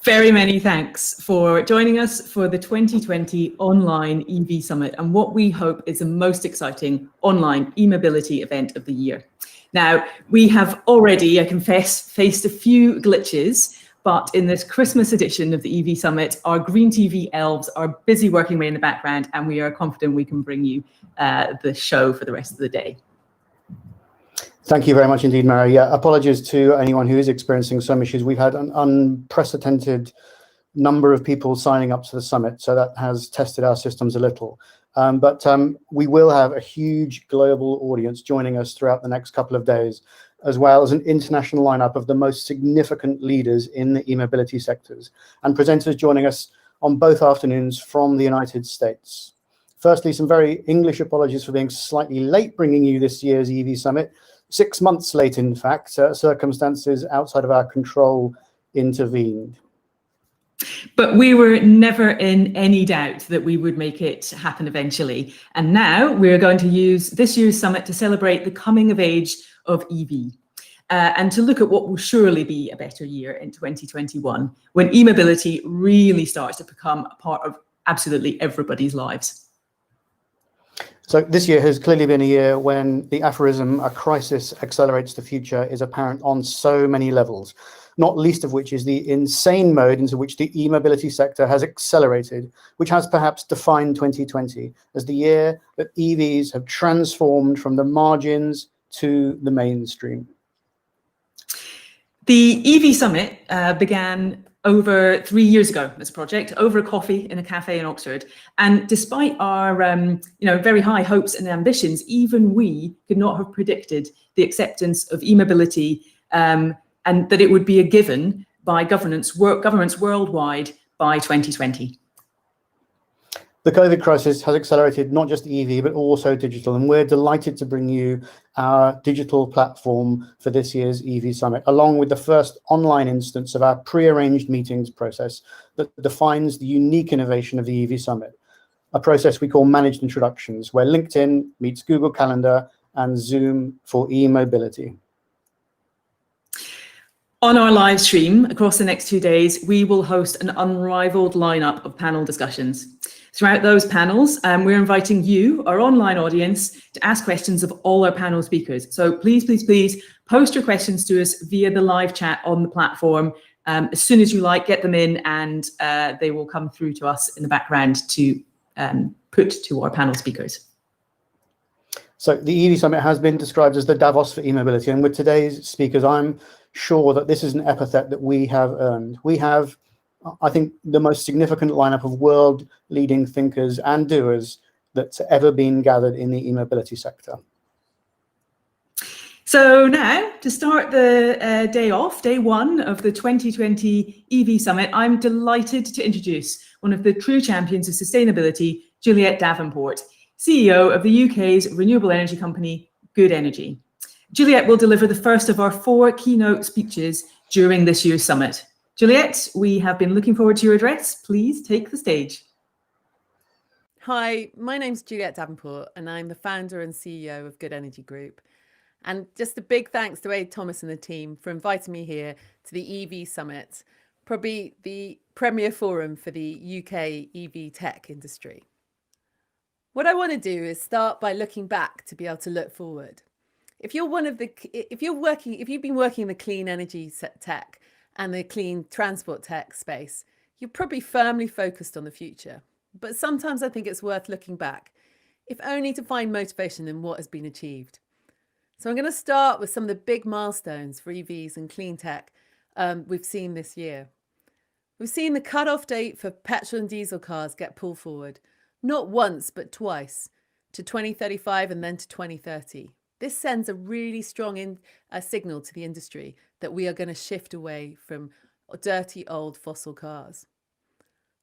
Very many thanks for joining us for the 2020 Online EV Summit and what we hope is the most exciting online e-mobility event of the year. Now, we have already, I confess, faced a few glitches, but in this Christmas edition of the EV Summit, our GreenTV elves are busy working away in the background, and we are confident we can bring you the show for the rest of the day. Thank you very much indeed, Mary. Yeah, apologies to anyone who is experiencing some issues. We've had an unprecedented number of people signing up to the summit, so that has tested our systems a little. But we will have a huge global audience joining us throughout the next couple of days, as well as an international lineup of the most significant leaders in the e-mobility sectors, and presenters joining us on both afternoons from the United States. Firstly, some very English apologies for being slightly late bringing you this year's EV Summit. 6 months late, in fact, circumstances outside of our control intervened. But we were never in any doubt that we would make it happen eventually. And now we're going to use this year's summit to celebrate the coming of age of EV and to look at what will surely be a better year in 2021, when e-mobility really starts to become a part of absolutely everybody's lives. So this year has clearly been a year when the aphorism, "a crisis accelerates the future," is apparent on so many levels, not least of which is the insane mode into which the e-mobility sector has accelerated, which has perhaps defined 2020 as the year that EVs have transformed from the margins to the mainstream. The EV Summit began over 3 years ago as a project, over a coffee in a cafe in Oxford. And despite our very high hopes and ambitions, even we could not have predicted the acceptance of e-mobility and that it would be a given by governments worldwide by 2020. The COVID crisis has accelerated not just EV, but also digital, and we're delighted to bring you our digital platform for this year's EV Summit, along with the first online instance of our pre-arranged meetings process that defines the unique innovation of the EV Summit, a process we call Managed Introductions, where LinkedIn meets Google Calendar and Zoom for e-mobility. On our live stream across the next 2 days, we will host an unrivaled lineup of panel discussions. Throughout those panels, we're inviting you, our online audience, to ask questions of all our panel speakers. So please, please, please post your questions to us via the live chat on the platform. As soon as you like, get them in, and they will come through to us in the background to put to our panel speakers. So the EV Summit has been described as the Davos for e-mobility, and with today's speakers, I'm sure that this is an epithet that we have earned. We have, I think, the most significant lineup of world-leading thinkers and doers that's ever been gathered in the e-mobility sector. So now, to start the day off, day one of the 2020 EV Summit, I'm delighted to introduce one of the true champions of sustainability, Juliette Davenport, CEO of the UK's renewable energy company, Good Energy. Juliette will deliver the first of our 4 keynote speeches during this year's summit. Juliette, we have been looking forward to your address. Please take the stage. Hi, my name's Juliette Davenport, and I'm the founder and CEO of Good Energy Group. And just a big thanks to Aid Thomas and the team for inviting me here to the EV Summit, probably the premier forum for the UK EV tech industry. What I want to do is start by looking back to be able to look forward. If you've been working in the clean energy tech and the clean transport tech space, you're probably firmly focused on the future. But sometimes I think it's worth looking back, if only to find motivation in what has been achieved. So I'm going to start with some of the big milestones for EVs and clean tech we've seen this year. We've seen the cutoff date for petrol and diesel cars get pulled forward, not once, but twice, to 2035 and then to 2030. This sends a really strong signal to the industry that we are going to shift away from dirty old fossil cars.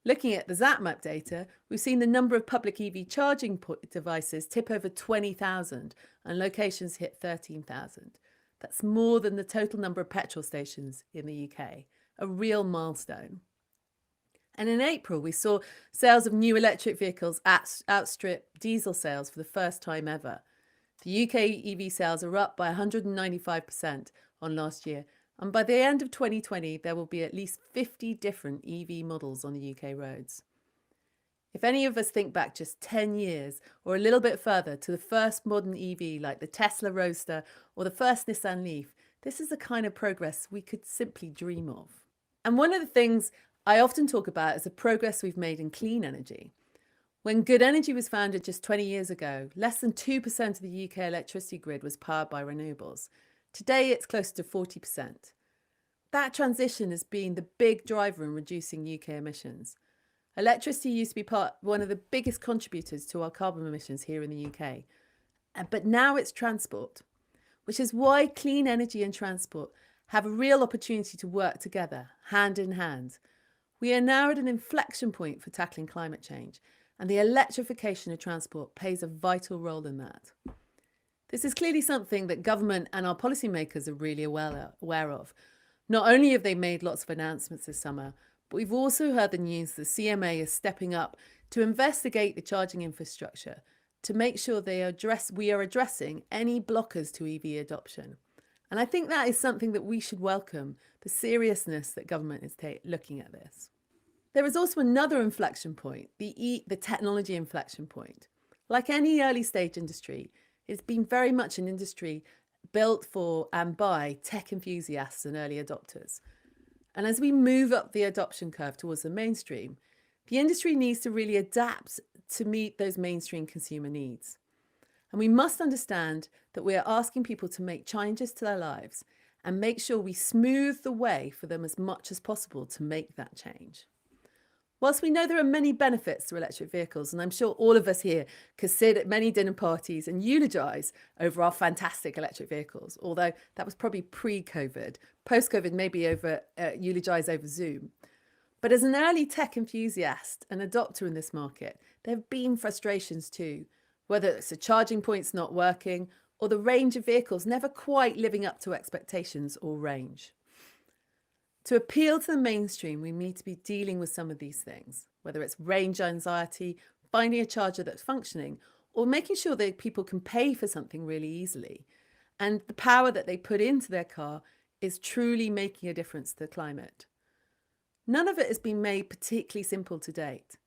Looking at the ZapMap data, we've seen the number of public EV charging devices tip over 20,000 and locations hit 13,000. That's more than the total number of petrol stations in the UK, a real milestone. And in April, we saw sales of new electric vehicles outstrip diesel sales for the first time ever. The UK EV sales are up by 195% on last year, And by the end of 2020, there will be at least 50 different EV models on the UK roads. If any of us think back just 10 years or a little bit further to the first modern EV like the Tesla Roadster or the first Nissan Leaf, this is the kind of progress we could simply dream of. And one of the things I often talk about is the progress we've made in clean energy. When Good Energy was founded just 20 years ago, less than 2% of the UK electricity grid was powered by renewables. Today, it's close to 40%. That transition has been the big driver in reducing UK emissions. Electricity used to be one of the biggest contributors to our carbon emissions here in the UK. But now it's transport, which is why clean energy and transport have a real opportunity to work together, hand in hand. We are now at an inflection point for tackling climate change, and the electrification of transport plays a vital role in that. This is clearly something that government and our policymakers are really aware of. Not only have they made lots of announcements this summer, but we've also heard the news the CMA is stepping up to investigate the charging infrastructure to make sure we are addressing any blockers to EV adoption. And I think that is something that we should welcome, the seriousness that government is looking at this. There is also another inflection point, the technology inflection point. Like any early stage industry, it's been very much an industry built for and by tech enthusiasts and early adopters. And as we move up the adoption curve towards the mainstream, the industry needs to really adapt to meet those mainstream consumer needs. And we must understand that we are asking people to make changes to their lives and make sure we smooth the way for them as much as possible to make that change. Whilst we know there are many benefits to electric vehicles, and I'm sure all of us here could sit at many dinner parties and eulogise over our fantastic electric vehicles, although that was probably pre-COVID. Post-COVID, maybe eulogise over Zoom. But as an early tech enthusiast and adopter in this market, there have been frustrations too, whether it's the charging points not working or the range of vehicles never quite living up to expectations or range. To appeal to the mainstream, we need to be dealing with some of these things, whether it's range anxiety, finding a charger that's functioning, or making sure that people can pay for something really easily. And the power that they put into their car is truly making a difference to the climate. None of it has been made particularly simple to date.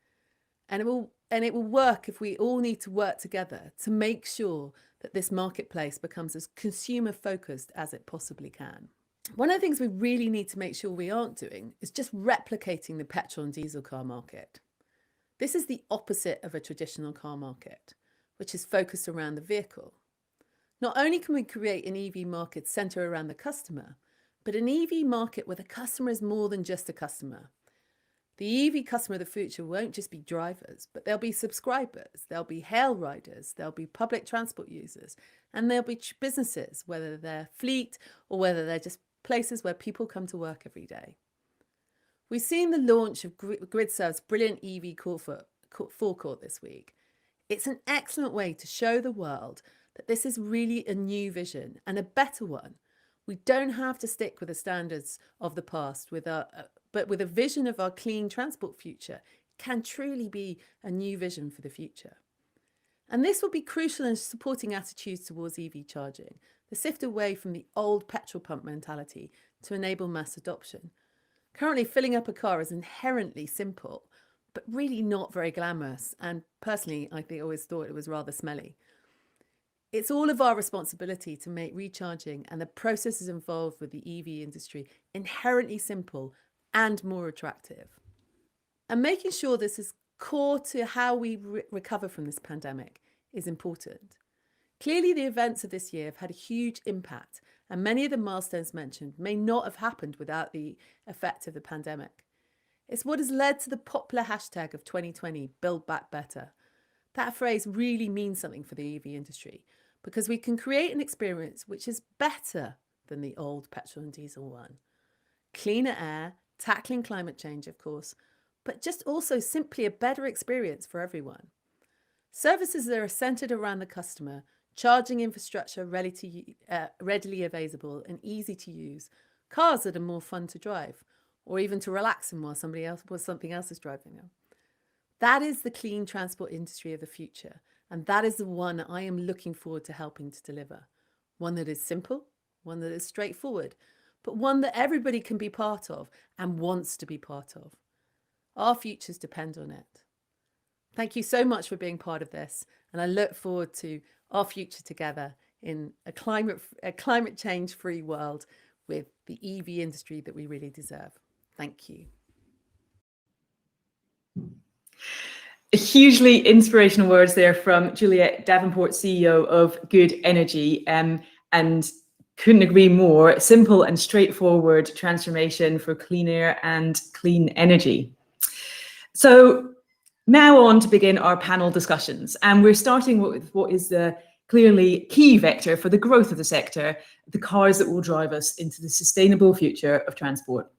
And it will work if we all need to work together to make sure that this marketplace becomes as consumer focused as it possibly can. One of the things we really need to make sure we aren't doing is just replicating the petrol and diesel car market. This is the opposite of a traditional car market, which is focused around the vehicle. Not only can we create an EV market centered around the customer, but an EV market where the customer is more than just a customer. The EV customer of the future won't just be drivers, but they'll be subscribers, they'll be hail riders, they'll be public transport users, and there'll be businesses, whether they're fleet or whether they're just places where people come to work every day. We've seen the launch of GridServe's brilliant EV forecourt this week. It's an excellent way to show the world that this is really a new vision and a better one. We don't have to stick with the standards of the past, but with a vision of our clean transport future, can truly be a new vision for the future. And this will be crucial in supporting attitudes towards EV charging, the shift away from the old petrol pump mentality to enable mass adoption. Currently, filling up a car is inherently simple, but really not very glamorous. And personally, I always thought it was rather smelly. It's all of our responsibility to make recharging and the processes involved with the EV industry inherently simple and more attractive. And making sure this is core to how we recover from this pandemic is important. Clearly, the events of this year have had a huge impact, and many of the milestones mentioned may not have happened without the effect of the pandemic. It's what has led to the popular hashtag of 2020, Build Back Better. That phrase really means something for the EV industry, because we can create an experience which is better than the old petrol and diesel one. Cleaner air, tackling climate change, of course, but just also simply a better experience for everyone. Services that are centered around the customer, charging infrastructure readily available and easy to use, cars that are more fun to drive, or even to relax in while something else is driving them. That is the clean transport industry of the future, and that is the one I am looking forward to helping to deliver. One that is simple, one that is straightforward, but one that everybody can be part of and wants to be part of. Our futures depend on it. Thank you so much for being part of this, and I look forward to our future together in a climate change free world with the EV industry that we really deserve. Thank you. Hugely inspirational words there from Juliet Davenport, CEO of Good Energy, and couldn't agree more. Simple and straightforward transformation for clean air and clean energy. So now on to begin our panel discussions, and we're starting with what is the clearly key vector for the growth of the sector, the cars that will drive us into the sustainable future of transport.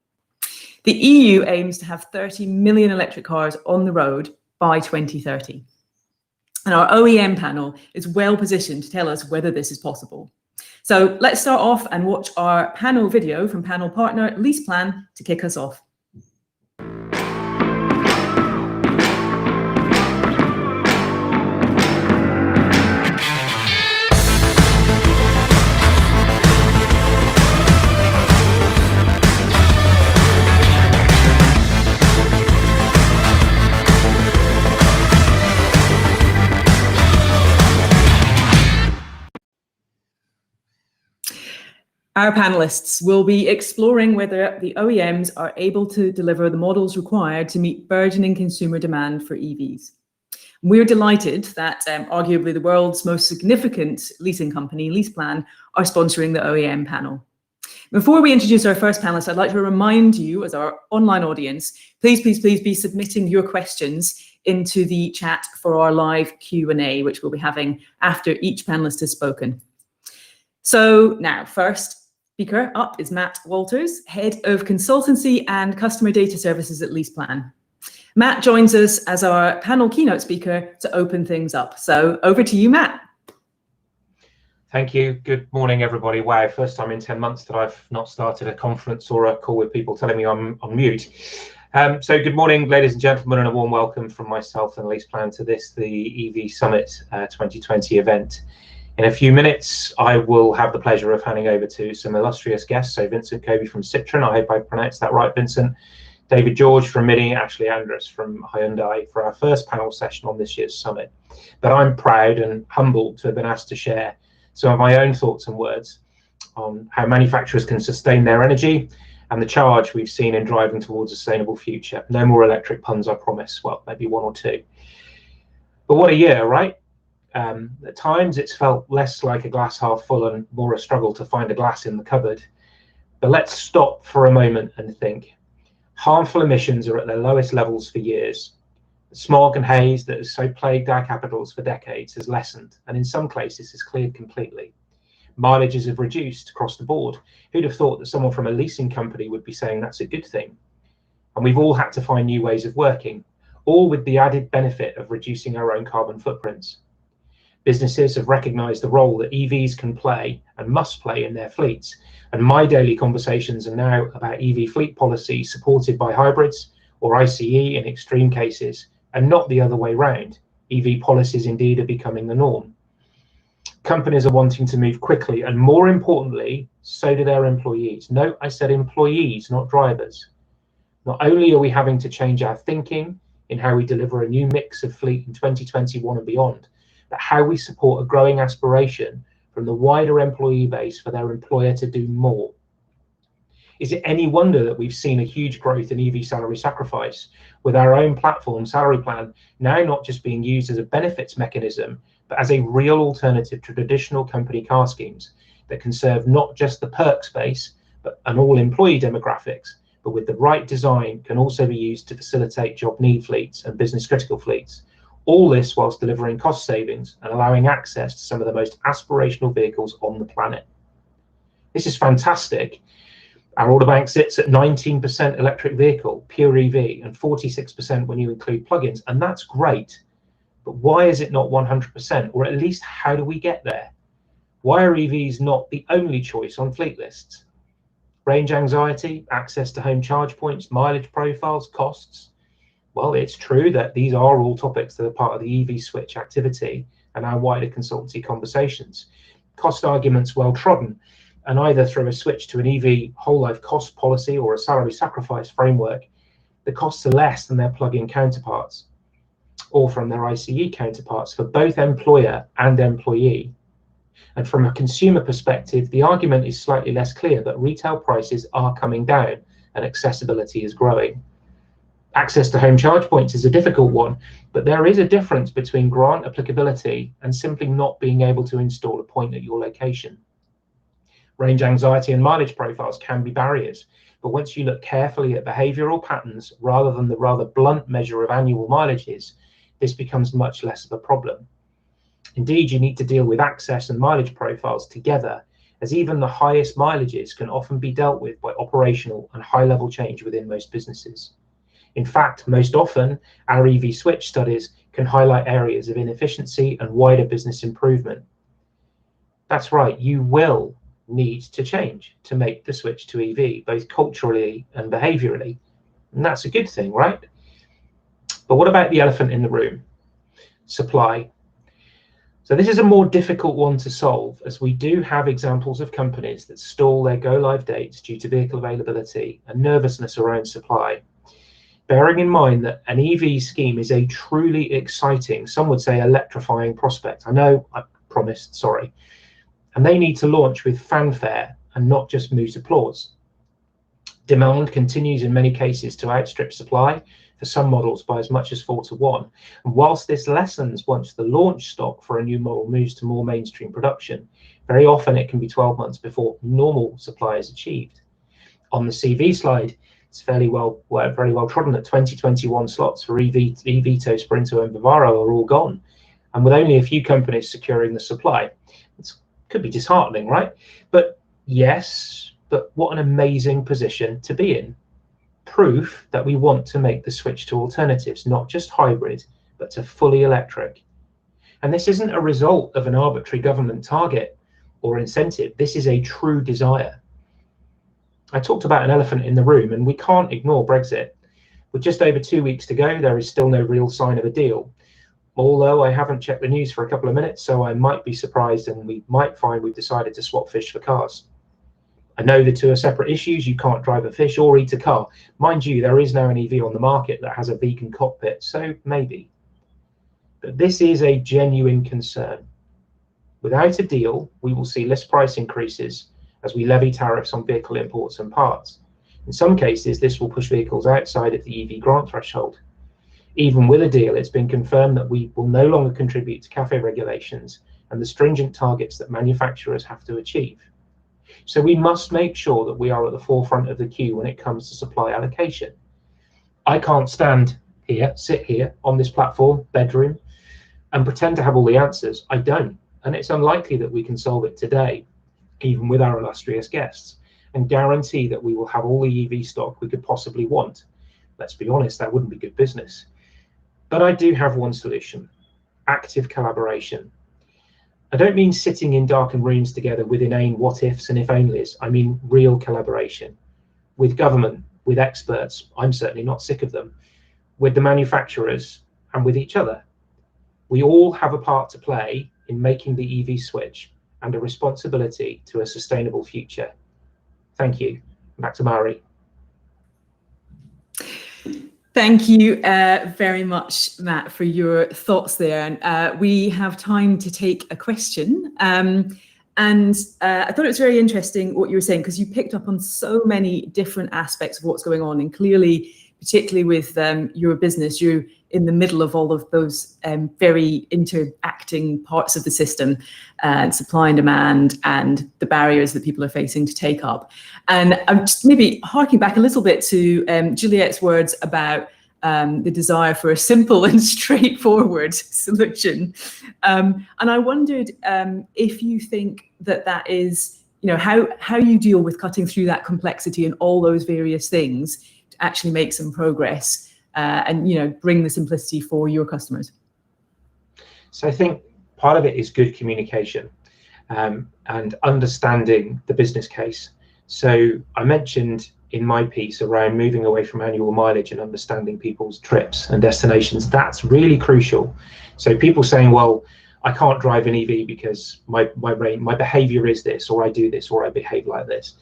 The EU aims to have 30 million electric cars on the road by 2030. And our OEM panel is well positioned to tell us whether this is possible. So let's start off and watch our panel video from panel partner LeasePlan to kick us off. Our panelists will be exploring whether the OEMs are able to deliver the models required to meet burgeoning consumer demand for EVs. We're delighted that arguably the world's most significant leasing company, LeasePlan, are sponsoring the OEM panel. Before we introduce our first panelist, I'd like to remind you, as our online audience, please be submitting your questions into the chat for our live Q&A, which we'll be having after each panelist has spoken. So now, first speaker up is Matt Walters, Head of Consultancy and Customer Data Services at LeasePlan. Matt joins us as our panel keynote speaker to open things up. So over to you, Matt. Thank you. Good morning, everybody. Wow, first time in 10 months that I've not started a conference or a call with people telling me I'm on mute. So good morning, ladies and gentlemen, and a warm welcome from myself and LeasePlan to this, the EV Summit 2020 event. In a few minutes, I will have the pleasure of handing over to some illustrious guests. So Vincent Kobe from Citroën, I hope I pronounced that right, Vincent. David George from Mini, Ashley Andrus from Hyundai for our first panel session on this year's summit. But I'm proud and humbled to have been asked to share some of my own thoughts and words on how manufacturers can sustain their energy and the charge we've seen in driving towards a sustainable future. No more electric puns, I promise. Well, maybe one or two. But what a year, right? At times it's felt less like a glass half full and more a struggle to find a glass in the cupboard. But let's stop for a moment and think. Harmful emissions are at their lowest levels for years. The smog and haze that has so plagued our capitals for decades has lessened, and in some places has cleared completely. Mileages have reduced across the board. Who'd have thought that someone from a leasing company would be saying that's a good thing? And we've all had to find new ways of working, all with the added benefit of reducing our own carbon footprints. Businesses have recognised the role that EVs can play and must play in their fleets, and my daily conversations are now about EV fleet policy supported by hybrids or ICE in extreme cases, and not the other way round. EV policies indeed are becoming the norm. Companies are wanting to move quickly, and more importantly, so do their employees. Note, I said employees, not drivers. Not only are we having to change our thinking in how we deliver a new mix of fleet in 2021 and beyond, but how we support a growing aspiration from the wider employee base for their employer to do more. Is it any wonder that we've seen a huge growth in EV salary sacrifice, with our own platform, Salary Plan, now not just being used as a benefits mechanism, but as a real alternative to traditional company car schemes that can serve not just the perks base, but an all employee demographics, but with the right design can also be used to facilitate job need fleets and business critical fleets. All this whilst delivering cost savings and allowing access to some of the most aspirational vehicles on the planet. This is fantastic. Our order bank sits at 19% electric vehicle, pure EV, and 46% when you include plugins, and that's great. But why is it not 100%? Or at least how do we get there? Why are EVs not the only choice on fleet lists? Range anxiety, access to home charge points, mileage profiles, costs. Well, it's true that these are all topics that are part of the EV switch activity and our wider consultancy conversations. Cost arguments well trodden, And either through a switch to an EV whole life cost policy or a salary sacrifice framework, the costs are less than their plug-in counterparts or from their ICE counterparts for both employer and employee. And from a consumer perspective, the argument is slightly less clear, but retail prices are coming down and accessibility is growing. Access to home charge points is a difficult one, but there is a difference between grant applicability and simply not being able to install a point at your location. Range anxiety and mileage profiles can be barriers, but once you look carefully at behavioural patterns rather than the rather blunt measure of annual mileages, this becomes much less of a problem. Indeed, you need to deal with access and mileage profiles together, as even the highest mileages can often be dealt with by operational and high-level change within most businesses. In fact, most often, our EV switch studies can highlight areas of inefficiency and wider business improvement. That's right, you will need to change to make the switch to EV, both culturally and behaviourally. And that's a good thing, right? But what about the elephant in the room? Supply. So this is a more difficult one to solve, as we do have examples of companies that stall their go-live dates due to vehicle availability and nervousness around supply. Bearing in mind that an EV scheme is a truly exciting, some would say electrifying prospect. I know, I promised, sorry. And they need to launch with fanfare and not just moot applause. Demand continues in many cases to outstrip supply, for some models by as much as 4-to-1. And whilst this lessens once the launch stock for a new model moves to more mainstream production, very often it can be 12 months before normal supply is achieved. On the CV slide, it's very well trodden that 2021 slots for e-Vito, Sprinter and Vivaro are all gone. And with only a few companies securing the supply, it could be disheartening, right? But yes, but what an amazing position to be in. Proof that we want to make the switch to alternatives, not just hybrid, but to fully electric. And this isn't a result of an arbitrary government target or incentive. This is a true desire. I talked about an elephant in the room, and we can't ignore Brexit. With just over 2 weeks to go, there is still no real sign of a deal. Although I haven't checked the news for a couple of minutes, so I might be surprised and we might find we've decided to swap fish for cars. I know the two are separate issues. You can't drive a fish or eat a car. Mind you, there is now an EV on the market that has a vegan cockpit, so maybe. But this is a genuine concern. Without a deal, we will see list price increases as we levy tariffs on vehicle imports and parts. In some cases, this will push vehicles outside of the EV grant threshold. Even with a deal, it's been confirmed that we will no longer contribute to CAFE regulations and the stringent targets that manufacturers have to achieve. So we must make sure that we are at the forefront of the queue when it comes to supply allocation. I can't sit here on this platform, bedroom, and pretend to have all the answers. I don't, and it's unlikely that we can solve it today, even with our illustrious guests, and guarantee that we will have all the EV stock we could possibly want. Let's be honest, that wouldn't be good business. But I do have one solution: active collaboration. I don't mean sitting in darkened rooms together with inane what ifs and if onlys. I mean real collaboration with government, with experts. I'm certainly not sick of them, with the manufacturers and with each other. We all have a part to play in making the EV switch and a responsibility to a sustainable future. Thank you. Back to Mari. Thank you very much, Matt, for your thoughts there. And we have time to take a question. I thought it was very interesting what you were saying, because you picked up on so many different aspects of what's going on. And clearly, particularly with your business, you're in the middle of all of those very interacting parts of the system, supply and demand, and the barriers that people are facing to take up. And I'm just maybe harking back a little bit to Juliet's words about the desire for a simple and straightforward solution. And I wondered if you think that that is, how you deal with cutting through that complexity and all those various things to actually make some progress and bring the simplicity for your customers. So I think part of it is good communication and understanding the business case. So I mentioned in my piece around moving away from annual mileage and understanding people's trips and destinations. That's really crucial. So people saying, well, I can't drive an EV because my behavior is this, or I do this, or I behave like this.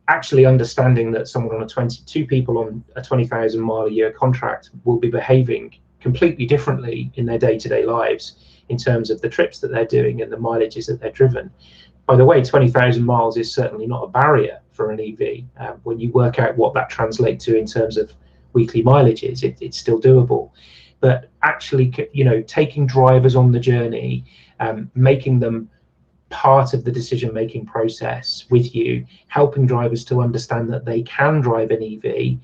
Actually understanding that someone on 22 people on a 20,000 mile a year contract will be behaving completely differently in their day-to-day lives in terms of the trips that they're doing and the mileages that they're driven. By the way, 20,000 miles is certainly not a barrier for an EV. When you work out what that translates to in terms of weekly mileages, it's still doable. But actually, you know, taking drivers on the journey, making them part of the decision-making process with you, helping drivers to understand that they can drive an EV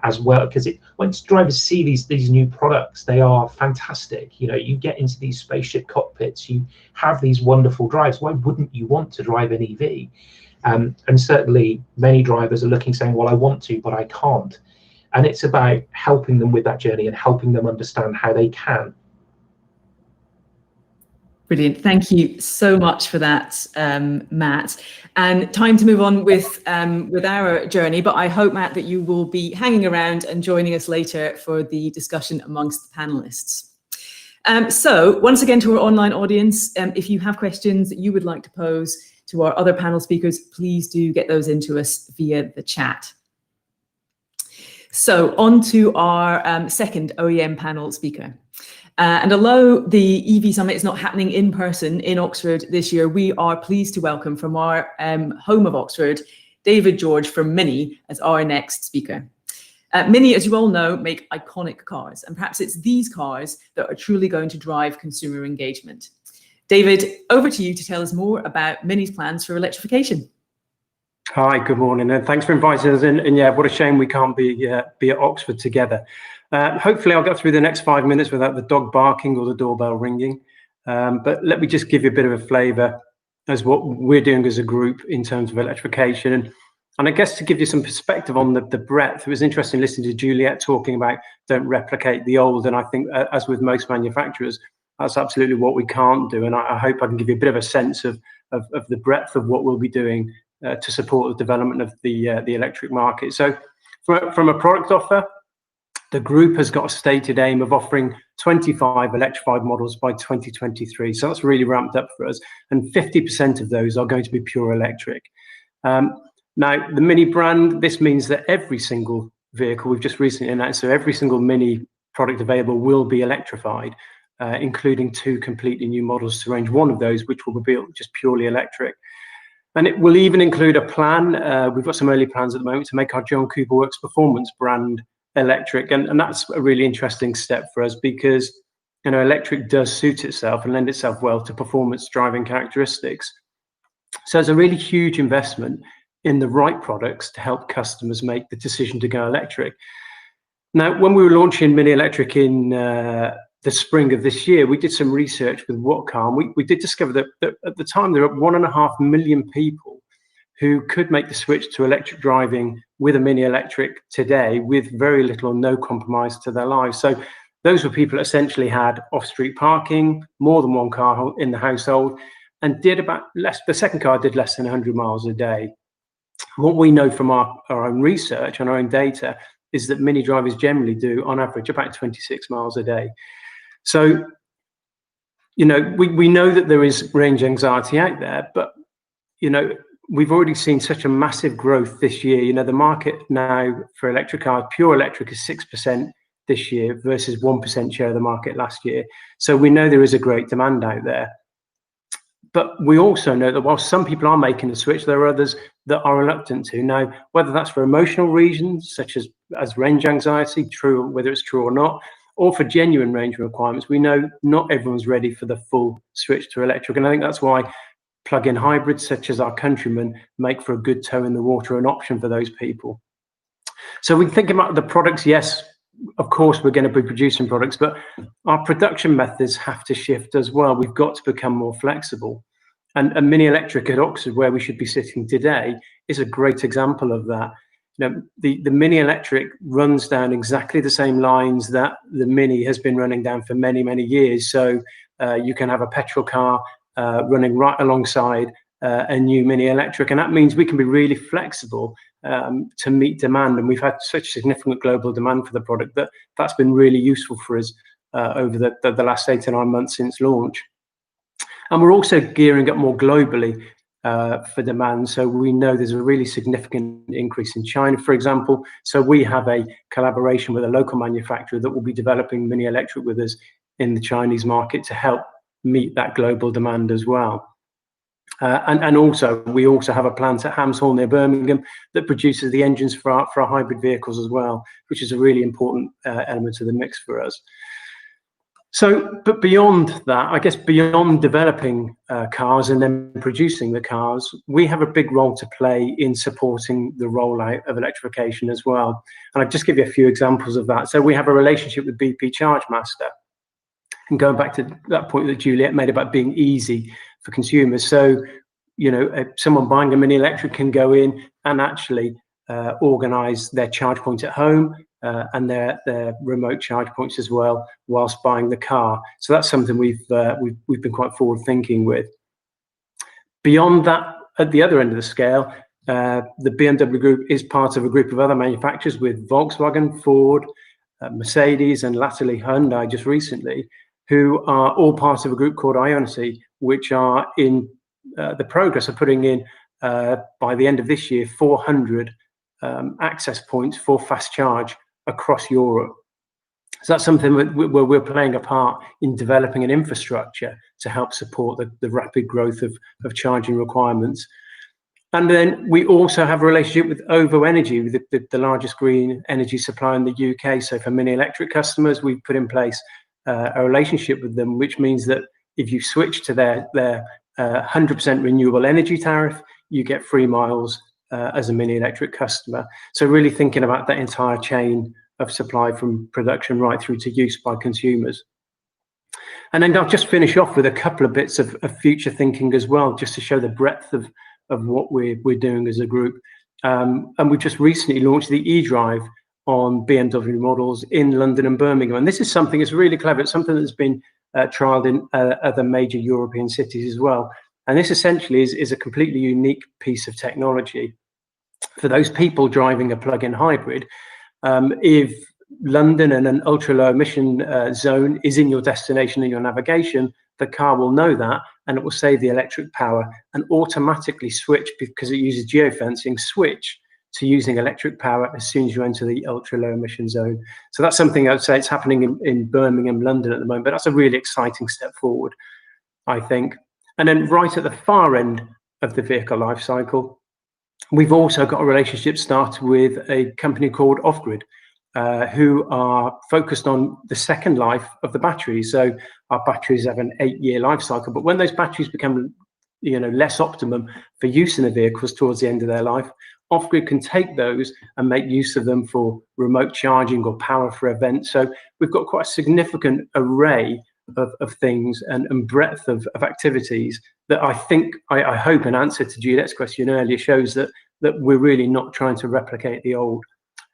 as well, because once drivers see these new products, they are fantastic. You know, you get into these spaceship cockpits, you have these wonderful drives. Why wouldn't you want to drive an EV? And certainly many drivers are looking, saying, well, I want to, but I can't. And it's about helping them with that journey and helping them understand how they can. Brilliant. Thank you so much for that, Matt. And time to move on with our journey, but I hope, Matt, that you will be hanging around and joining us later for the discussion amongst the panelists. So once again, to our online audience, if you have questions that you would like to pose to our other panel speakers, please do get those into us via the chat. So on to our second OEM panel speaker. And although the EV Summit is not happening in person in Oxford this year, we are pleased to welcome from our home of Oxford, David George from Mini as our next speaker. Mini, as you all know, make iconic cars, and perhaps it's these cars that are truly going to drive consumer engagement. David, over to you to tell us more about Mini's plans for electrification. Hi, good morning, and thanks for inviting us in. And yeah, what a shame we can't be at Oxford together. Hopefully I'll get through the next 5 minutes without the dog barking or the doorbell ringing. But let me just give you a bit of a flavour as what we're doing as a group in terms of electrification. And I guess to give you some perspective on the breadth, it was interesting listening to Juliet talking about don't replicate the old. And I think as with most manufacturers, that's absolutely what we can't do. And I hope I can give you a bit of a sense of the breadth of what we'll be doing to support the development of the electric market. So from a product offer, the group has got a stated aim of offering 25 electrified models by 2023. So that's really ramped up for us. And 50% of those are going to be pure electric. Now, the Mini brand, this means that every single vehicle we've just recently announced, so every single Mini product available will be electrified, including 2 completely new models to range. One of those, which will be built just purely electric. And it will even include a plan, we've got some early plans at the moment, to make our John Cooper Works Performance brand electric. And that's a really interesting step for us because, you know, electric does suit itself and lend itself well to performance driving characteristics. So it's a really huge investment in the right products to help customers make the decision to go electric. Now, when we were launching Mini Electric in the spring of this year, we did some research with Whatcar, and we did discover that at the time there were 1.5 million people who could make the switch to electric driving with a Mini Electric today with very little or no compromise to their lives. So those were people that essentially had off-street parking, more than one car in the household, and did about less. The second car did less than 100 miles a day. What we know from our own research and our own data is that Mini drivers generally do, on average, about 26 miles a day. So, you know, we know that there is range anxiety out there, but, you know, we've already seen such a massive growth this year. You know, the market now for electric cars, pure electric, is 6% this year versus 1% share of the market last year. So we know there is a great demand out there. But we also know that while some people are making the switch, there are others that are reluctant to. Now, whether that's for emotional reasons, such as range anxiety, true, whether it's true or not, or for genuine range requirements, we know not everyone's ready for the full switch to electric. And I think that's why plug-in hybrids, such as our Countryman, make for a good toe in the water, an option for those people. So we think about the products. Yes, of course, we're going to be producing products, but our production methods have to shift as well. We've got to become more flexible. And Mini Electric at Oxford, where we should be sitting today, is a great example of that. You know, the Mini Electric runs down exactly the same lines that the Mini has been running down for many, many years. So you can have a petrol car running right alongside a new Mini Electric. And that means we can be really flexible to meet demand. And we've had such significant global demand for the product that that's been really useful for us over the last 8 to 9 months since launch. And we're also gearing up more globally for demand. So we know there's a really significant increase in China, for example. So we have a collaboration with a local manufacturer that will be developing mini electric with us in the Chinese market to help meet that global demand as well. And also, we also have a plant at Hams Hall near Birmingham that produces the engines for our hybrid vehicles as well, which is a really important element of the mix for us. So, but beyond that, I guess beyond developing cars and then producing the cars, we have a big role to play in supporting the rollout of electrification as well. And I'll just give you a few examples of that. So we have a relationship with BP Chargemaster. And going back to that point that Juliet made about being easy for consumers. So, you know, someone buying a mini electric can go in and actually organize their charge point at home and their remote charge points as well, whilst buying the car. So that's something we've been quite forward thinking with. Beyond that, at the other end of the scale, the BMW Group is part of a group of other manufacturers with Volkswagen, Ford, Mercedes, and latterly Hyundai just recently, who are all part of a group called Ionity, which are in the progress of putting in, by the end of this year, 400 access points for fast charge across Europe. So that's something where we're playing a part in developing an infrastructure to help support the rapid growth of charging requirements. And then we also have a relationship with OVO Energy, the largest green energy supplier in the UK. So for mini electric customers, we've put in place a relationship with them, which means that if you switch to their 100% renewable energy tariff, you get free miles as a mini electric customer. So really thinking about that entire chain of supply from production right through to use by consumers. And then I'll just finish off with a couple of bits of future thinking as well, just to show the breadth of what we're doing as a group. And we just recently launched the eDrive on BMW models in London and Birmingham. And this is something that's really clever. It's something that's been trialed in other major European cities as well. And this essentially is a completely unique piece of technology for those people driving a plug-in hybrid. If London and an ultra-low emission zone is in your destination and your navigation, the car will know that, and it will save the electric power and automatically switch, because it uses geofencing, switch to using electric power as soon as you enter the ultra-low emission zone. So that's something I'd say it's happening in Birmingham, London at the moment, but that's a really exciting step forward, I think. And then right at the far end of the vehicle life cycle, we've also got a relationship started with a company called Off-Grid, who are focused on the second life of the battery. So our batteries have an 8-year life cycle, but when those batteries become, you know, less optimum for use in the vehicles towards the end of their life, Off-Grid can take those and make use of them for remote charging or power for events. So we've got quite a significant array of things and breadth of activities that I think, I hope, in answer to Juliet's question earlier, shows that we're really not trying to replicate the old.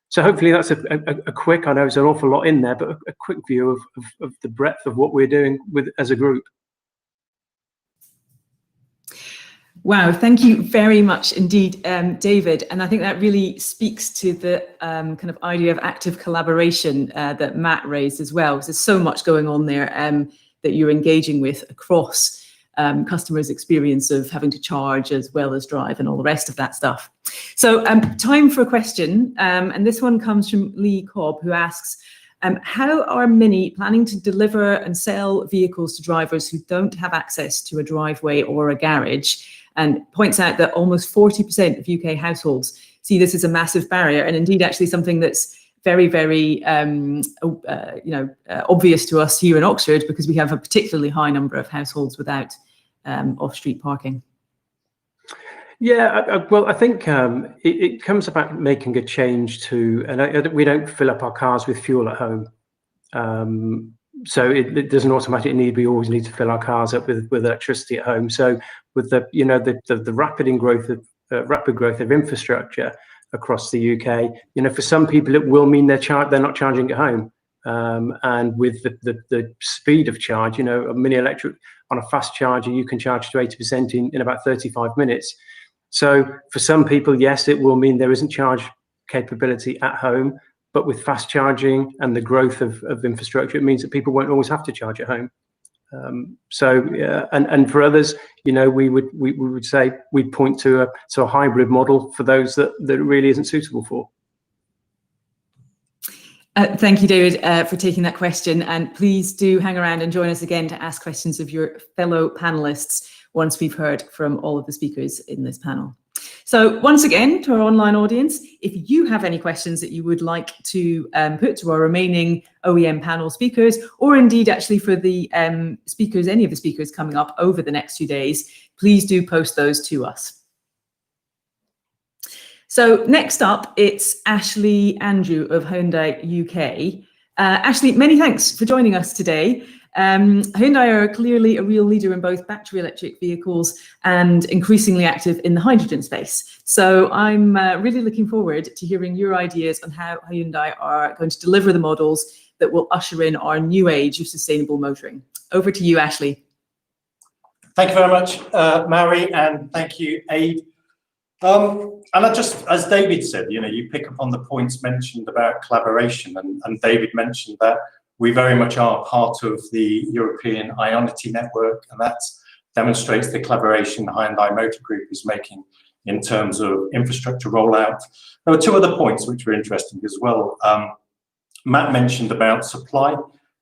So hopefully that's a quick, I know it's an awful lot in there, but a quick view of the breadth of what we're doing with as a group. Wow, thank you very much indeed, David. And I think that really speaks to the kind of idea of active collaboration that Matt raised as well. So there's so much going on there that you're engaging with across customers' experience of having to charge as well as drive and all the rest of that stuff. So time for a question. And this one comes from Lee Cobb, who asks, how are Mini planning to deliver and sell vehicles to drivers who don't have access to a driveway or a garage? And points out that almost 40% of UK households see this as a massive barrier, and indeed actually something that's very, very obvious to us here in Oxford, because we have a particularly high number of households without off-street parking. Yeah, well, I think it comes about making a change to, and we don't fill up our cars with fuel at home. So it doesn't automatically need, we always need to fill our cars up with electricity at home. So with the rapid growth of infrastructure across the UK, for some people it will mean they're not charging at home. And with the speed of charge, a mini electric on a fast charger, you can charge to 80% in about 35 minutes. So for some people, yes, it will mean there isn't charge capability at home. but with fast charging and the growth of infrastructure, it means that people won't always have to charge at home. And for others, we would say we'd point to a hybrid model for those that it really isn't suitable for. Thank you, David, for taking that question. And please do hang around and join us again to ask questions of your fellow panelists once we've heard from all of the speakers in this panel. So once again, to our online audience, if you have any questions that you would like to put to our remaining OEM panel speakers, or indeed actually for the speakers, any of the speakers coming up over the next 2 days, please do post those to us. So next up, it's Ashley Andrew of Hyundai UK. Ashley, many thanks for joining us today. Hyundai are clearly a real leader in both battery electric vehicles and increasingly active in the hydrogen space. So I'm really looking forward to hearing your ideas on how Hyundai are going to deliver the models that will usher in our new age of sustainable motoring. Over to you, Ashley. Thank you very much, Mary, and thank you, Aid. And I just, as David said, you pick up on the points mentioned about collaboration, and David mentioned that we very much are part of the European Ionity network, and that demonstrates the collaboration the Hyundai Motor Group is making in terms of infrastructure rollout. There were two other points which were interesting as well. Matt mentioned about supply,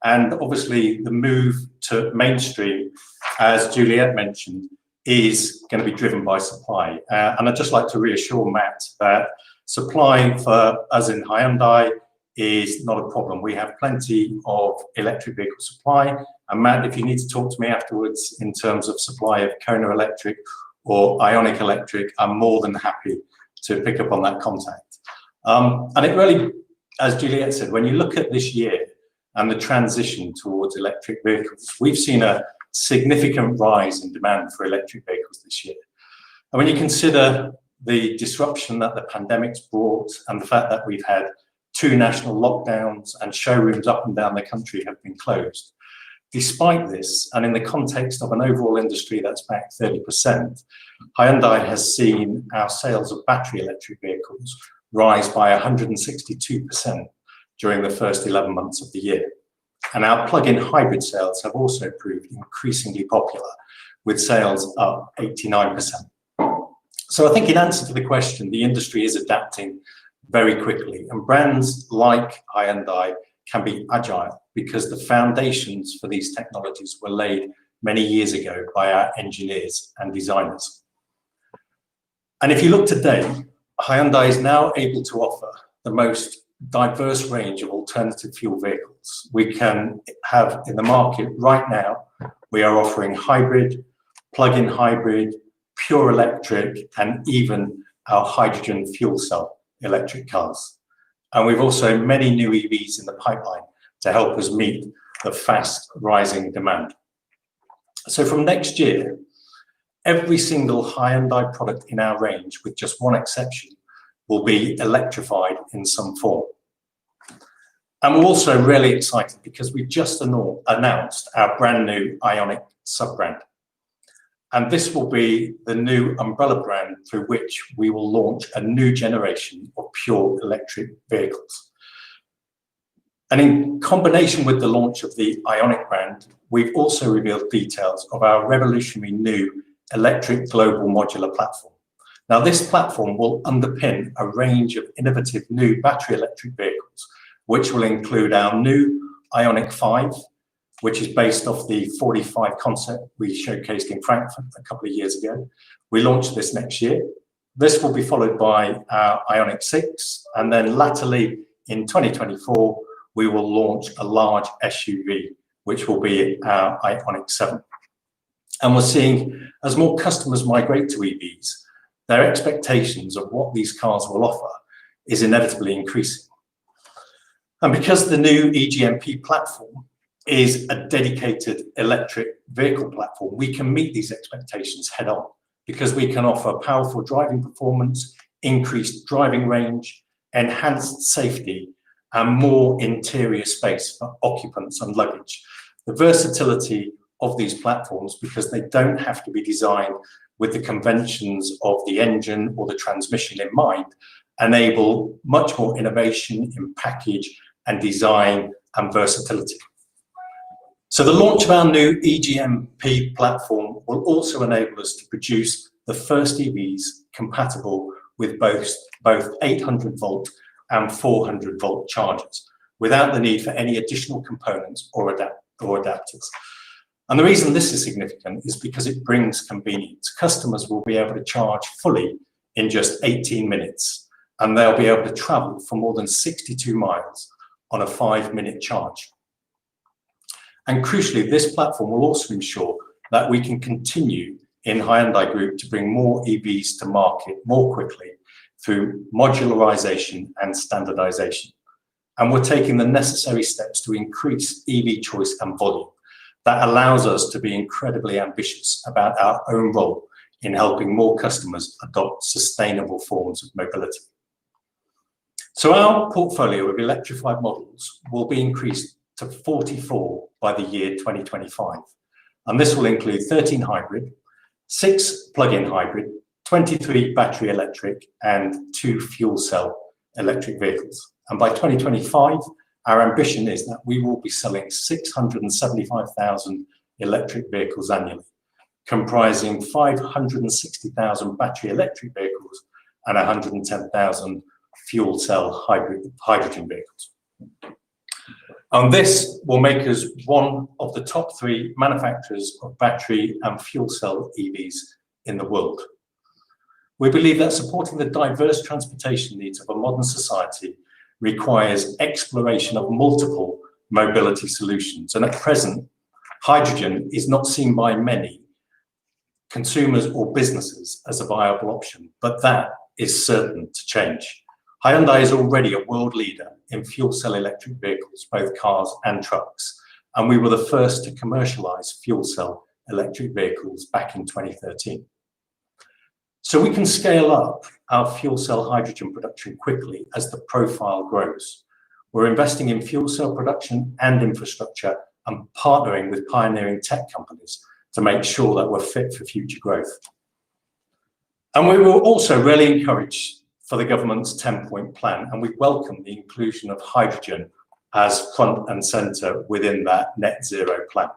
and obviously the move to mainstream, as Juliet mentioned, is going to be driven by supply. And I'd just like to reassure Matt that supply for us in Hyundai is not a problem. We have plenty of electric vehicle supply. And Matt, if you need to talk to me afterwards in terms of supply of Kona Electric or Ionic Electric, I'm more than happy to pick up on that contact. And it really, as Juliet said, when you look at this year and the transition towards electric vehicles, we've seen a significant rise in demand for electric vehicles this year. And when you consider the disruption that the pandemic's brought and the fact that we've had 2 national lockdowns and showrooms up and down the country have been closed, despite this, and in the context of an overall industry that's back 30%, Hyundai has seen our sales of battery electric vehicles rise by 162% during the first 11 months of the year. And our plug-in hybrid sales have also proved increasingly popular, with sales up 89%. So I think in answer to the question, the industry is adapting very quickly, and brands like Hyundai can be agile because the foundations for these technologies were laid many years ago by our engineers and designers. And if you look today, Hyundai is now able to offer the most diverse range of alternative fuel vehicles we can have in the market right now. We are offering hybrid, plug-in hybrid, pure electric, and even our hydrogen fuel cell electric cars. And we've also many new EVs in the pipeline to help us meet the fast rising demand. So from next year, every single Hyundai product in our range, with just one exception, will be electrified in some form. And we're also really excited because we've just announced our brand new Ionic sub-brand. And this will be the new umbrella brand through which we will launch a new generation of pure electric vehicles. And in combination with the launch of the Ionic brand, we've also revealed details of our revolutionary new electric global modular platform. Now, this platform will underpin a range of innovative new battery electric vehicles, which will include our new Ionic 5, which is based off the 45 concept we showcased in Frankfurt a couple of years ago. We launched this next year. This will be followed by our Ionic 6, and then latterly in 2024, we will launch a large SUV, which will be our Ionic 7. And we're seeing, as more customers migrate to EVs, their expectations of what these cars will offer is inevitably increasing. And because the new EGMP platform is a dedicated electric vehicle platform, we can meet these expectations head on, because we can offer powerful driving performance, increased driving range, enhanced safety, and more interior space for occupants and luggage. The versatility of these platforms, because they don't have to be designed with the conventions of the engine or the transmission in mind, enable much more innovation in package and design and versatility. So the launch of our new EGMP platform will also enable us to produce the first EVs compatible with both 800 volt and 400 volt chargers without the need for any additional components or adapters. And the reason this is significant is because it brings convenience. Customers will be able to charge fully in just 18 minutes, and they'll be able to travel for more than 62 miles on a 5-minute charge. And crucially, this platform will also ensure that we can continue in Hyundai Group to bring more EVs to market more quickly through modularization and standardization. And we're taking the necessary steps to increase EV choice and volume. That allows us to be incredibly ambitious about our own role in helping more customers adopt sustainable forms of mobility. So our portfolio of electrified models will be increased to 44 by the year 2025. And this will include 13 hybrid, 6 plug-in hybrid, 23 battery electric, and 2 fuel cell electric vehicles. And by 2025, our ambition is that we will be selling 675,000 electric vehicles annually, comprising 560,000 battery electric vehicles and 110,000 fuel cell hydrogen vehicles. And this will make us one of the top 3 manufacturers of battery and fuel cell EVs in the world. We believe that supporting the diverse transportation needs of a modern society requires exploration of multiple mobility solutions. And at present, hydrogen is not seen by many consumers or businesses as a viable option, but that is certain to change. Hyundai is already a world leader in fuel cell electric vehicles, both cars and trucks, and we were the first to commercialize fuel cell electric vehicles back in 2013. So we can scale up our fuel cell hydrogen production quickly as the profile grows. We're investing in fuel cell production and infrastructure and partnering with pioneering tech companies to make sure that we're fit for future growth. And we were also really encouraged for the government's 10-point plan, and we welcome the inclusion of hydrogen as front and centre within that net zero plan.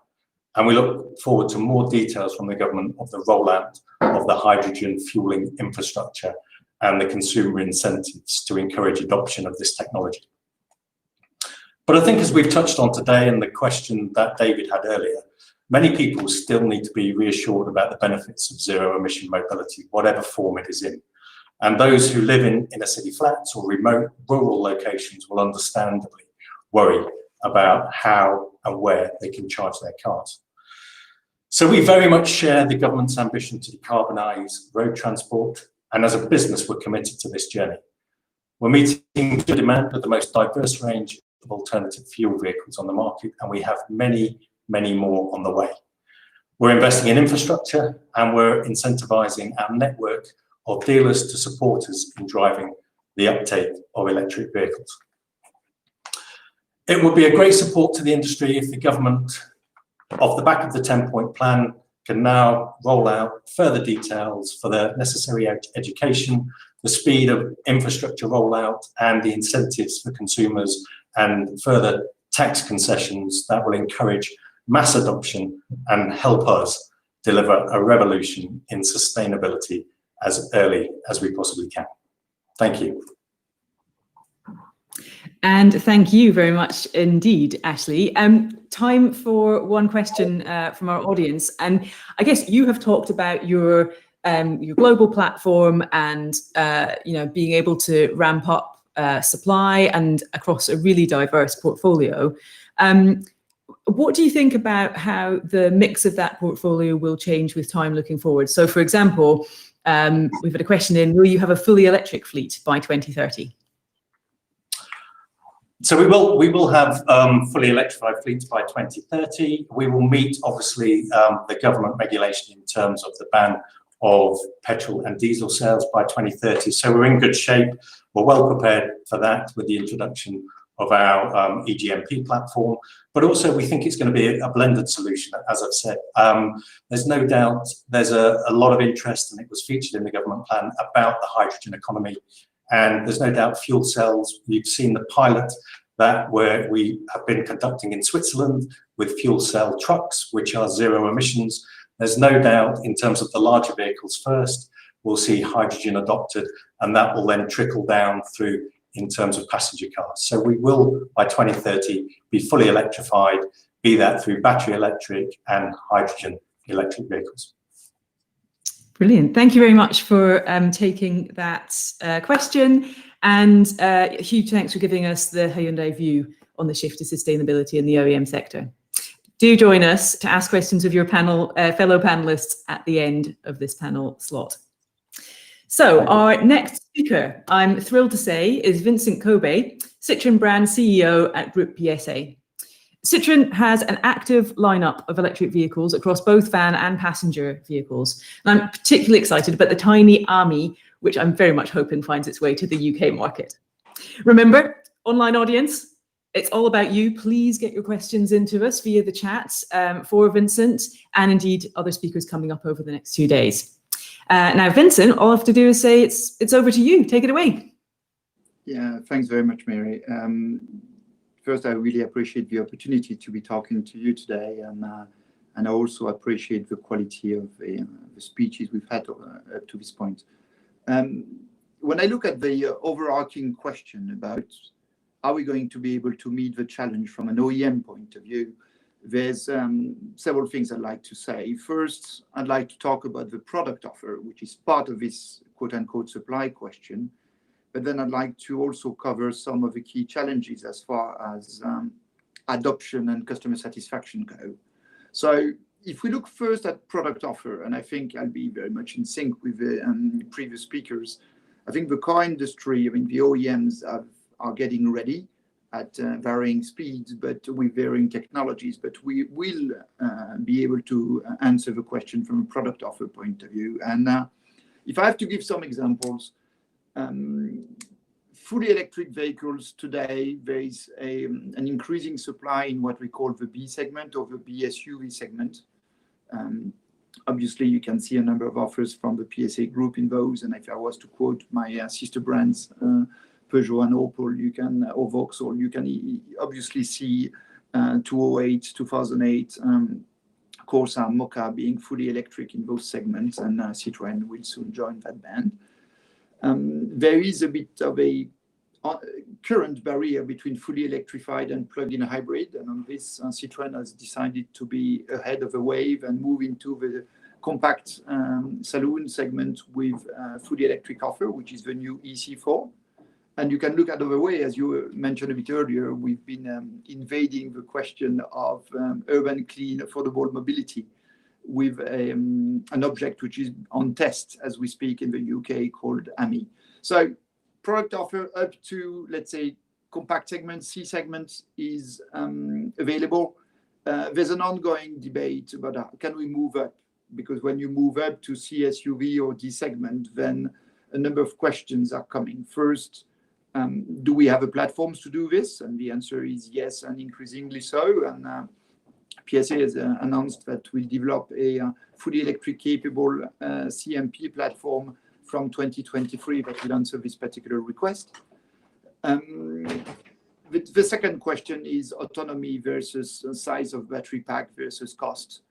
And we look forward to more details from the government of the rollout of the hydrogen fueling infrastructure and the consumer incentives to encourage adoption of this technology. But I think, as we've touched on today and the question that David had earlier, many people still need to be reassured about the benefits of zero emission mobility, whatever form it is in. And those who live in inner city flats or remote rural locations will understandably worry about how and where they can charge their cars. So we very much share the government's ambition to decarbonise road transport, and as a business, we're committed to this journey. We're meeting the demand with the most diverse range of alternative fuel vehicles on the market, and we have many, many more on the way. We're investing in infrastructure, and we're incentivising our network of dealers to support us in driving the uptake of electric vehicles. It would be a great support to the industry if the government, off the back of the 10-point plan, can now roll out further details for the necessary education, the speed of infrastructure rollout, and the incentives for consumers, and further tax concessions that will encourage mass adoption and help us deliver a revolution in sustainability as early as we possibly can. Thank you. And thank you very much indeed, Ashley. Time for one question from our audience. And I guess you have talked about your global platform and being able to ramp up supply and across a really diverse portfolio. What do you think about how the mix of that portfolio will change with time looking forward? So, for example, we've had a question in, will you have a fully electric fleet by 2030? So we will have fully electrified fleets by 2030. We will meet, obviously, the government regulation in terms of the ban of petrol and diesel sales by 2030. So we're in good shape. We're well prepared for that with the introduction of our EGMP platform. But also we think it's going to be a blended solution, as I've said. There's no doubt there's a lot of interest, and it was featured in the government plan, about the hydrogen economy And there's no doubt fuel cells, you've seen the pilot where we have been conducting in Switzerland with fuel cell trucks, which are zero emissions. There's no doubt in terms of the larger vehicles first, we'll see hydrogen adopted, and that will then trickle down through in terms of passenger cars. So we will, by 2030, be fully electrified, be that through battery electric and hydrogen electric vehicles. Brilliant. Thank you very much for taking that question, and a huge thanks for giving us the Hyundai view on the shift to sustainability in the OEM sector. Do join us to ask questions of your fellow panelists at the end of this panel slot. So our next speaker, I'm thrilled to say, is Vincent Kobe, Citroën brand CEO at Group PSA. Citroën has an active lineup of electric vehicles across both van and passenger vehicles. And I'm particularly excited about the tiny Ami, which I'm very much hoping finds its way to the UK market. Remember, online audience, it's all about you. Please get your questions into us via the chat for Vincent and indeed other speakers coming up over the next 2 days. Now, Vincent, all I have to do is say it's over to you. Take it away. Yeah, thanks very much, Mary. First, I really appreciate the opportunity to be talking to you today, and I also appreciate the quality of the speeches we've had up to this point. When I look at the overarching question about are we going to be able to meet the challenge from an OEM point of view, there's several things I'd like to say. First, I'd like to talk about the product offer, which is part of this quote-unquote supply question. But then I'd like to also cover some of the key challenges as far as adoption and customer satisfaction go. So if we look first at product offer, and I think I'll be very much in sync with the previous speakers, I think the car industry, I mean, the OEMs are getting ready at varying speeds, but with varying technologies. But we will be able to answer the question from a product offer point of view. And if I have to give some examples, fully electric vehicles today, there is an increasing supply in what we call the B segment or the B SUV segment. Obviously, you can see a number of offers from the PSA group in those. And if I was to quote my sister brands, Peugeot and Opel, you can, or Vauxhall, you can obviously see 208, 2008, Corsa, Mocha being fully electric in both segments, and Citroën will soon join that band. There is a bit of a current barrier between fully electrified and plug-in hybrid, and on this, Citroën has decided to be ahead of the wave and move into the compact saloon segment with fully electric offer, which is the new EC4. And you can look at the other way, as you mentioned a bit earlier, we've been invading the question of urban, clean, affordable mobility with an object which is on test as we speak in the UK called AMI. So product offer up to, let's say, compact segment, C segment is available. There's an ongoing debate about how can we move up, because when you move up to C SUV or D segment, then a number of questions are coming. First, do we have the platforms to do this? And the answer is yes, and increasingly so. And PSA has announced that we'll develop a fully electric capable CMP platform from 2023 that will answer this particular request. The second question is autonomy versus size of battery pack versus cost.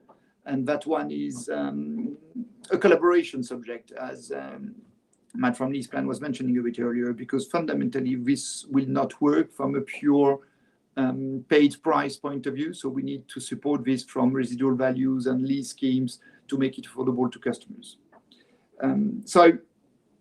And that one is a collaboration subject, as Matt from LeasePlan was mentioning a bit earlier, because fundamentally this will not work from a pure paid price point of view. So we need to support this from residual values and lease schemes to make it affordable to customers. So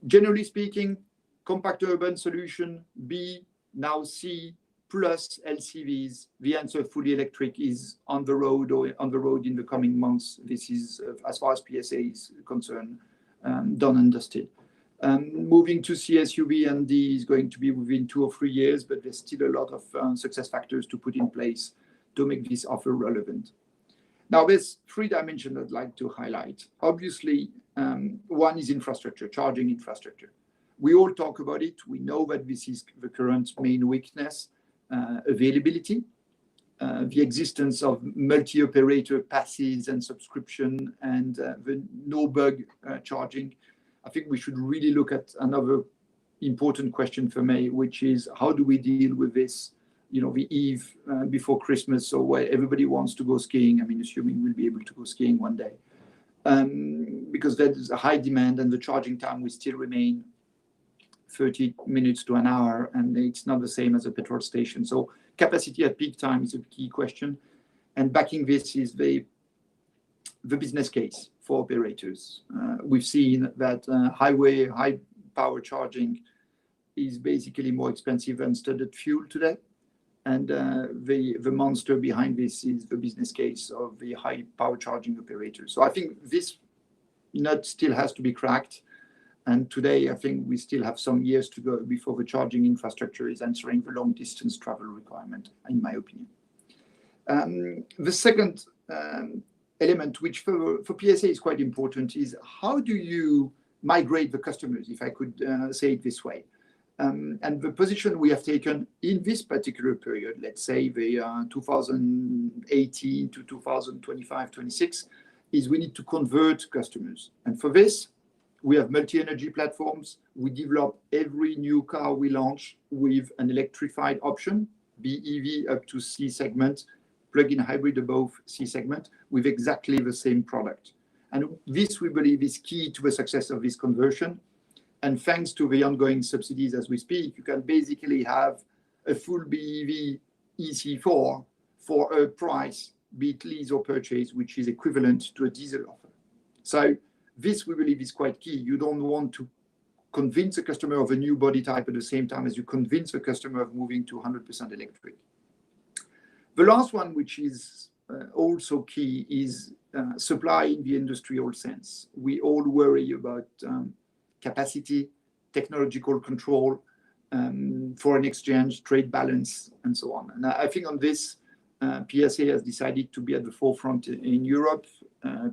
generally speaking, compact urban solution, B, now C, plus LCVs. The answer fully electric is on the road or on the road in the coming months. This is, as far as PSA is concerned, done and dusted. Moving to CSUV and D is going to be within 2 or 3 years, but there's still a lot of success factors to put in place to make this offer relevant. Now, there's 3 dimensions I'd like to highlight. Obviously, one is infrastructure, charging infrastructure. We all talk about it. We know that this is the current main weakness, availability, the existence of multi-operator passes and subscription, and the no bug charging. I think we should really look at another important question for me, which is how do we deal with this, you know, the eve before Christmas, so where everybody wants to go skiing. I mean, assuming we'll be able to go skiing one day, because there's a high demand and the charging time will still remain 30 minutes to an hour, and it's not the same as a petrol station. So capacity at peak time is a key question, and backing this is the business case for operators. We've seen that highway high power charging is basically more expensive than standard fuel today, and the monster behind this is the business case of the high power charging operators. So I think this nut still has to be cracked, and today I think we still have some years to go before the charging infrastructure is answering the long distance travel requirement, in my opinion. The second element, which for PSA is quite important, is how do you migrate the customers, if I could say it this way. And the position we have taken in this particular period, let's say the 2018 to 2025-26, is we need to convert customers. And for this, we have multi-energy platforms. We develop every new car we launch with an electrified option, BEV up to C segment, plug-in hybrid above C segment, with exactly the same product. And this, we believe, is key to the success of this conversion. And thanks to the ongoing subsidies as we speak, you can basically have a full BEV EC4 for a price, be it lease or purchase, which is equivalent to a diesel offer. So this, we believe, is quite key. You don't want to convince a customer of a new body type at the same time as you convince a customer of moving to 100% electric. The last one, which is also key, is supply in the industrial sense. We all worry about capacity, technological control, foreign exchange, trade balance, and so on. And I think on this, PSA has decided to be at the forefront in Europe.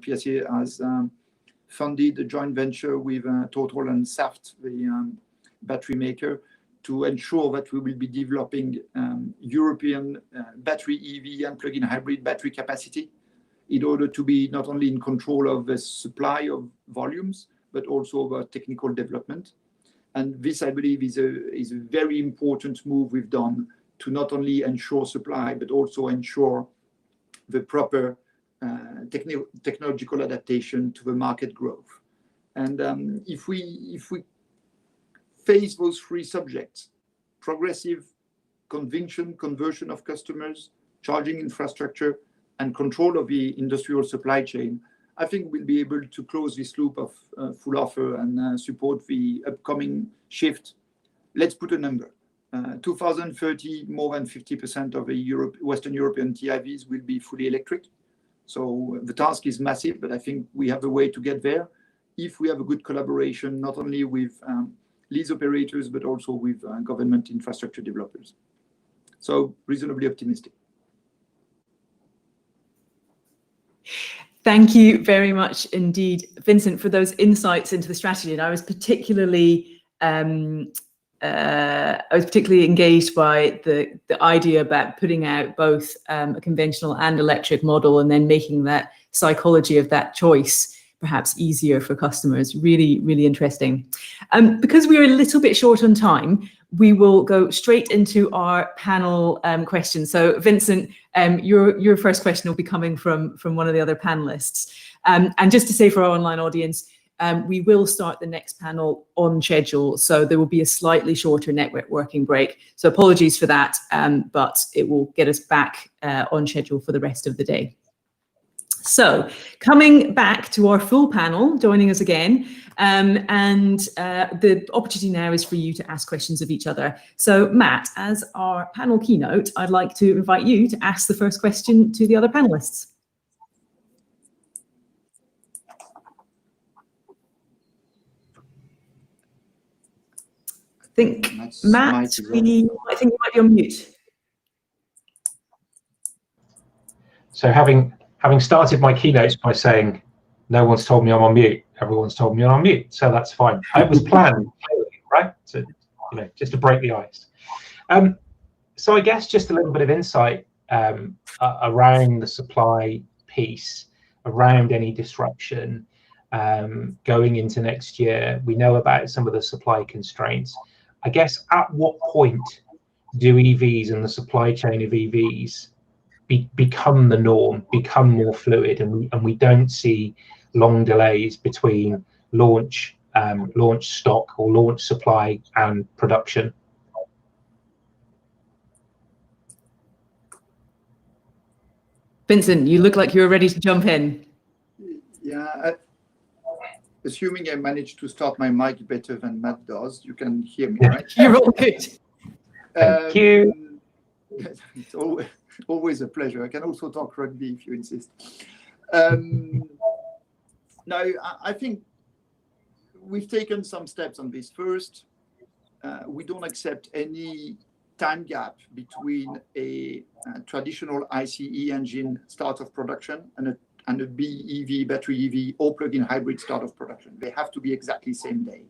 PSA has funded a joint venture with Total and Saft, the battery maker, to ensure that we will be developing European battery EV and plug-in hybrid battery capacity in order to be not only in control of the supply of volumes, but also about technical development. And this, I believe, is a very important move we've done to not only ensure supply, but also ensure the proper technological adaptation to the market growth. And if we face those three subjects, progressive conversion of customers, charging infrastructure, and control of the industrial supply chain, I think we'll be able to close this loop of full offer and support the upcoming shift. Let's put a number. 2030, more than 50% of the Western European TIVs will be fully electric. So the task is massive, but I think we have a way to get there if we have a good collaboration, not only with lease operators, but also with government infrastructure developers. So reasonably optimistic. Thank you very much indeed, Vincent, for those insights into the strategy. And I was particularly engaged by the idea about putting out both a conventional and electric model, and then making that psychology of that choice perhaps easier for customers. Really, really interesting. Because we're a little bit short on time, we will go straight into our panel questions. So Vincent, your first question will be coming from one of the other panelists. And just to say for our online audience, we will start the next panel on schedule. So there will be a slightly shorter networking break. So apologies for that, but it will get us back on schedule for the rest of the day. So coming back to our full panel, joining us again, and the opportunity now is for you to ask questions of each other. So Matt, as our panel keynote, I'd like to invite you to ask the first question to the other panelists. I think, Matt, I think you might be on mute. So having started my keynotes by saying, no one's told me I'm on mute, everyone's told me I'm on mute, so that's fine. It was planned, right? So, just to break the ice. So I guess just a little bit of insight around the supply piece, around any disruption going into next year. We know about some of the supply constraints, I guess at what point do EVs and the supply chain of EVs become the norm, become more fluid, and we don't see long delays between launch stock or launch supply and production? Vincent, you look like you were ready to jump in. Yeah, assuming I managed to start my mic better than Matt does, you can hear me, right? You're all good. Thank you. It's always a pleasure. I can also talk rugby if you insist. No, I think we've taken some steps on this. First, we don't accept any time gap between a traditional ICE engine start of production and a BEV, battery EV, or plug-in hybrid start of production. They have to be exactly same day.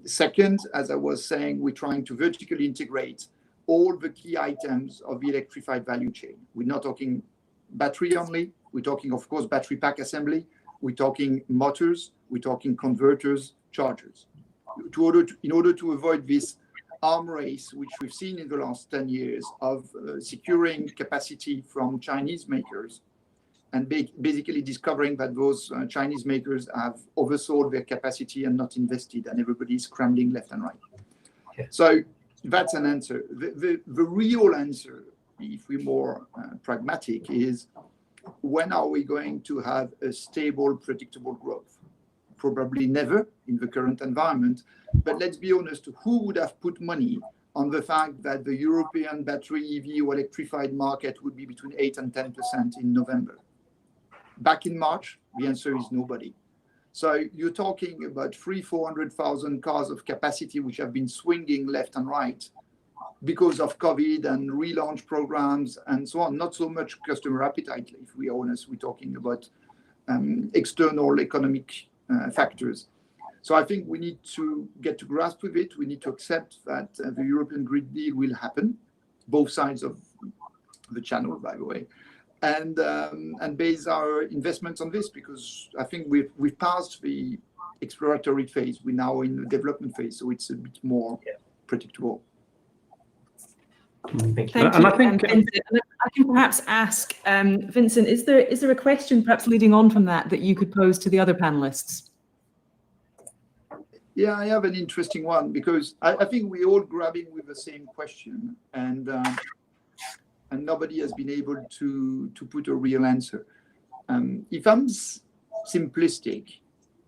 Second, as I was saying, we're trying to vertically integrate all the key items of the electrified value chain. We're not talking battery only. We're talking, of course, battery pack assembly. We're talking motors. We're talking converters, chargers. In order to avoid this arm race, which we've seen in the last 10 years of securing capacity from Chinese makers and basically discovering that those Chinese makers have oversold their capacity and not invested, and everybody's scrambling left and right. Yeah. So that's an answer. The real answer, if we're more pragmatic, is when are we going to have a stable, predictable growth? Probably never in the current environment. But let's be honest, who would have put money on the fact that the European battery EV or electrified market would be between 8 and 10% in November? Back in March, the answer is nobody. So you're talking about 300,000-400,000 cars of capacity which have been swinging left and right because of COVID and relaunch programs and so on. Not so much customer appetite, if we're honest. We're talking about external economic factors. So I think we need to get to grasp with it. We need to accept that the European Green Deal will happen, both sides of the channel, by the way, and base our investments on this, because I think we've passed the exploratory phase. We're now in the development phase, so it's a bit more predictable. Thank you. Thank And you, I think Vincent. And I can perhaps ask Vincent, is there a question perhaps leading on from that you could pose to the other panelists? Yeah, I have an interesting one, because I think we're all grabbing with the same question, and nobody has been able to put a real answer. If I'm simplistic,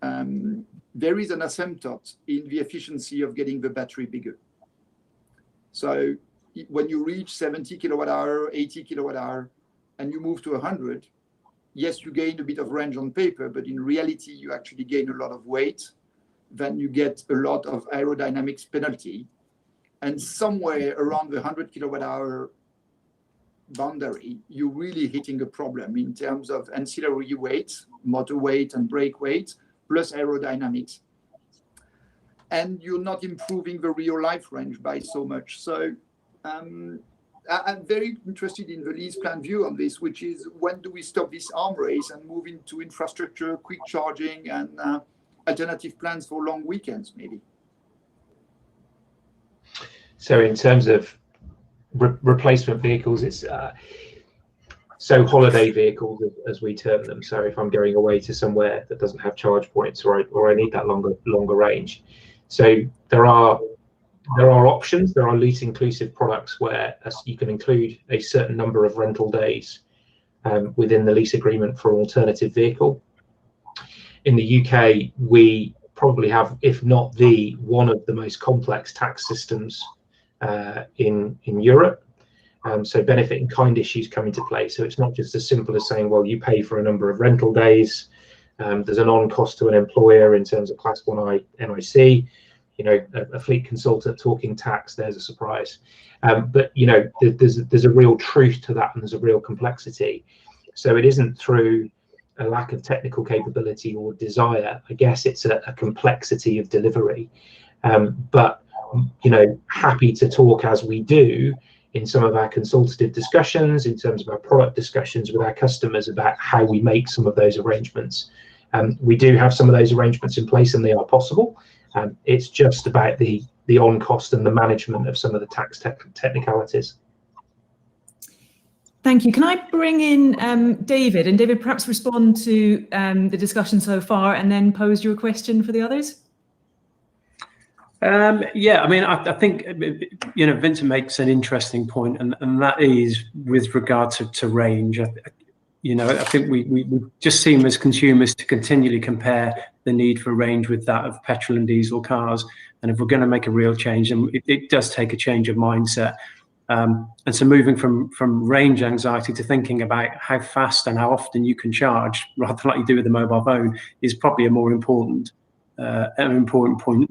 there is an asymptote in the efficiency of getting the battery bigger. So when you reach 70 kilowatt hour, 80 kilowatt hour, and you move to 100, yes, you gain a bit of range on paper, but in reality, you actually gain a lot of weight. Then you get a lot of aerodynamics penalty. And somewhere around the 100 kilowatt hour boundary, you're really hitting a problem in terms of ancillary weight, motor weight and brake weight, plus aerodynamics. And you're not improving the real life range by so much. So I'm very interested in the Lee's plan view on this, which is when do we stop this arm race and move into infrastructure, quick charging, and alternative plans for long weekends, maybe? So in terms of replacement vehicles, it's so holiday vehicles, as we term them. So if I'm going away to somewhere that doesn't have charge points, or I need that longer range, so there are options. There are lease inclusive products where you can include a certain number of rental days within the lease agreement for an alternative vehicle. In the UK, we probably have, if not one of the most complex tax systems in Europe. So benefit in kind issues come into play. So it's not just as simple as saying, well, you pay for a number of rental days. There's an on-cost to an employer in terms of Class 1I NIC. You know, a fleet consultant talking tax, there's a surprise. But, you know, there's a real truth to that, and there's a real complexity. So it isn't through a lack of technical capability or desire. I guess it's a complexity of delivery. But, you know, happy to talk as we do in some of our consultative discussions, in terms of our product discussions with our customers about how we make some of those arrangements. We do have some of those arrangements in place, and they are possible. It's just about the the on cost and the management of some of the tax technicalities. Thank you. Can I bring in David, and David, perhaps respond to the discussion so far and then pose your question for the others? Yeah, I mean, I think, you know, Vincent makes an interesting point, and that is with regard to range. You know, I think we just seem as consumers to continually compare the need for range with that of petrol and diesel cars. And if we're going to make a real change, then it does take a change of mindset. And so moving from range anxiety to thinking about how fast and how often you can charge, rather like you do with the mobile phone, is probably a more important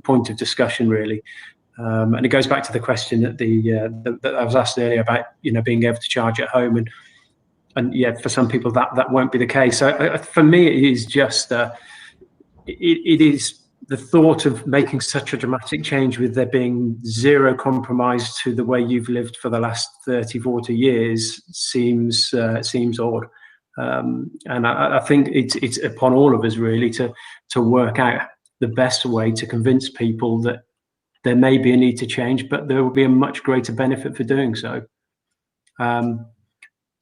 point of discussion, really. And it goes back to the question that I was asked earlier about, you know, being able to charge at home, and yeah, for some people that won't be the case. So for me, it is just it is the thought of making such a dramatic change with there being zero compromise to the way you've lived for the last 30, 40 years seems odd. And I think it's upon all of us really to work out the best way to convince people that there may be a need to change, but there will be a much greater benefit for doing so.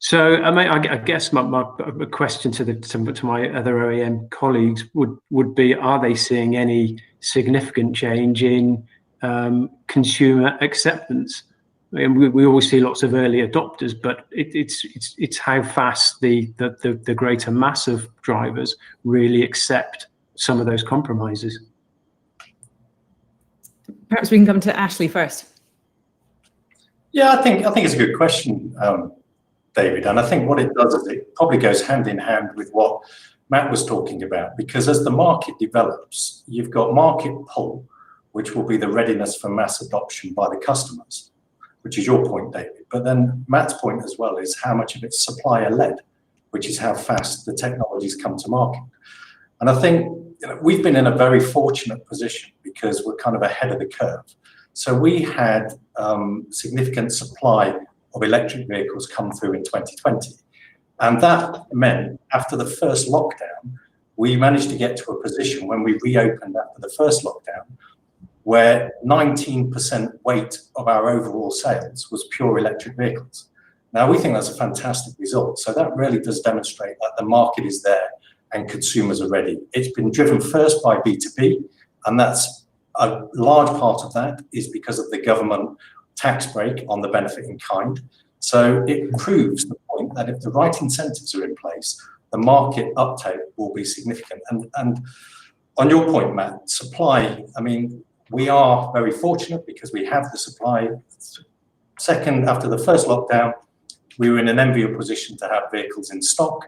So I mean, I guess my question to my other OEM colleagues would be: are they seeing any significant change in consumer acceptance? I mean, we always see lots of early adopters, but it's how fast the greater mass of drivers really accept some of those compromises. Perhaps we can come to Ashley first. Yeah, I think it's a good question, David, and I think what it does is it probably goes hand in hand with what Matt was talking about, because as the market develops, you've got market pull, which will be the readiness for mass adoption by the customers, which is your point, David. But then Matt's point as well is how much of it's supplier-led, which is how fast the technologies come to market. And I think we've been in a very fortunate position because we're kind of ahead of the curve. So we had significant supply of electric vehicles come through in 2020. And that meant after the first lockdown, we managed to get to a position when we reopened after the first lockdown, where 19% weight of our overall sales was pure electric vehicles. Now, we think that's a fantastic result. So that really does demonstrate that the market is there and consumers are ready. It's been driven first by B2B, and that's a large part of that is because of the government tax break on the benefit in kind. So it proves the point that if the right incentives are in place, the market uptake will be significant. And on your point, Matt, supply, I mean, we are very fortunate because we have the supply. Second, after the first lockdown, we were in an enviable position to have vehicles in stock.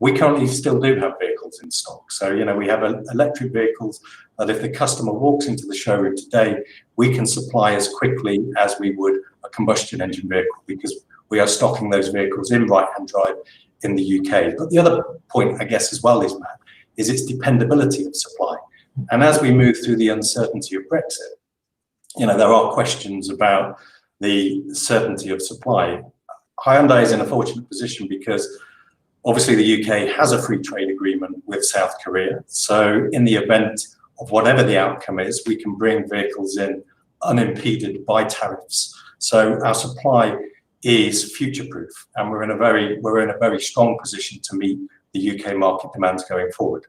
We currently still do have vehicles in stock. So, you know, we have electric vehicles that if the customer walks into the showroom today, we can supply as quickly as we would a combustion engine vehicle because we are stocking those vehicles in right-hand drive in the UK. But the other point, I guess, as well is, Matt, is its dependability of supply. And as we move through the uncertainty of Brexit, you know, there are questions about the certainty of supply. Hyundai is in a fortunate position because obviously the UK has a free trade agreement with South Korea. So in the event of whatever the outcome is, we can bring vehicles in unimpeded by tariffs. So our supply is future-proof, and we're in a very strong position to meet the UK market demands going forward.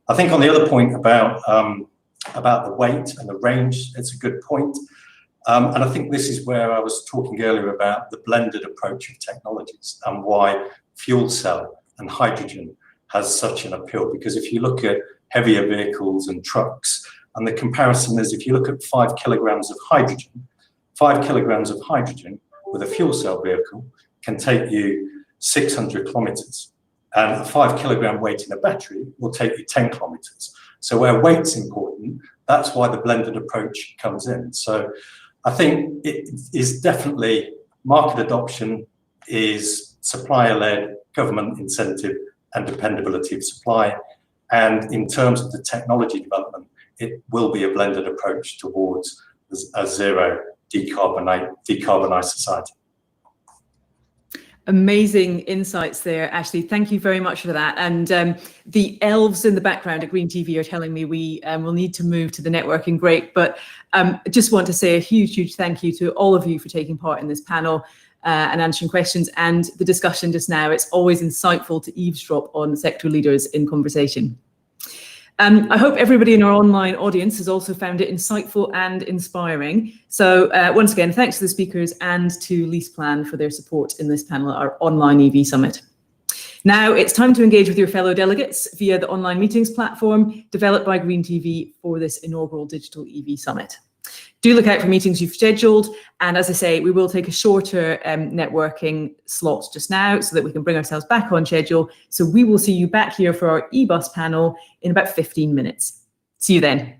I think on the other point about the weight and the range, it's a good point. And I think this is where I was talking earlier about the blended approach of technologies and why fuel cell and hydrogen has such an appeal. Because if you look at heavier vehicles and trucks, and the comparison is if you look at 5 kilograms of hydrogen, 5 kilograms of hydrogen with a fuel cell vehicle can take you 600 kilometers. And a 5 kilogram weight in a battery will take you 10 kilometers. So where weight's important, that's why the blended approach comes in. So I think it is definitely market adoption is supplier-led, government incentive and dependability of supply. And in terms of the technology development, it will be a blended approach towards a zero decarbonized society. Amazing insights there, Ashley. Thank you very much for that. And the elves in the background at GreenTV are telling me we will need to move to the networking break. But I just want to say a huge, huge thank you to all of you for taking part in this panel and answering questions and the discussion just now. It's always insightful to eavesdrop on sector leaders in conversation. I hope everybody in our online audience has also found it insightful and inspiring. So once again, thanks to the speakers and to LeasePlan for their support in this panel, our online EV Summit. Now it's time to engage with your fellow delegates via the online meetings platform developed by GreenTV for this inaugural Digital EV Summit. Do look out for meetings you've scheduled. And as I say, we will take a shorter networking slot just now so that we can bring ourselves back on schedule. So we will see you back here for our e-bus panel in about 15 minutes. See you then.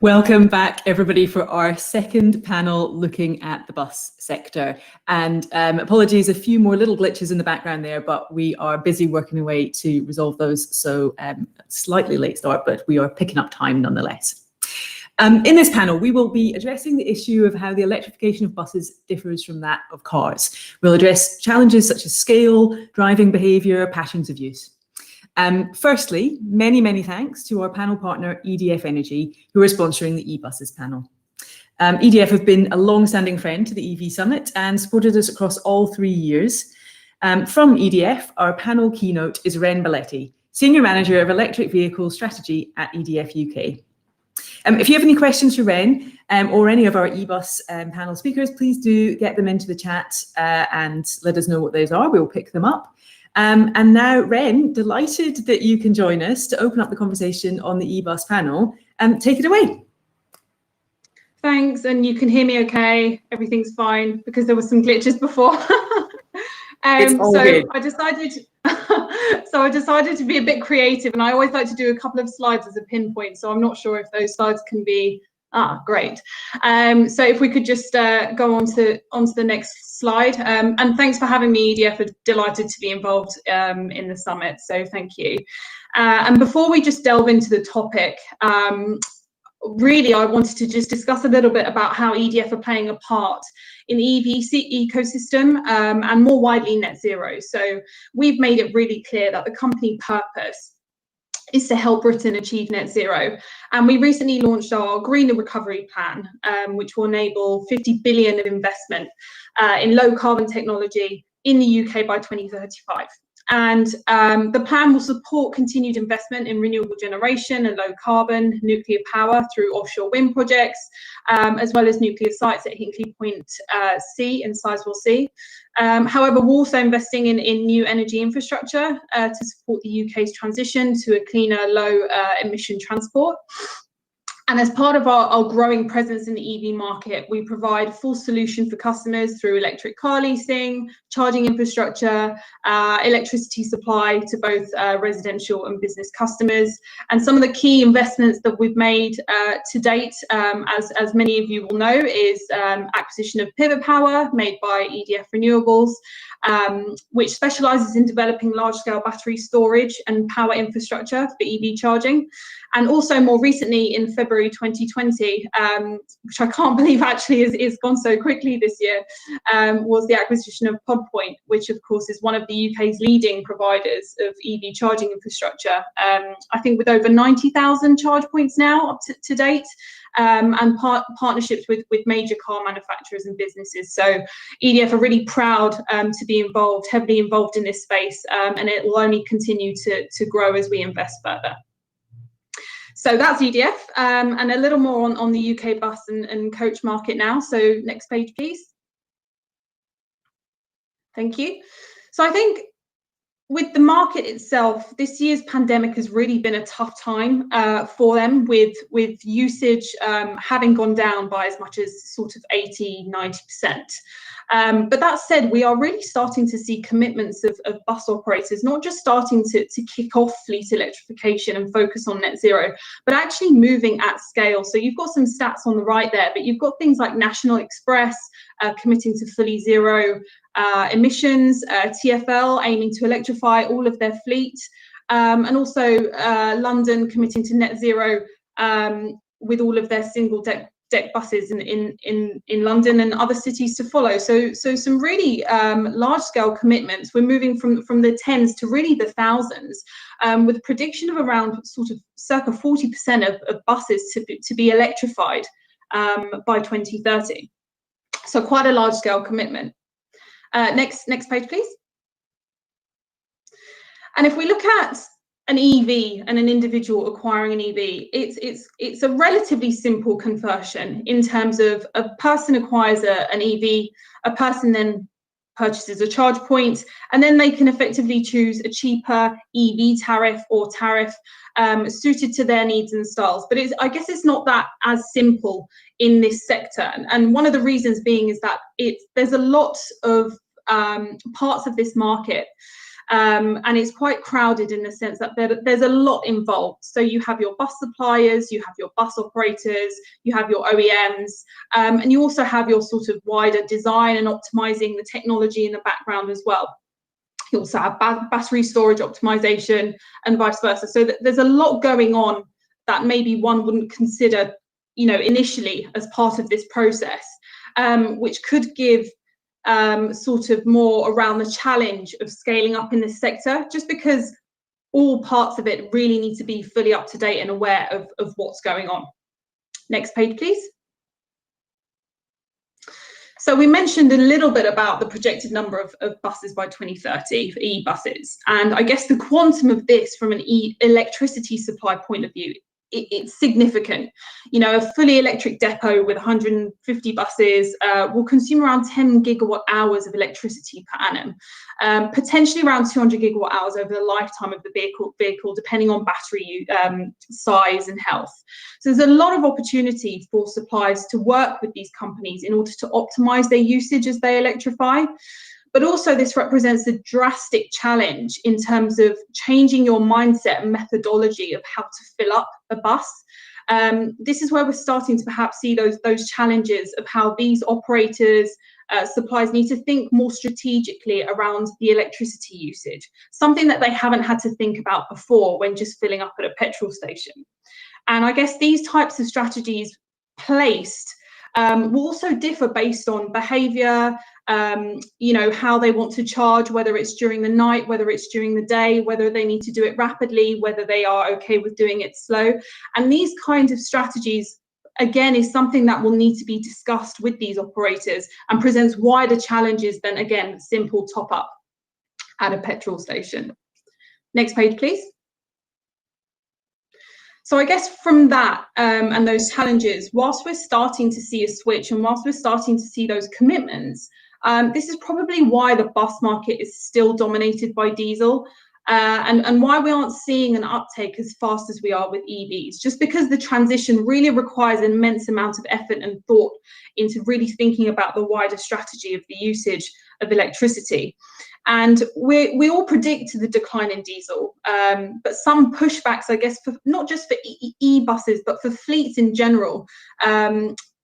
Welcome back, everybody, for our second panel looking at the bus sector. And apologies, a few more little glitches in the background there, but we are busy working away to resolve those. So slightly late start, but we are picking up time nonetheless. In this panel, we will be addressing the issue of how the electrification of buses differs from that of cars. We'll address challenges such as scale, driving behaviour, patterns of use. Firstly, many thanks to our panel partner, EDF Energy, who are sponsoring the e-buses panel. EDF have been a long-standing friend to the EV Summit and supported us across all 3 years. From EDF, our panel keynote is Ren Belletti, Senior Manager of Electric Vehicle Strategy at EDF UK. If you have any questions for Ren or any of our e-bus panel speakers, please do get them into the chat and let us know what those are. We'll pick them up. And now, Ren, delighted that you can join us to open up the conversation on the e-bus panel. Take it away. Thanks, and you can hear me okay? Everything's fine, because there were some glitches before. Good. I decided to be a bit creative, and I always like to do a couple of slides as a pinpoint, so I'm not sure if those slides can be great. So if we could just go on to the next slide. And thanks for having me, EDF. Are delighted to be involved in the summit, so thank you. And before we just delve into the topic, really I wanted to just discuss a little bit about how EDF are playing a part in the EV ecosystem and more widely net zero. So we've made it really clear that the company purpose is to help Britain achieve net zero. And we recently launched our Green Recovery Plan, which will enable 50 billion of investment in low carbon technology in the UK by 2035. And the plan will support continued investment in renewable generation and low carbon nuclear power through offshore wind projects, as well as nuclear sites at Hinkley Point C and Sizewell C. However, we're also investing in new energy infrastructure to support the UK's transition to a cleaner, low emission transport. And as part of our growing presence in the EV market, we provide full solutions for customers through electric car leasing, charging infrastructure, electricity supply to both residential and business customers. And some of the key investments that we've made to date, as many of you will know, is acquisition of Pivot Power made by EDF Renewables, which specialises in developing large-scale battery storage and power infrastructure for EV charging. And also more recently in February 2020, which I can't believe actually is gone so quickly this year, was the acquisition of PodPoint, which of course is one of the UK's leading providers of EV charging infrastructure. I think with over 90,000 charge points now up to date, and partnerships with major car manufacturers and businesses. So EDF are really proud to be heavily involved in this space, and it will only continue to grow as we invest further. So that's EDF, and a little more on the UK bus and coach market now. So next page, please. Thank you. So I think with the market itself, this year's pandemic has really been a tough time for them, with usage having gone down by as much as sort of 80–90%. But that said, we are really starting to see commitments of bus operators, not just starting to kick off fleet electrification and focus on net zero, but actually moving at scale. So you've got some stats on the right there, but you've got things like National Express committing to fully zero emissions, TfL aiming to electrify all of their fleet, and also London committing to net zero with all of their single deck buses in London and other cities to follow. So some really large scale commitments. We're moving from the tens to really the thousands, with a prediction of around sort of circa 40% of buses to be electrified by 2030. So quite a large scale commitment. Next page, please. And if we look at an EV and an individual acquiring an EV, it's a relatively simple conversion in terms of a person acquires an EV, a person then purchases a charge point, and then they can effectively choose a cheaper EV tariff or tariff suited to their needs and styles. But I guess it's not that as simple in this sector. And one of the reasons being is that there's a lot of parts of this market and it's quite crowded in the sense that there's a lot involved. So you have your bus suppliers, you have your bus operators, you have your OEMs, and you also have your sort of wider design and optimizing the technology in the background as well. You also have battery storage optimization and vice versa. So there's a lot going on that maybe one wouldn't consider, you know, initially as part of this process, which could give sort of more around the challenge of scaling up in this sector, just because all parts of it really need to be fully up to date and aware of what's going on. Next page, please. So we mentioned a little bit about the projected number of buses by 2030 for e-buses. And I guess the quantum of this from an electricity supply point of view, it's significant. You know, a fully electric depot with 150 buses will consume around 10 gigawatt hours of electricity per annum, potentially around 200 gigawatt hours over the lifetime of the vehicle, depending on battery size and health. So there's a lot of opportunity for suppliers to work with these companies in order to optimize their usage as they electrify. But also this represents a drastic challenge in terms of changing your mindset and methodology of how to fill up a bus. This is where we're starting to perhaps see those challenges of how these operators, suppliers need to think more strategically around the electricity usage, something that they haven't had to think about before when just filling up at a petrol station. And I guess these types of strategies placed will also differ based on behavior, you know, how they want to charge, whether it's during the night, whether it's during the day, whether they need to do it rapidly, whether they are okay with doing it slow. And these kinds of strategies, again, is something that will need to be discussed with these operators and presents wider challenges than, again, simple top up at a petrol station. Next page, please. So I guess from that and those challenges, whilst we're starting to see a switch and whilst we're starting to see those commitments, this is probably why the bus market is still dominated by diesel and why we aren't seeing an uptake as fast as we are with EVs, just because the transition really requires an immense amount of effort and thought into really thinking about the wider strategy of the usage of electricity. And we all predict the decline in diesel, but some pushbacks, I guess, for not just for e-buses, but for fleets in general,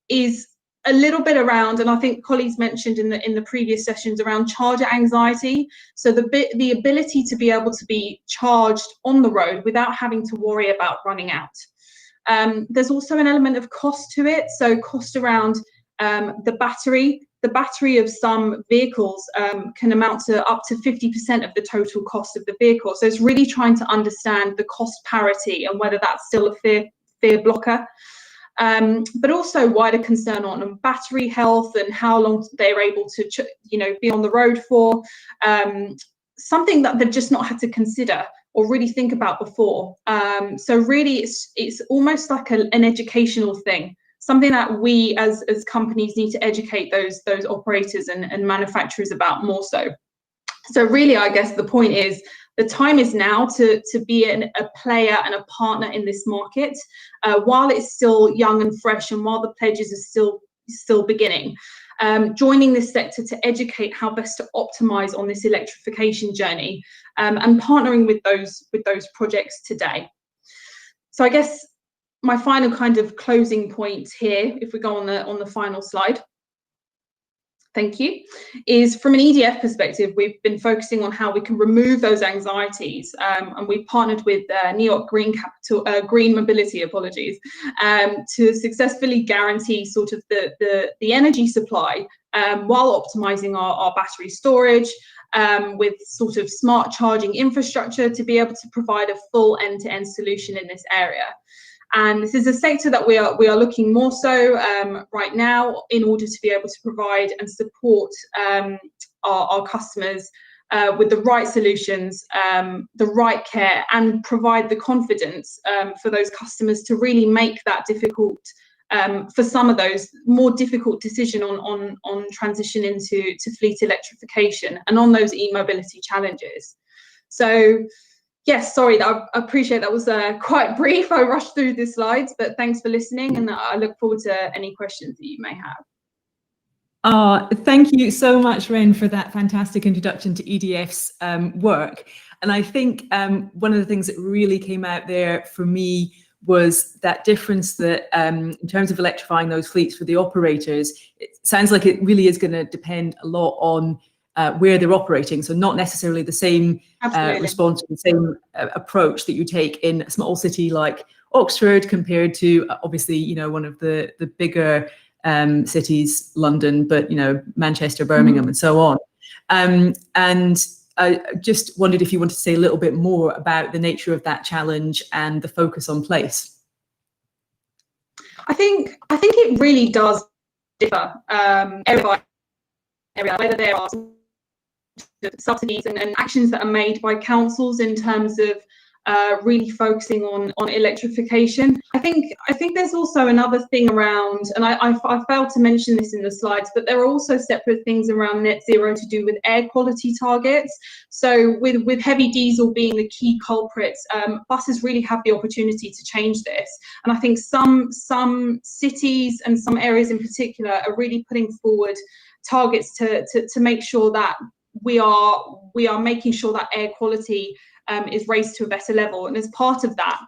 is a little bit around, and I think colleagues mentioned in the previous sessions, around charger anxiety. So the ability to be able to be charged on the road without having to worry about running out. There's also an element of cost to it. So cost around the battery. The battery of some vehicles can amount to up to 50% of the total cost of the vehicle. So it's really trying to understand the cost parity and whether that's still a fear blocker. But also wider concern on battery health and how long they're able to, you know, be on the road for. Something that they've just not had to consider or really think about before. So really, it's almost like an educational thing. Something that we as companies need to educate those operators and manufacturers about more so. So really, I guess the point is the time is now to be a player and a partner in this market while it's still young and fresh and while the pledges are still beginning. Joining this sector to educate how best to optimize on this electrification journey and partnering with those projects today. So I guess my final kind of closing point here, if we go on the final slide, thank you, is from an EDF perspective, we've been focusing on how we can remove those anxieties, and we've partnered with NEOC Green Mobility, to successfully guarantee sort of the energy supply while optimizing our battery storage, with sort of smart charging infrastructure to be able to provide a full end-to-end solution in this area. And this is a sector that we are looking more so right now in order to be able to provide and support our customers with the right solutions, the right care, and provide the confidence for those customers to really make that difficult, for some of those more difficult decision on transition into fleet electrification and on those e-mobility challenges. So yes, sorry, I appreciate that was quite brief. I rushed through the slides, but thanks for listening, and I look forward to any questions that you may have. Thank you so much, Ren, for that fantastic introduction to EDF's work. And I think one of the things that really came out there for me was that difference that in terms of electrifying those fleets for the operators, it sounds like it really is going to depend a lot on where they're operating. So not necessarily the same response, the same approach that you take in a small city like Oxford compared to obviously, you know, one of the bigger cities, London, but, you know, Manchester, Birmingham, and so on. And I just wondered if you wanted to say a little bit more about the nature of that challenge and the focus on place. I think it really does differ area by area, whether there are subsidies and actions that are made by councils in terms of really focusing on electrification. I think there's also another thing around, and I failed to mention this in the slides, but there are also separate things around net zero to do with air quality targets. So with heavy diesel being the key culprits, buses really have the opportunity to change this. And I think some cities and some areas in particular are really putting forward targets to make sure that we are making sure that air quality is raised to a better level. And as part of that,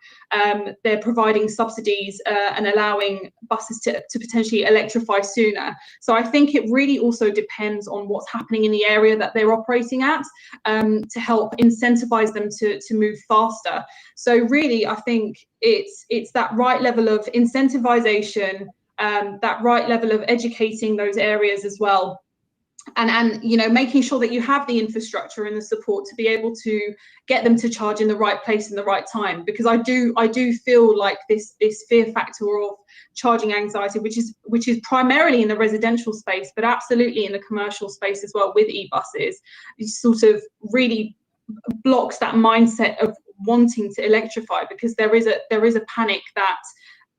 they're providing subsidies and allowing buses to potentially electrify sooner. So I think it really also depends on what's happening in the area that they're operating at to help incentivize them to move faster. So really, I think it's that right level of incentivization, that right level of educating those areas as well. And you know, making sure that you have the infrastructure and the support to be able to get them to charge in the right place in the right time, because I do feel like this fear factor of charging anxiety, which is primarily in the residential space, but absolutely in the commercial space as well with e-buses, it sort of really blocks that mindset of wanting to electrify, because there is a panic that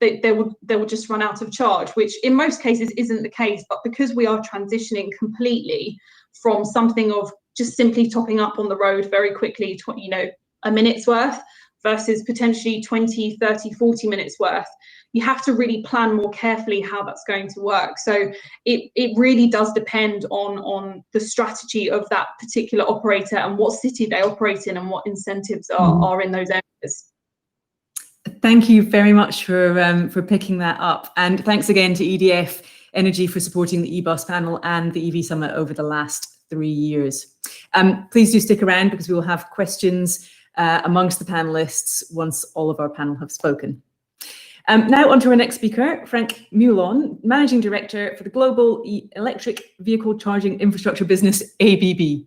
they will just run out of charge, which in most cases isn't the case. But because we are transitioning completely from something of just simply topping up on the road very quickly, you know, a minute's worth versus potentially 20, 30, 40 minutes worth, you have to really plan more carefully how that's going to work. So it really does depend on the strategy of that particular operator and what city they operate in and what incentives are in those areas. Thank you very much for picking that up, and thanks again to EDF Energy for supporting the eBus panel and the EV Summit over the last 3 years. Please do stick around because we will have questions amongst the panelists once all of our panel have spoken. Now on to our next speaker, Frank Mulon, Managing Director for the Global Electric Vehicle Charging Infrastructure Business, ABB.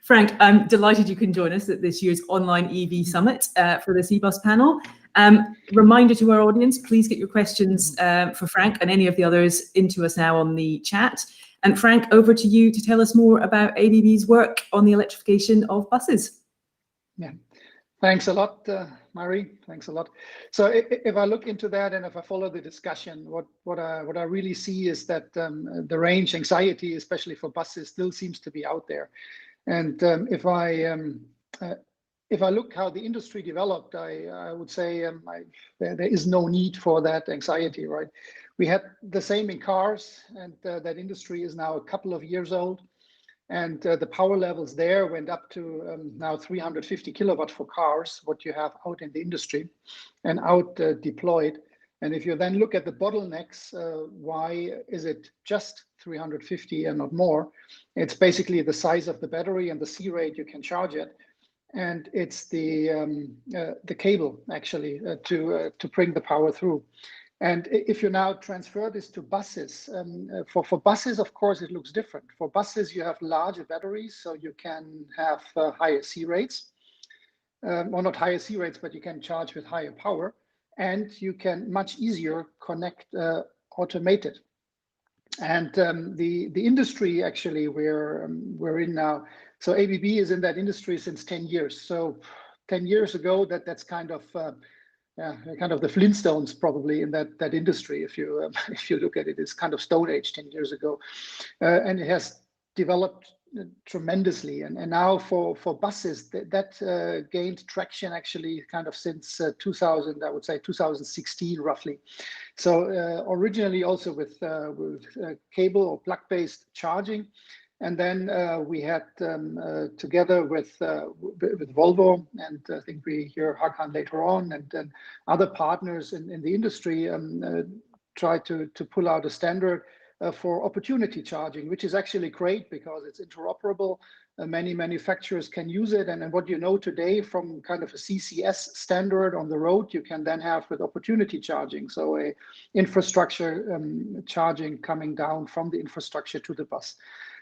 Frank, I'm delighted you can join us at this year's online EV Summit for this eBus panel. Reminder to our audience, please get your questions for Frank and any of the others into us now on the chat. And Frank, over to you to tell us more about ABB's work on the electrification of buses. Yeah, thanks a lot, Mari. Thanks a lot. So if I look into that and if I follow the discussion, what I really see is that the range anxiety, especially for buses, still seems to be out there. And if I look how the industry developed, I would say there is no need for that anxiety, right? We had the same in cars, and that industry is now a couple of years old, and the power levels there went up to now 350 kilowatt for cars, what you have out in the industry and out deployed. And if you then look at the bottlenecks, why is it just 350 and not more? It's basically the size of the battery and the C rate you can charge it. And it's the cable actually to bring the power through. And if you now transfer this to buses, for buses, of course, it looks different. For buses, you have larger batteries, so you can have higher C rates. Or not higher C rates, but you can charge with higher power, and you can much easier connect automated. And the industry actually we're in now. So ABB is in that industry since 10 years. So 10 years ago, that's kind of the Flintstones probably in that industry. If you look at it, it's kind of Stone Age 10 years ago, and it has developed tremendously. And now for buses, that gained traction actually kind of since 2000, I would say 2016 roughly. So originally also with cable or plug-based charging. And then we had together with Volvo, and I think we hear Hakan later on, and other partners in the industry try to pull out a standard for opportunity charging, which is actually great because it's interoperable. Many manufacturers can use it. And what you know today from kind of a CCS standard on the road, you can then have with opportunity charging. So a infrastructure charging coming down from the infrastructure to the bus.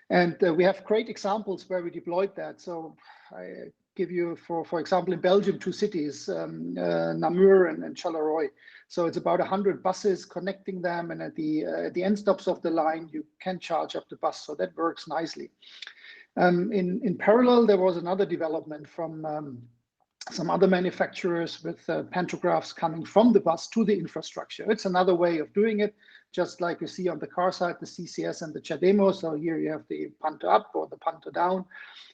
And we have great examples where we deployed that. So I give you, for example, in Belgium, 2 cities, Namur and Charleroi. So it's about 100 buses connecting them. And at the end stops of the line, you can charge up the bus. So that works nicely. In parallel, there was another development from some other manufacturers with pantographs coming from the bus to the infrastructure. It's another way of doing it, just like you see on the car side, the CCS and the CHAdeMO. So here you have the Panto up or the Panto down.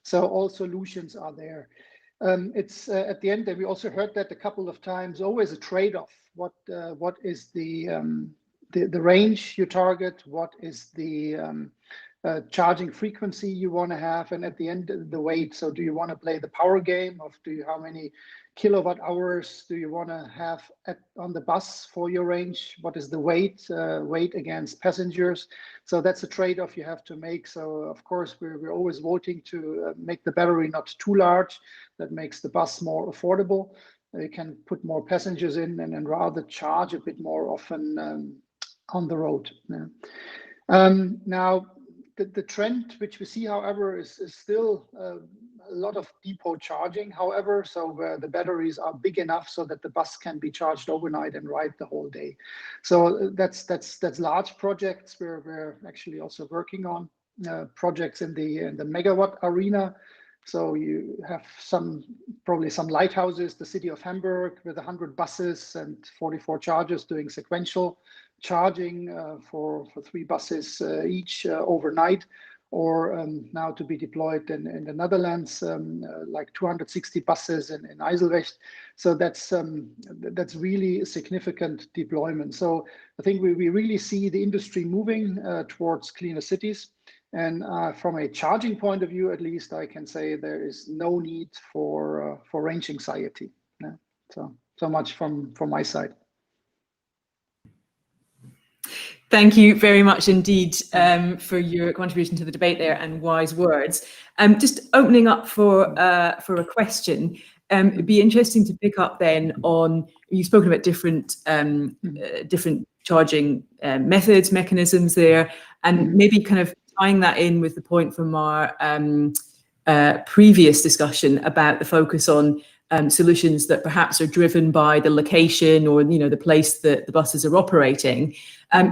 So all solutions are there. It's at the end that we also heard that a couple of times, always a trade-off. What is the range you target? What is the charging frequency you want to have, and at the end the weight. So do you want to play the power game of how many kilowatt hours do you want to have on the bus for your range? What is the weight against passengers? So that's a trade-off you have to make. So of course we're always voting to make the battery not too large. That makes the bus more affordable. You can put more passengers in and rather charge a bit more often on the road. Yeah. Now, the trend which we see, however, is still a lot of depot charging, however, so the batteries are big enough so that the bus can be charged overnight and ride the whole day. So that's large projects we're actually also working on, projects in the megawatt arena. So you have probably some lighthouses, the city of Hamburg with 100 buses and 44 chargers doing sequential charging for 3 buses each overnight, or now to be deployed in the Netherlands, like 260 buses in Eiselrecht. So that's really a significant deployment. So I think we really see the industry moving towards cleaner cities. And from a charging point of view, at least, I can say there is no need for range anxiety. Yeah. So much from my side. Thank you very much indeed for your contribution to the debate there and wise words. Just opening up for a question. It'd be interesting to pick up then on, you've spoken about different charging methods, mechanisms there, and maybe kind of tying that in with the point from our previous discussion about the focus on solutions that perhaps are driven by the location or the place that the buses are operating.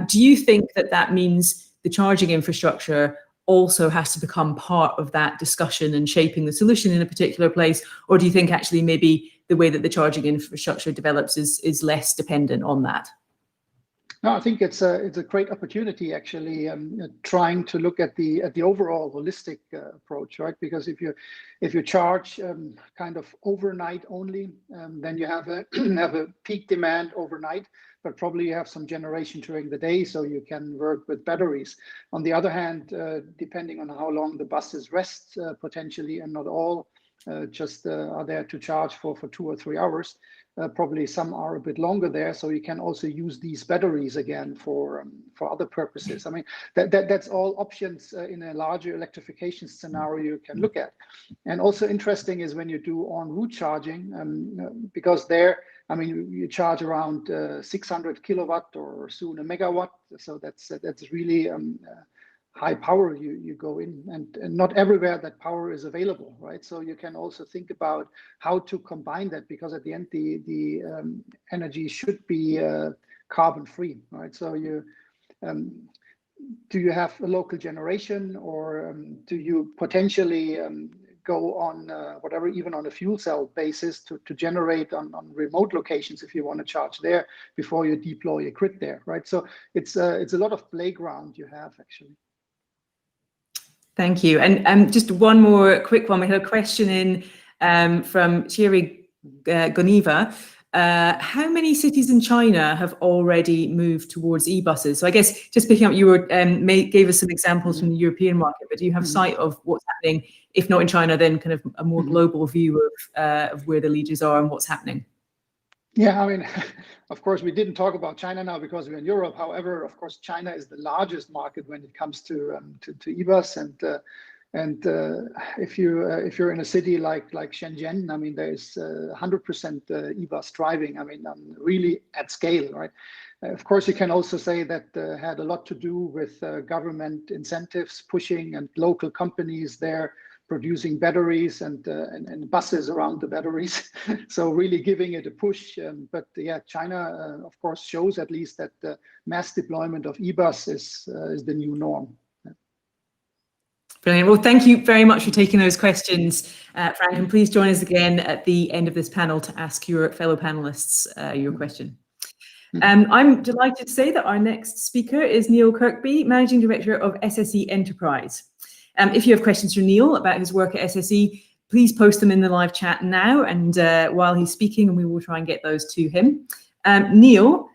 Do you think that means the charging infrastructure also has to become part of that discussion and shaping the solution in a particular place, or do you think actually maybe the way that the charging infrastructure develops is less dependent on that? No, I think it's a great opportunity actually, trying to look at the overall holistic approach, right? Because if you charge kind of overnight only, then you have a peak demand overnight, but probably you have some generation during the day, so you can work with batteries. On the other hand, depending on how long the buses rest, potentially, and not all just are there to charge for 2 or 3 hours. Probably some are a bit longer there, so you can also use these batteries again for other purposes. I mean, that's all options in a larger electrification scenario you can look at. And also interesting is when you do en route charging, because there, I mean, you charge around 600 kilowatt or soon a megawatt. So that's really high power you go in, and not everywhere that power is available, right? So you can also think about how to combine that, because at the end the energy should be carbon free, right? So you do you have a local generation, or do you potentially go on whatever, even on a fuel cell basis to generate on remote locations if you want to charge there before you deploy a grid there, right? So it's a lot of playground you have actually. Thank you. And just one more quick one. We had a question in from Thierry Goniva. How many cities in China have already moved towards e-buses? So I guess just picking up, you were gave us some examples from the European market, but do you have sight of what's happening, if not in China, then kind of a more global view of where the leaders are and what's happening? Yeah, I mean, of course, we didn't talk about China now because we're in Europe. However, of course, China is the largest market when it comes to e-bus, and if you're in a city like Shenzhen, I mean, there's 100% e-bus driving. I mean, really at scale, right? Of course, you can also say that had a lot to do with government incentives pushing and local companies there producing batteries and buses around the batteries. So really giving it a push. But yeah, China, of course, shows at least that the mass deployment of e-bus is the new norm. Brilliant. Well, thank you very much for taking those questions, Frank, and please join us again at the end of this panel to ask your fellow panelists your question. I'm delighted to say that our next speaker is Neil Kirkby, Managing Director of SSE Enterprise. If you have questions for Neil about his work at SSE, please post them in the live chat now, and while he's speaking, and we will try and get those to him. Neil,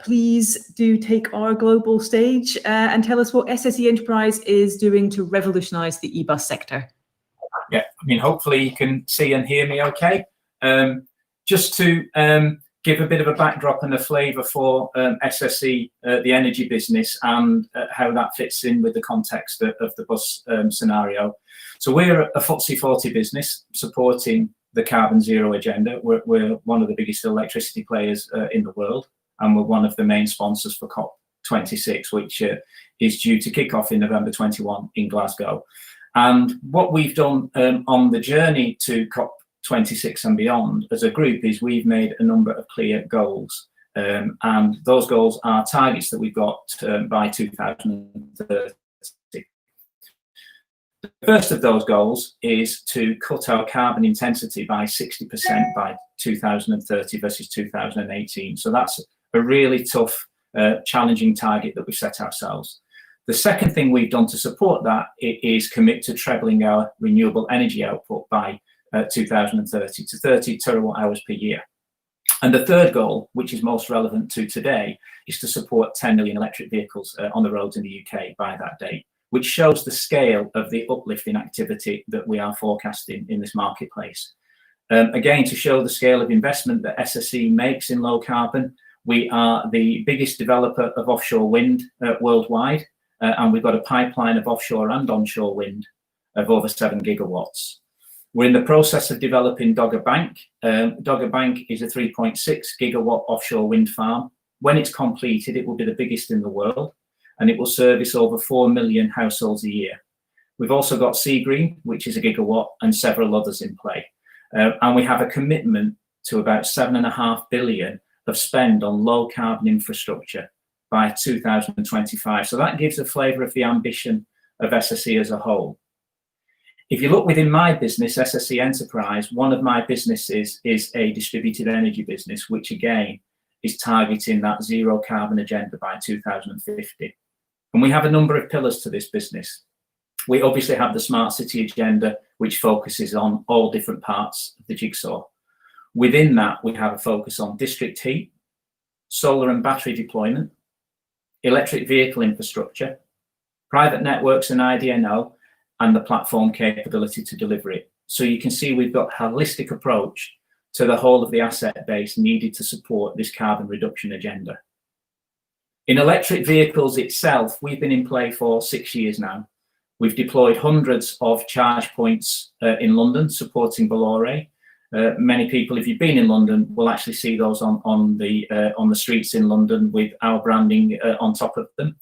please do take our global stage and tell us what SSE Enterprise is doing to revolutionise the e-bus sector. Yeah, I mean, hopefully you can see and hear me okay. Just to give a bit of a backdrop and a flavour for SSE, the energy business, and how that fits in with the context of the bus scenario. So we're a FTSE 40 business supporting the carbon zero agenda. We're one of the biggest electricity players in the world, and we're one of the main sponsors for COP26, which is due to kick off in November 21 in Glasgow. And what we've done on the journey to COP26 and beyond as a group is we've made a number of clear goals, and those goals are targets that we've got by 2030. The first of those goals is to cut our carbon intensity by 60% by 2030 versus 2018. So that's a really tough, challenging target that we've set ourselves. The second thing we've done to support that is commit to trebling our renewable energy output by 2030 to 30 terawatt hours per year. And the third goal, which is most relevant to today, is to support 10 million electric vehicles on the roads in the UK by that date, which shows the scale of the uplifting activity that we are forecasting in this marketplace. Again, to show the scale of investment that SSE makes in low carbon, we are the biggest developer of offshore wind worldwide, and we've got a pipeline of offshore and onshore wind of over 7 gigawatts. We're in the process of developing Dogger Bank. Dogger Bank is a 3.6 gigawatt offshore wind farm. When it's completed, it will be the biggest in the world, and it will service over 4 million households a year. We've also got Seagreen, which is a gigawatt, and several others in play. And we have a commitment to about 7.5 billion of spend on low carbon infrastructure by 2025. So that gives a flavour of the ambition of SSE as a whole. If you look within my business, SSE Enterprise, one of my businesses is a distributed energy business, which again is targeting that zero carbon agenda by 2050. And we have a number of pillars to this business. We obviously have the smart city agenda, which focuses on all different parts of the jigsaw. Within that, we have a focus on district heat, solar and battery deployment, electric vehicle infrastructure, private networks and IDNO, and the platform capability to deliver it. So you can see we've got a holistic approach to the whole of the asset base needed to support this carbon reduction agenda. In electric vehicles itself, we've been in play for 6 years now. We've deployed hundreds of charge points in London supporting Bolloré. Many people, if you've been in London, will actually see those on the streets in London with our branding on top of them.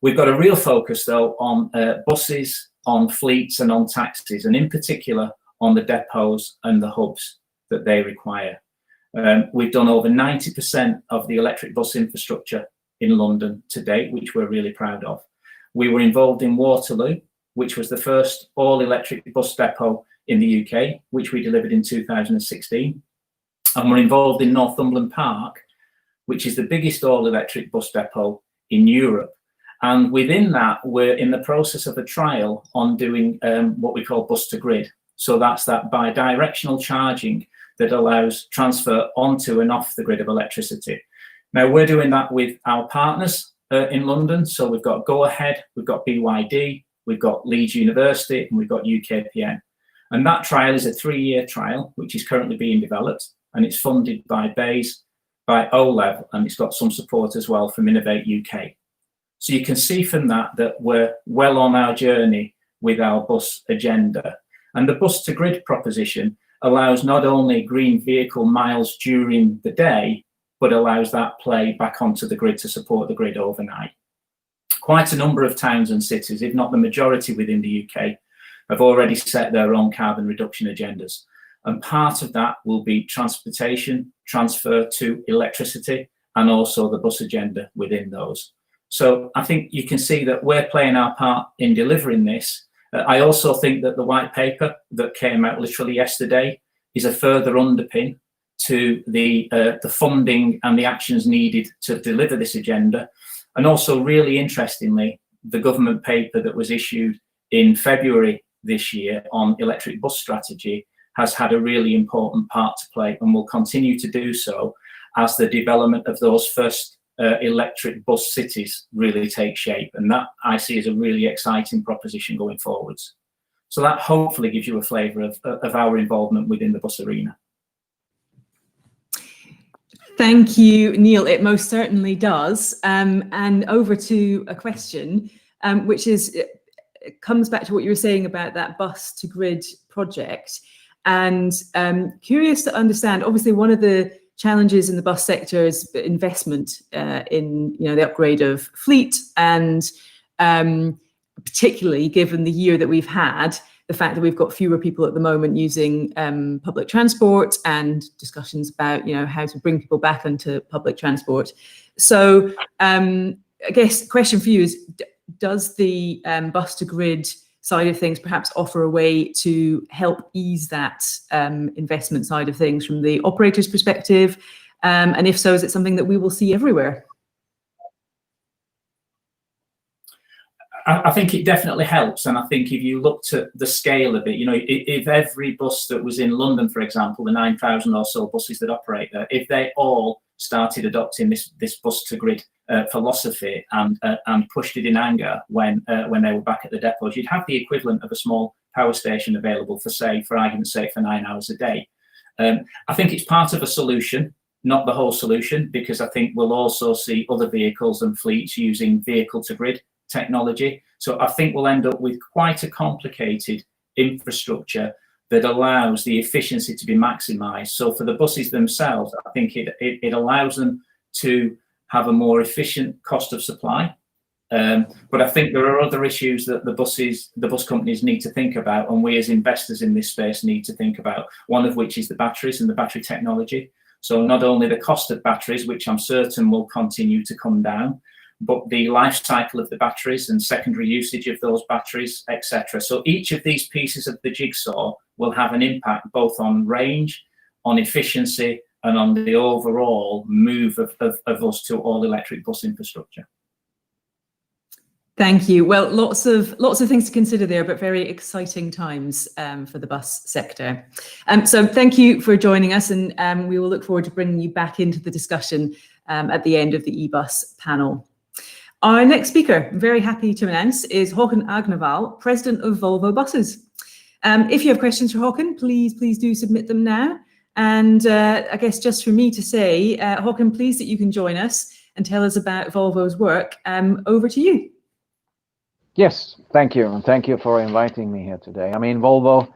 We've got a real focus though on buses, on fleets and on taxis, and in particular on the depots and the hubs that they require. We've done over 90% of the electric bus infrastructure in London to date, which we're really proud of. We were involved in Waterloo, which was the first all-electric bus depot in the UK, which we delivered in 2016. And we're involved in Northumberland Park, which is the biggest all-electric bus depot in Europe. And within that, we're in the process of a trial on doing what we call bus to grid. So that's that bi-directional charging that allows transfer onto and off the grid of electricity. Now, we're doing that with our partners in London. So we've got Go Ahead, we've got BYD, we've got Leeds University, and we've got UKPN. And that trial is a 3-year trial, which is currently being developed, and it's funded by BEIS, by OLEV, and it's got some support as well from Innovate UK. So you can see from that that we're well on our journey with our bus agenda. And the bus to grid proposition allows not only green vehicle miles during the day, but allows that play back onto the grid to support the grid overnight. Quite a number of towns and cities, if not the majority within the UK, have already set their own carbon reduction agendas. And part of that will be transportation, transfer to electricity, and also the bus agenda within those. So I think you can see that we're playing our part in delivering this. I also think that the white paper that came out literally yesterday is a further underpin to the funding and the actions needed to deliver this agenda. And also, really interestingly, the government paper that was issued in February this year on electric bus strategy has had a really important part to play and will continue to do so as the development of those first electric bus cities really take shape. And that I see as a really exciting proposition going forwards. So that hopefully gives you a flavour of our involvement within the bus arena. Thank you, Neil. It most certainly does. And over to a question, which is, it comes back to what you were saying about that bus to grid project. And curious to understand, obviously, one of the challenges in the bus sector is investment in the upgrade of fleet, and particularly given the year that we've had, the fact that we've got fewer people at the moment using public transport, and discussions about how to bring people back into public transport. So I guess the question for you is, does the bus to grid side of things perhaps offer a way to help ease that investment side of things from the operator's perspective? And if so, is it something that we will see everywhere? I think it definitely helps. And I think if you looked at the scale of it, if every bus that was in London, for example, the 9,000 or so buses that operate there, if they all started adopting this bus to grid philosophy and pushed it in anger when they were back at the depots, you'd have the equivalent of a small power station available for argument's sake, for 9 hours a day. I think it's part of a solution, not the whole solution, because I think we'll also see other vehicles and fleets using vehicle to grid technology. So I think we'll end up with quite a complicated infrastructure that allows the efficiency to be maximized. So for the buses themselves, I think it allows them to have a more efficient cost of supply. But I think there are other issues that the bus companies need to think about, and we as investors in this space need to think about, one of which is the batteries and the battery technology. So not only the cost of batteries, which I'm certain will continue to come down, but the life cycle of the batteries and secondary usage of those batteries, etc. So each of these pieces of the jigsaw will have an impact both on range, on efficiency, and on the overall move of us to all electric bus infrastructure. Thank you. Well, lots of things to consider there, but very exciting times for the bus sector. So thank you for joining us, and we will look forward to bringing you back into the discussion at the end of the eBus panel. Our next speaker, I'm very happy to announce, is Håkon Agneval, President of Volvo Buses. If you have questions for Håkon, please do submit them now. And I guess just for me to say, Håkon, pleased that you can join us and tell us about Volvo's work. Over to you. Yes, thank you. And thank you for inviting me here today. I mean, Volvo,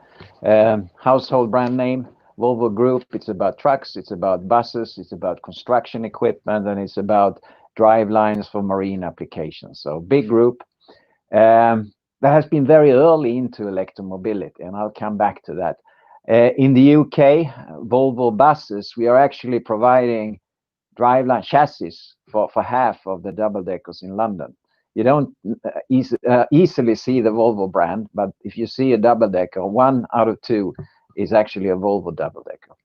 household brand name, Volvo Group, it's about trucks, it's about buses, it's about construction equipment, and it's about drive lines for marine applications. So big group that has been very early into electromobility, and I'll come back to that. In the UK, Volvo Buses, we are actually providing driveline chassis for half of the double deckers in London. You don't easily see the Volvo brand, but if you see a double decker, 1 out of 2 is actually a Volvo double decker.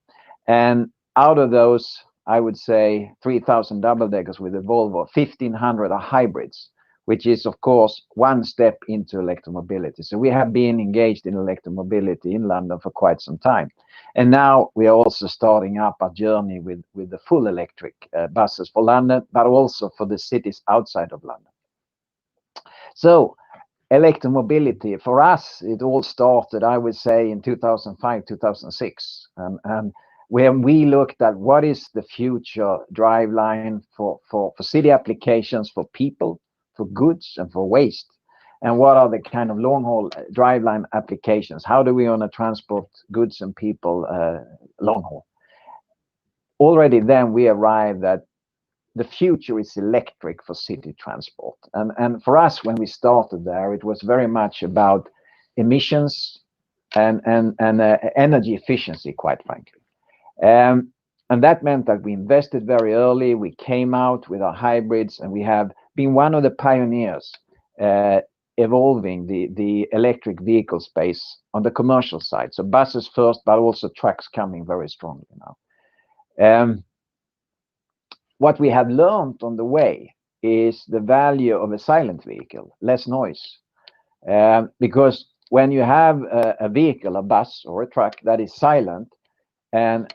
And out of those, I would say 3,000 double deckers with a Volvo, 1,500 are hybrids, which is, of course, one step into electromobility. So we have been engaged in electromobility in London for quite some time. And now we are also starting up a journey with the full electric buses for London, but also for the cities outside of London. So electromobility, for us, it all started, I would say, in 2005, 2006. And when we looked at what is the future driveline for city applications, for people, for goods, and for waste, and what are the kind of long-haul driveline applications? How do we want to transport goods and people long-haul? Already then we arrived at the future is electric for city transport. And for us, when we started there, it was very much about emissions and energy efficiency, quite frankly. And that meant that we invested very early. We came out with our hybrids, and we have been one of the pioneers evolving the electric vehicle space on the commercial side. So buses first, but also trucks coming very strongly now. What we have learned on the way is the value of a silent vehicle, less noise. Because when you have a vehicle, a bus or a truck that is silent and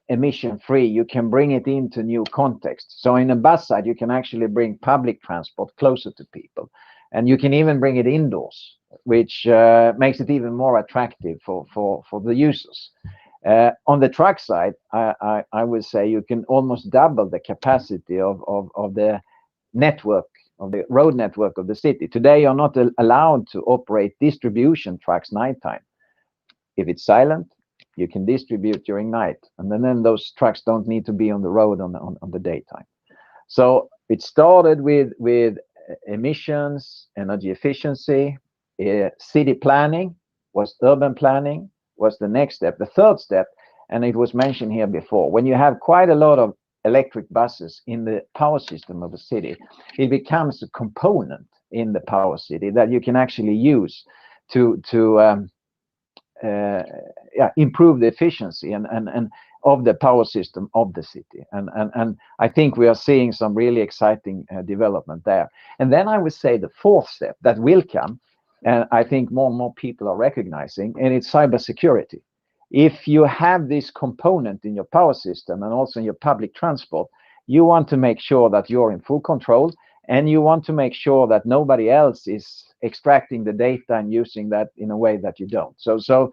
emission-free, you can bring it into new context. So in a bus side, you can actually bring public transport closer to people. And you can even bring it indoors, which makes it even more attractive for the users. On the truck side, I would say you can almost double the capacity of the network, of the road network of the city. Today, you're not allowed to operate distribution trucks nighttime. If it's silent, you can distribute during night, and then those trucks don't need to be on the road on the daytime. So it started with emissions, energy efficiency, city planning, was urban planning, was the next step. The third step, and it was mentioned here before, when you have quite a lot of electric buses in the power system of a city, it becomes a component in the power city that you can actually use to improve the efficiency and of the power system of the city. And I think we are seeing some really exciting development there. And then I would say the fourth step that will come, and I think more and more people are recognizing, and it's cybersecurity. If you have this component in your power system and also in your public transport, you want to make sure that you're in full control, and you want to make sure that nobody else is extracting the data and using that in a way that you don't. So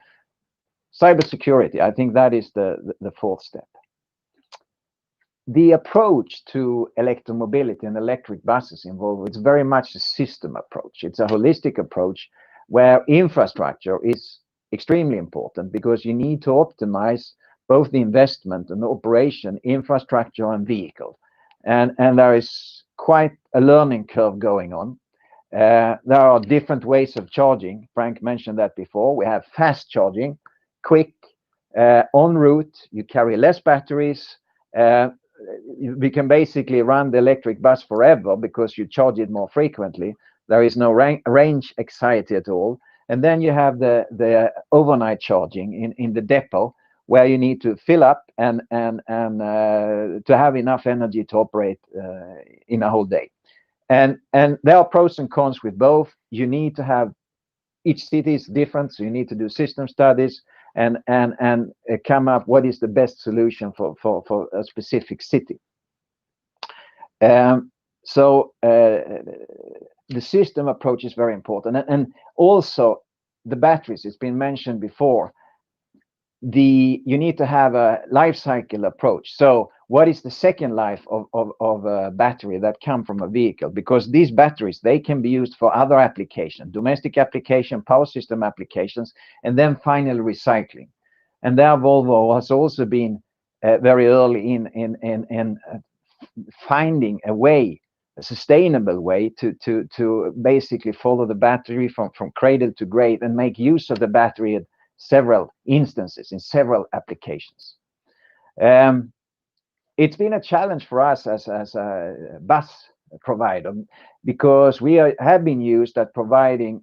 cybersecurity, I think that is the fourth step. The approach to electromobility and electric buses involved, it's very much a system approach. It's a holistic approach where infrastructure is extremely important, because you need to optimize both the investment and the operation, infrastructure and vehicle. And there is quite a learning curve going on. There are different ways of charging. Frank mentioned that before. We have fast charging, quick, en route, you carry less batteries. We can basically run the electric bus forever because you charge it more frequently. There is no range anxiety at all. And then you have the overnight charging in the depot, where you need to fill up and to have enough energy to operate in a whole day. And there are pros and cons with both. You need to have, each city is different, so you need to do system studies and come up what is the best solution for a specific city. So the system approach is very important, and also the batteries. It's been mentioned before. You need to have a life cycle approach. So what is the second life of a battery that come from a vehicle? Because these batteries, they can be used for other applications, domestic application, power system applications, and then finally recycling. And there Volvo has also been very early in finding a way, a sustainable way to basically follow the battery from cradle to grave and make use of the battery at several instances in several applications. It's been a challenge for us as a bus provider, because we have been used at providing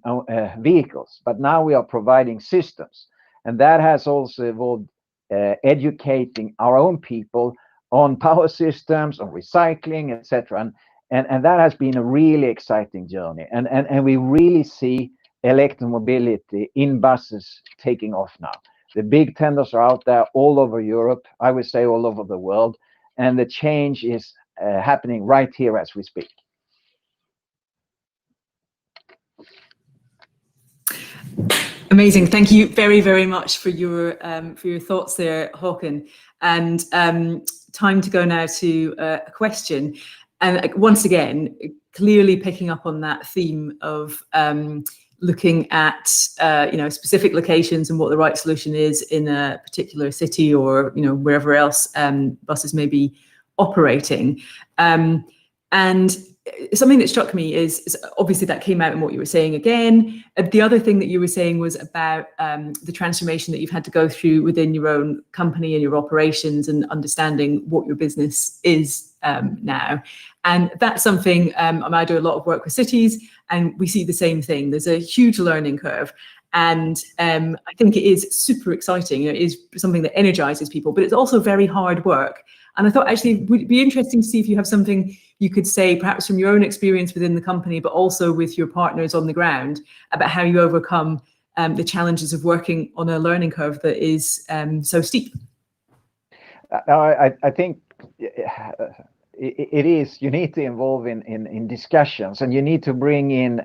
vehicles, but now we are providing systems, and that has also involved educating our own people on power systems, on recycling, etc. And that has been a really exciting journey. And we really see electromobility in buses taking off now. The big tenders are out there all over Europe, I would say all over the world, and the change is happening right here as we speak. Amazing. Thank you very, very much for your thoughts there, Håkan. And time to go now to a question. And once again, clearly picking up on that theme of looking at specific locations and what the right solution is in a particular city or wherever else buses may be operating. And something that struck me is obviously that came out in what you were saying again. The other thing that you were saying was about the transformation that you've had to go through within your own company and your operations and understanding what your business is now. And that's something, I do a lot of work with cities and we see the same thing. There's a huge learning curve. And I think it is super exciting. It is something that energizes people, but it's also very hard work. And I thought actually it would be interesting to see if you have something you could say, perhaps from your own experience within the company, but also with your partners on the ground, about how you overcome the challenges of working on a learning curve that is so steep. I think it is, you need to involve in discussions, and you need to bring in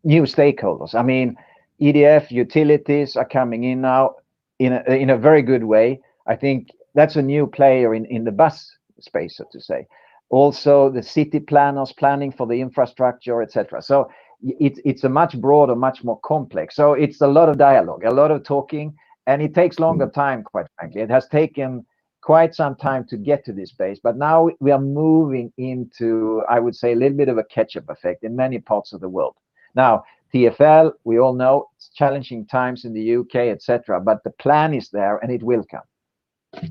new stakeholders. I mean, EDF utilities are coming in now in a very good way. I think that's a new player in the bus space, so to say. Also, the city planners planning for the infrastructure, etc. So it's a much broader, much more complex. So it's a lot of dialogue, a lot of talking, and it takes longer time, quite frankly. It has taken quite some time to get to this space, but now we are moving into, I would say, a little bit of a catch-up effect in many parts of the world. Now, TfL, we all know it's challenging times in the UK, etc., but the plan is there and it will come.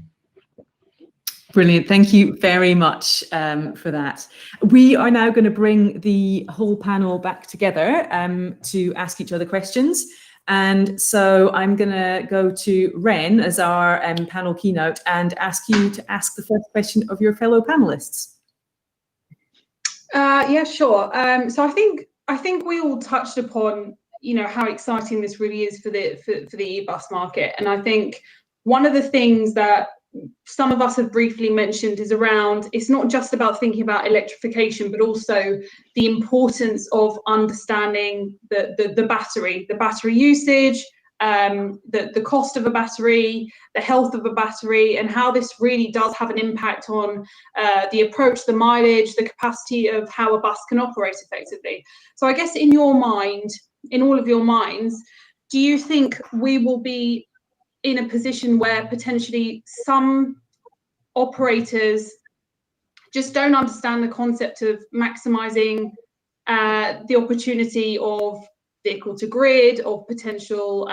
Brilliant. Thank you very much for that. We are now going to bring the whole panel back together to ask each other questions. And so I'm going to go to Ren as our panel keynote and ask you to ask the first question of your fellow panelists. Yeah, sure. So I think we all touched upon, how exciting this really is for the e-bus market. And I think one of the things that some of us have briefly mentioned is around, it's not just about thinking about electrification, but also the importance of understanding the battery usage, the cost of a battery, the health of a battery, and how this really does have an impact on the approach, the mileage, the capacity of how a bus can operate effectively. So I guess in your mind, in all of your minds, do you think we will be in a position where potentially some operators just don't understand the concept of maximizing the opportunity of vehicle to grid, of potential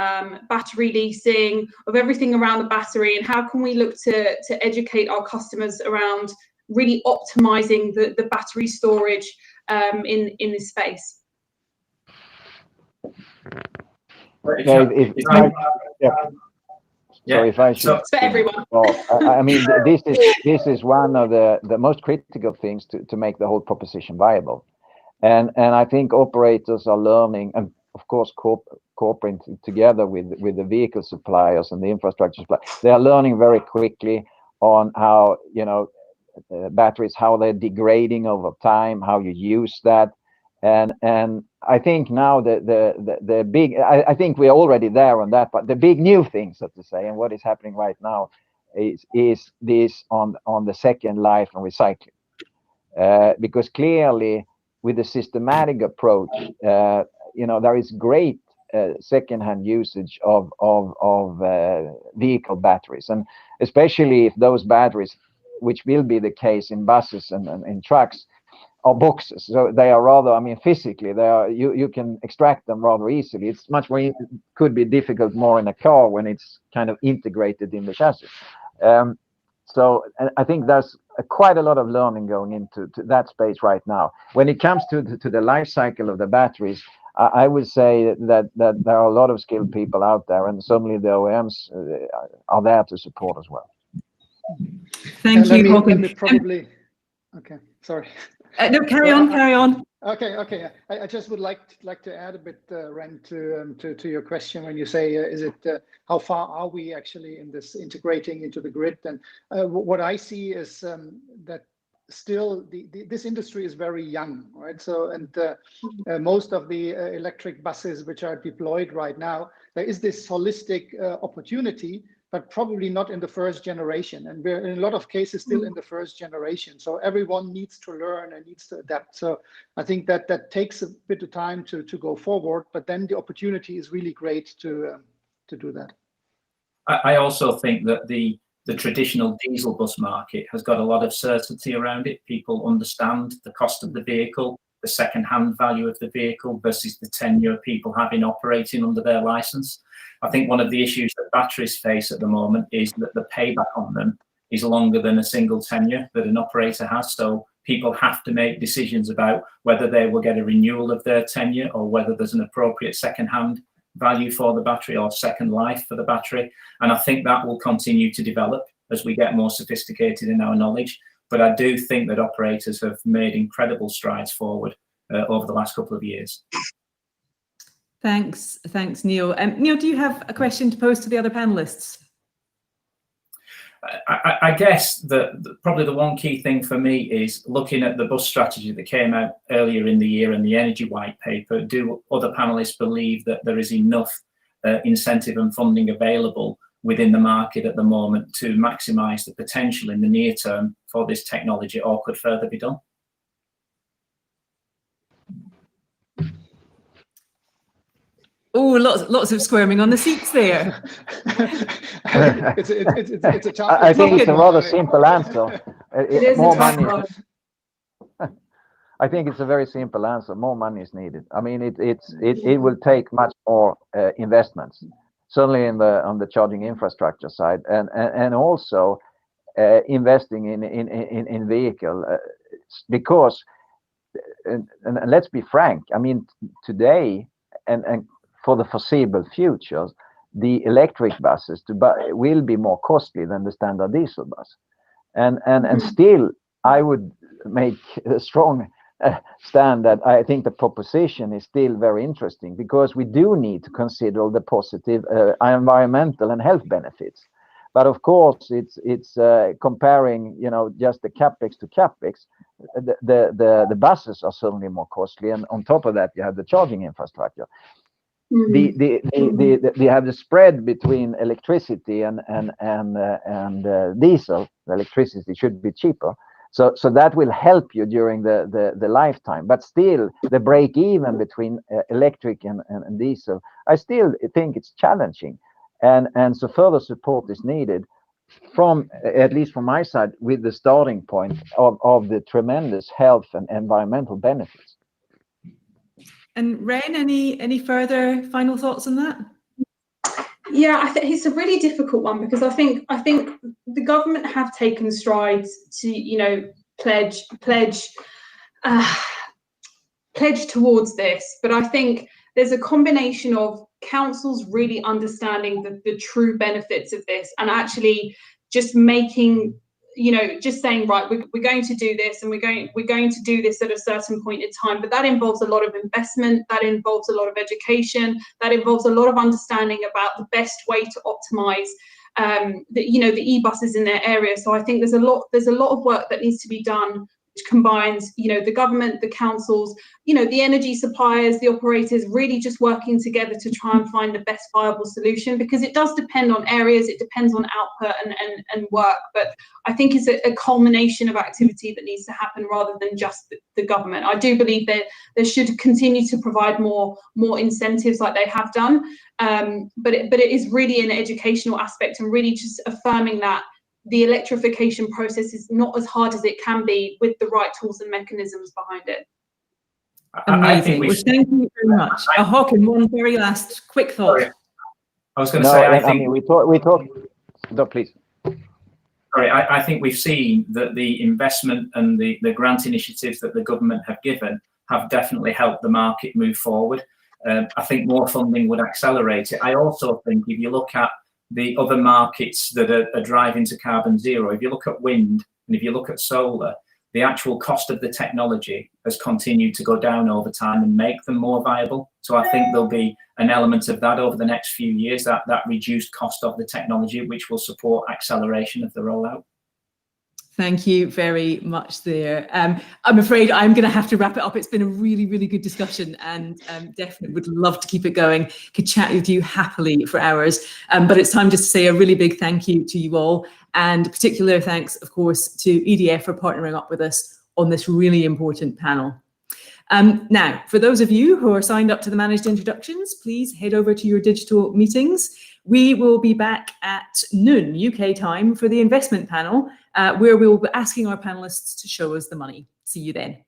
battery leasing, of everything around the battery, and how can we look to educate our customers around really optimizing the battery storage in this space? If I should, for everyone. Well, I mean, this is one of the most critical things to make the whole proposition viable, and I think operators are learning, and of course cooperating together with the vehicle suppliers and the infrastructure suppliers. They are learning very quickly on how batteries, how they're degrading over time, how you use that. And I think now the big, I think we're already there on that, but the big new thing, so to say, and what is happening right now is this on the second life and recycling, because clearly with the systematic approach, there is great secondhand usage of vehicle batteries, and especially if those batteries, which will be the case in buses and in trucks, are boxes. So they are rather, I mean, physically, they are, you can extract them rather easily. It's much more, could be difficult more in a car when it's kind of integrated in the chassis. So I think there's quite a lot of learning going into that space right now. When it comes to the life cycle of the batteries, I would say that there are a lot of skilled people out there, and certainly the OEMs are there to support as well. Thank you, let me probably, okay, sorry. No, carry on. Okay. I just would like to add a bit, Ren, to your question when you say, is it how far are we actually in this integrating into the grid? And what I see is that still this industry is very young, right? So most of the electric buses which are deployed right now, there is this holistic opportunity, but probably not in the first generation. And we're in a lot of cases still in the first generation. So everyone needs to learn and needs to adapt. So I think that takes a bit of time to go forward, but then the opportunity is really great to do that. I also think that the traditional diesel bus market has got a lot of certainty around it. People understand the cost of the vehicle, the second-hand value of the vehicle versus the tenure people have in operating under their license. I think one of the issues that batteries face at the moment is that the payback on them is longer than a single tenure that an operator has. So people have to make decisions about whether they will get a renewal of their tenure or whether there's an appropriate second-hand value for the battery or second life for the battery. And I think that will continue to develop as we get more sophisticated in our knowledge. But I do think that operators have made incredible strides forward over the last couple of years. Thanks, Neil. Neil, do you have a question to pose to the other panelists? I guess that probably the one key thing for me is looking at the bus strategy that came out earlier in the year and the energy white paper. Do other panelists believe that there is enough incentive and funding available within the market at the moment to maximise the potential in the near term for this technology, or could further be done? Oh, lots of squirming on the seats there. It's a tough. I think it's a rather simple answer. More money. I think it's a very simple answer. More money is needed. I mean, it will take much more investments, certainly on the charging infrastructure side, and also investing in vehicle, because and let's be frank. I mean, today and for the foreseeable future, the electric buses will be more costly than the standard diesel bus, and still I would make a strong stand that I think the proposition is still very interesting, because we do need to consider all the positive environmental and health benefits. But of course, it's comparing, just the capex to capex. The buses are certainly more costly, and on top of that, you have the charging infrastructure. They have the spread between electricity and diesel. The electricity should be cheaper, so that will help you during the lifetime. But still, the break even between electric and diesel, I still think it's challenging, and so further support is needed from, at least from my side, with the starting point of the tremendous health and environmental benefits. And Ren, any further final thoughts on that? Yeah, I think it's a really difficult one, because I think the government have taken strides to pledge towards this, but I think there's a combination of councils really understanding the true benefits of this, and actually just making, just saying, right, we're going to do this, and we're going to do this at a certain point in time. But that involves a lot of investment, that involves a lot of education, that involves a lot of understanding about the best way to optimize the e-buses in their area. So I think there's a lot of work that needs to be done, which combines, the government, the councils, the energy suppliers, the operators, really just working together to try and find the best viable solution, because it does depend on areas, it depends on output and work. But I think it's a culmination of activity that needs to happen rather than just the government. I do believe that they should continue to provide more incentives like they have done, but it is really an educational aspect, and really just affirming that the electrification process is not as hard as it can be with the right tools and mechanisms behind it. Amazing. Well, thank you very much. Håkan, one very last quick thought. Sorry. I was going to say, I think we talk. No, please. Sorry, I think we've seen that the investment and the grant initiatives that the government have given have definitely helped the market move forward. I think more funding would accelerate it. I also think if you look at the other markets that are driving to carbon zero, if you look at wind and if you look at solar, the actual cost of the technology has continued to go down over time and make them more viable. So I think there'll be an element of that over the next few years, that reduced cost of the technology, which will support acceleration of the rollout. Thank you very much there. I'm afraid I'm going to have to wrap it up. It's been a really, really good discussion, and definitely would love to keep it going. Could chat with you happily for hours, but it's time just to say a really big thank you to you all, and particular thanks, of course, to EDF for partnering up with us on this really important panel. Now, for those of you who are signed up to the managed introductions, please head over to your digital meetings. We will be back at noon UK time for the investment panel, where we'll be asking our panelists to show us the money. See you then.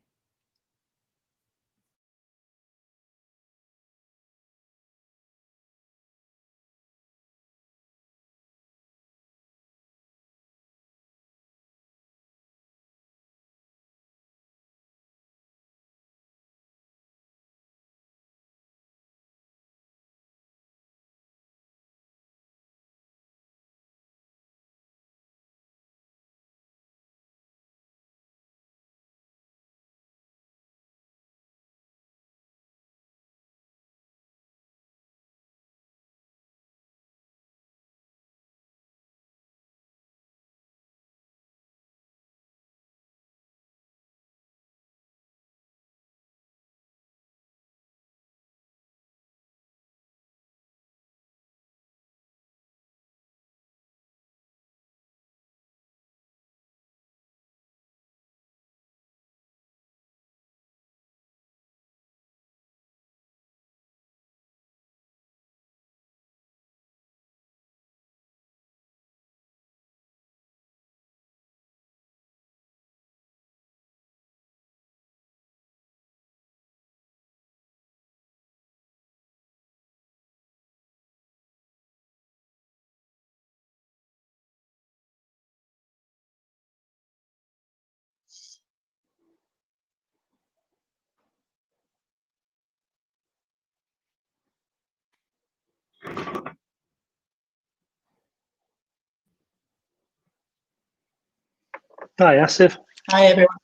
Hi, Asif. Hi, everyone.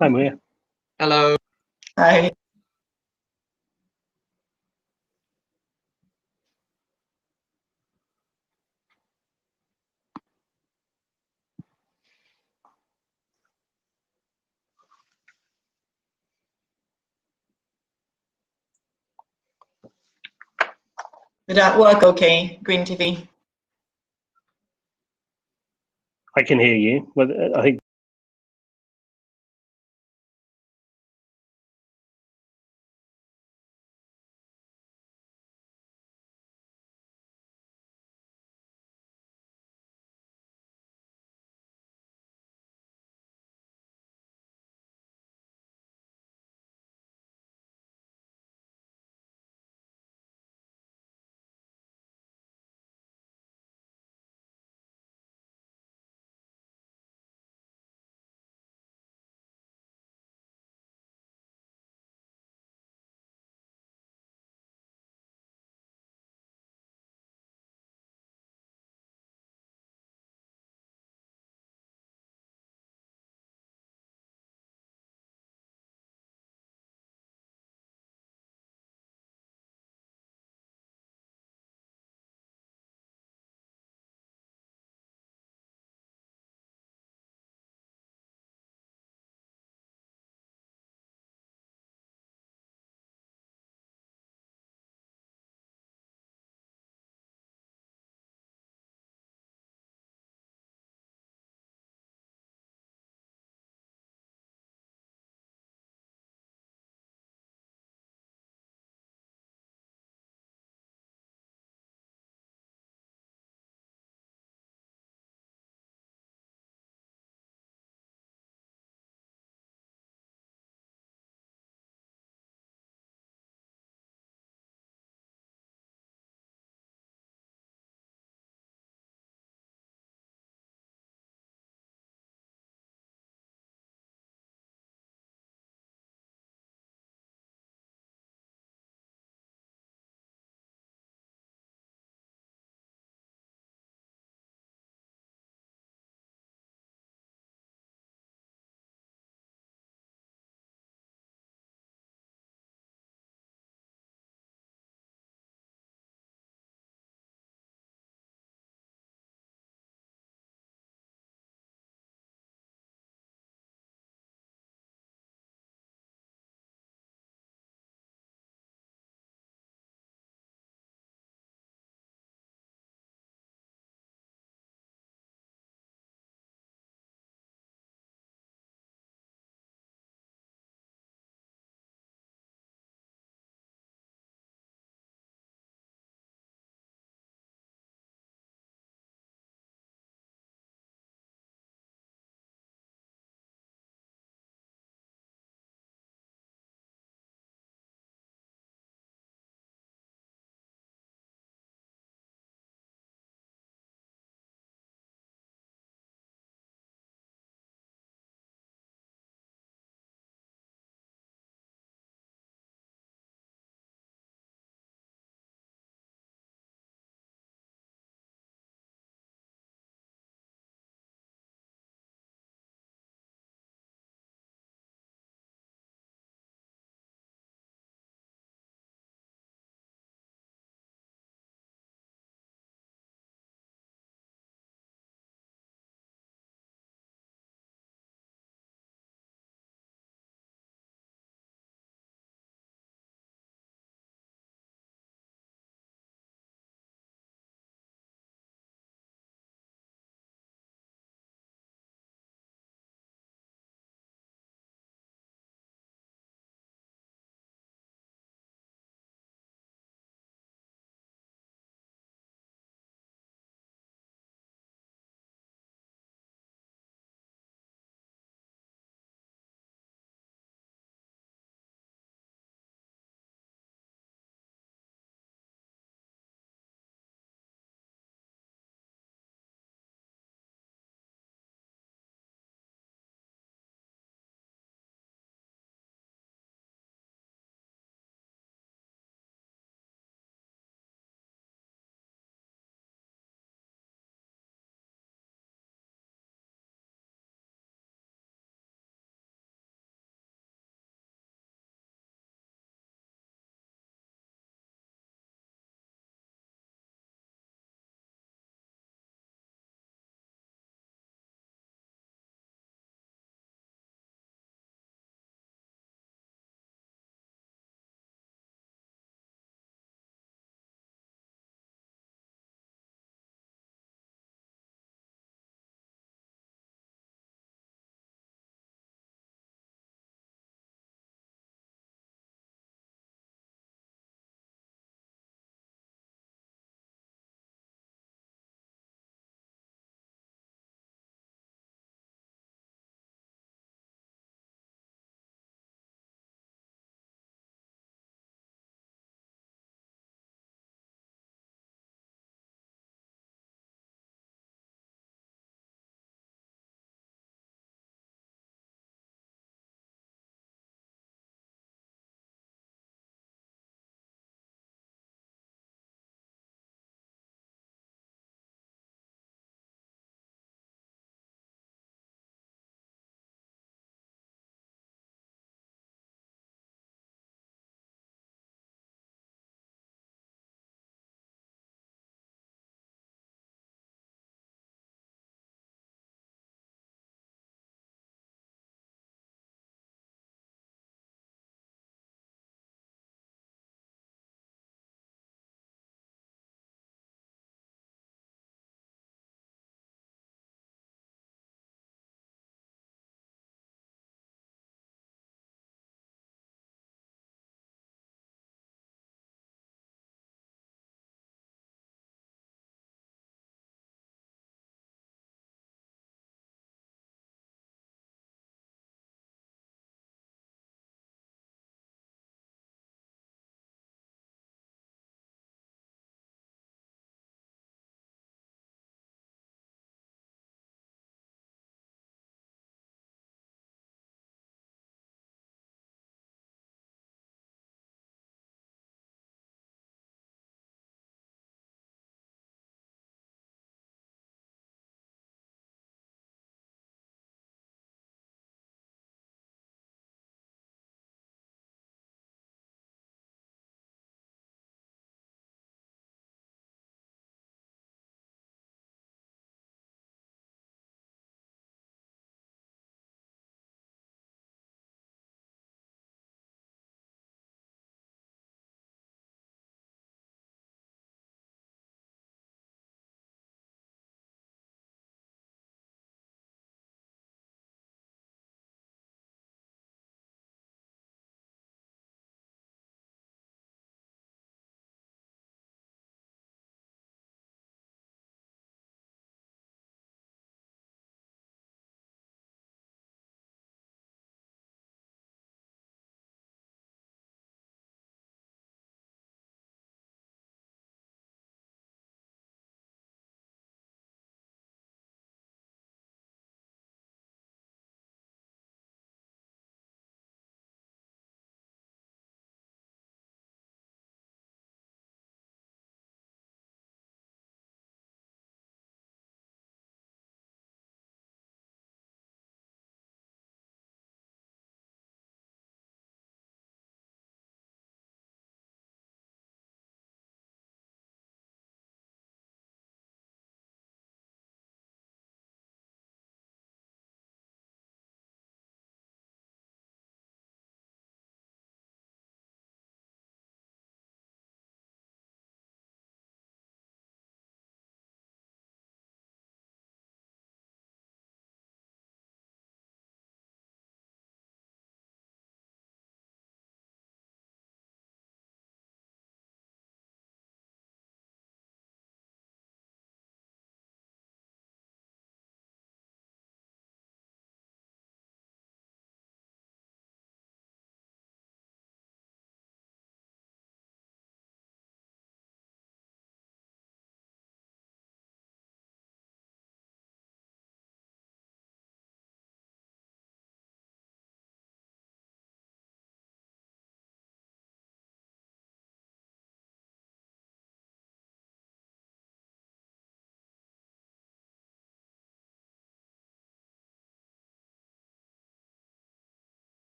Hi, Maria. Hello. Hi. Did that work okay, GreenTV? I can hear you. Well, I think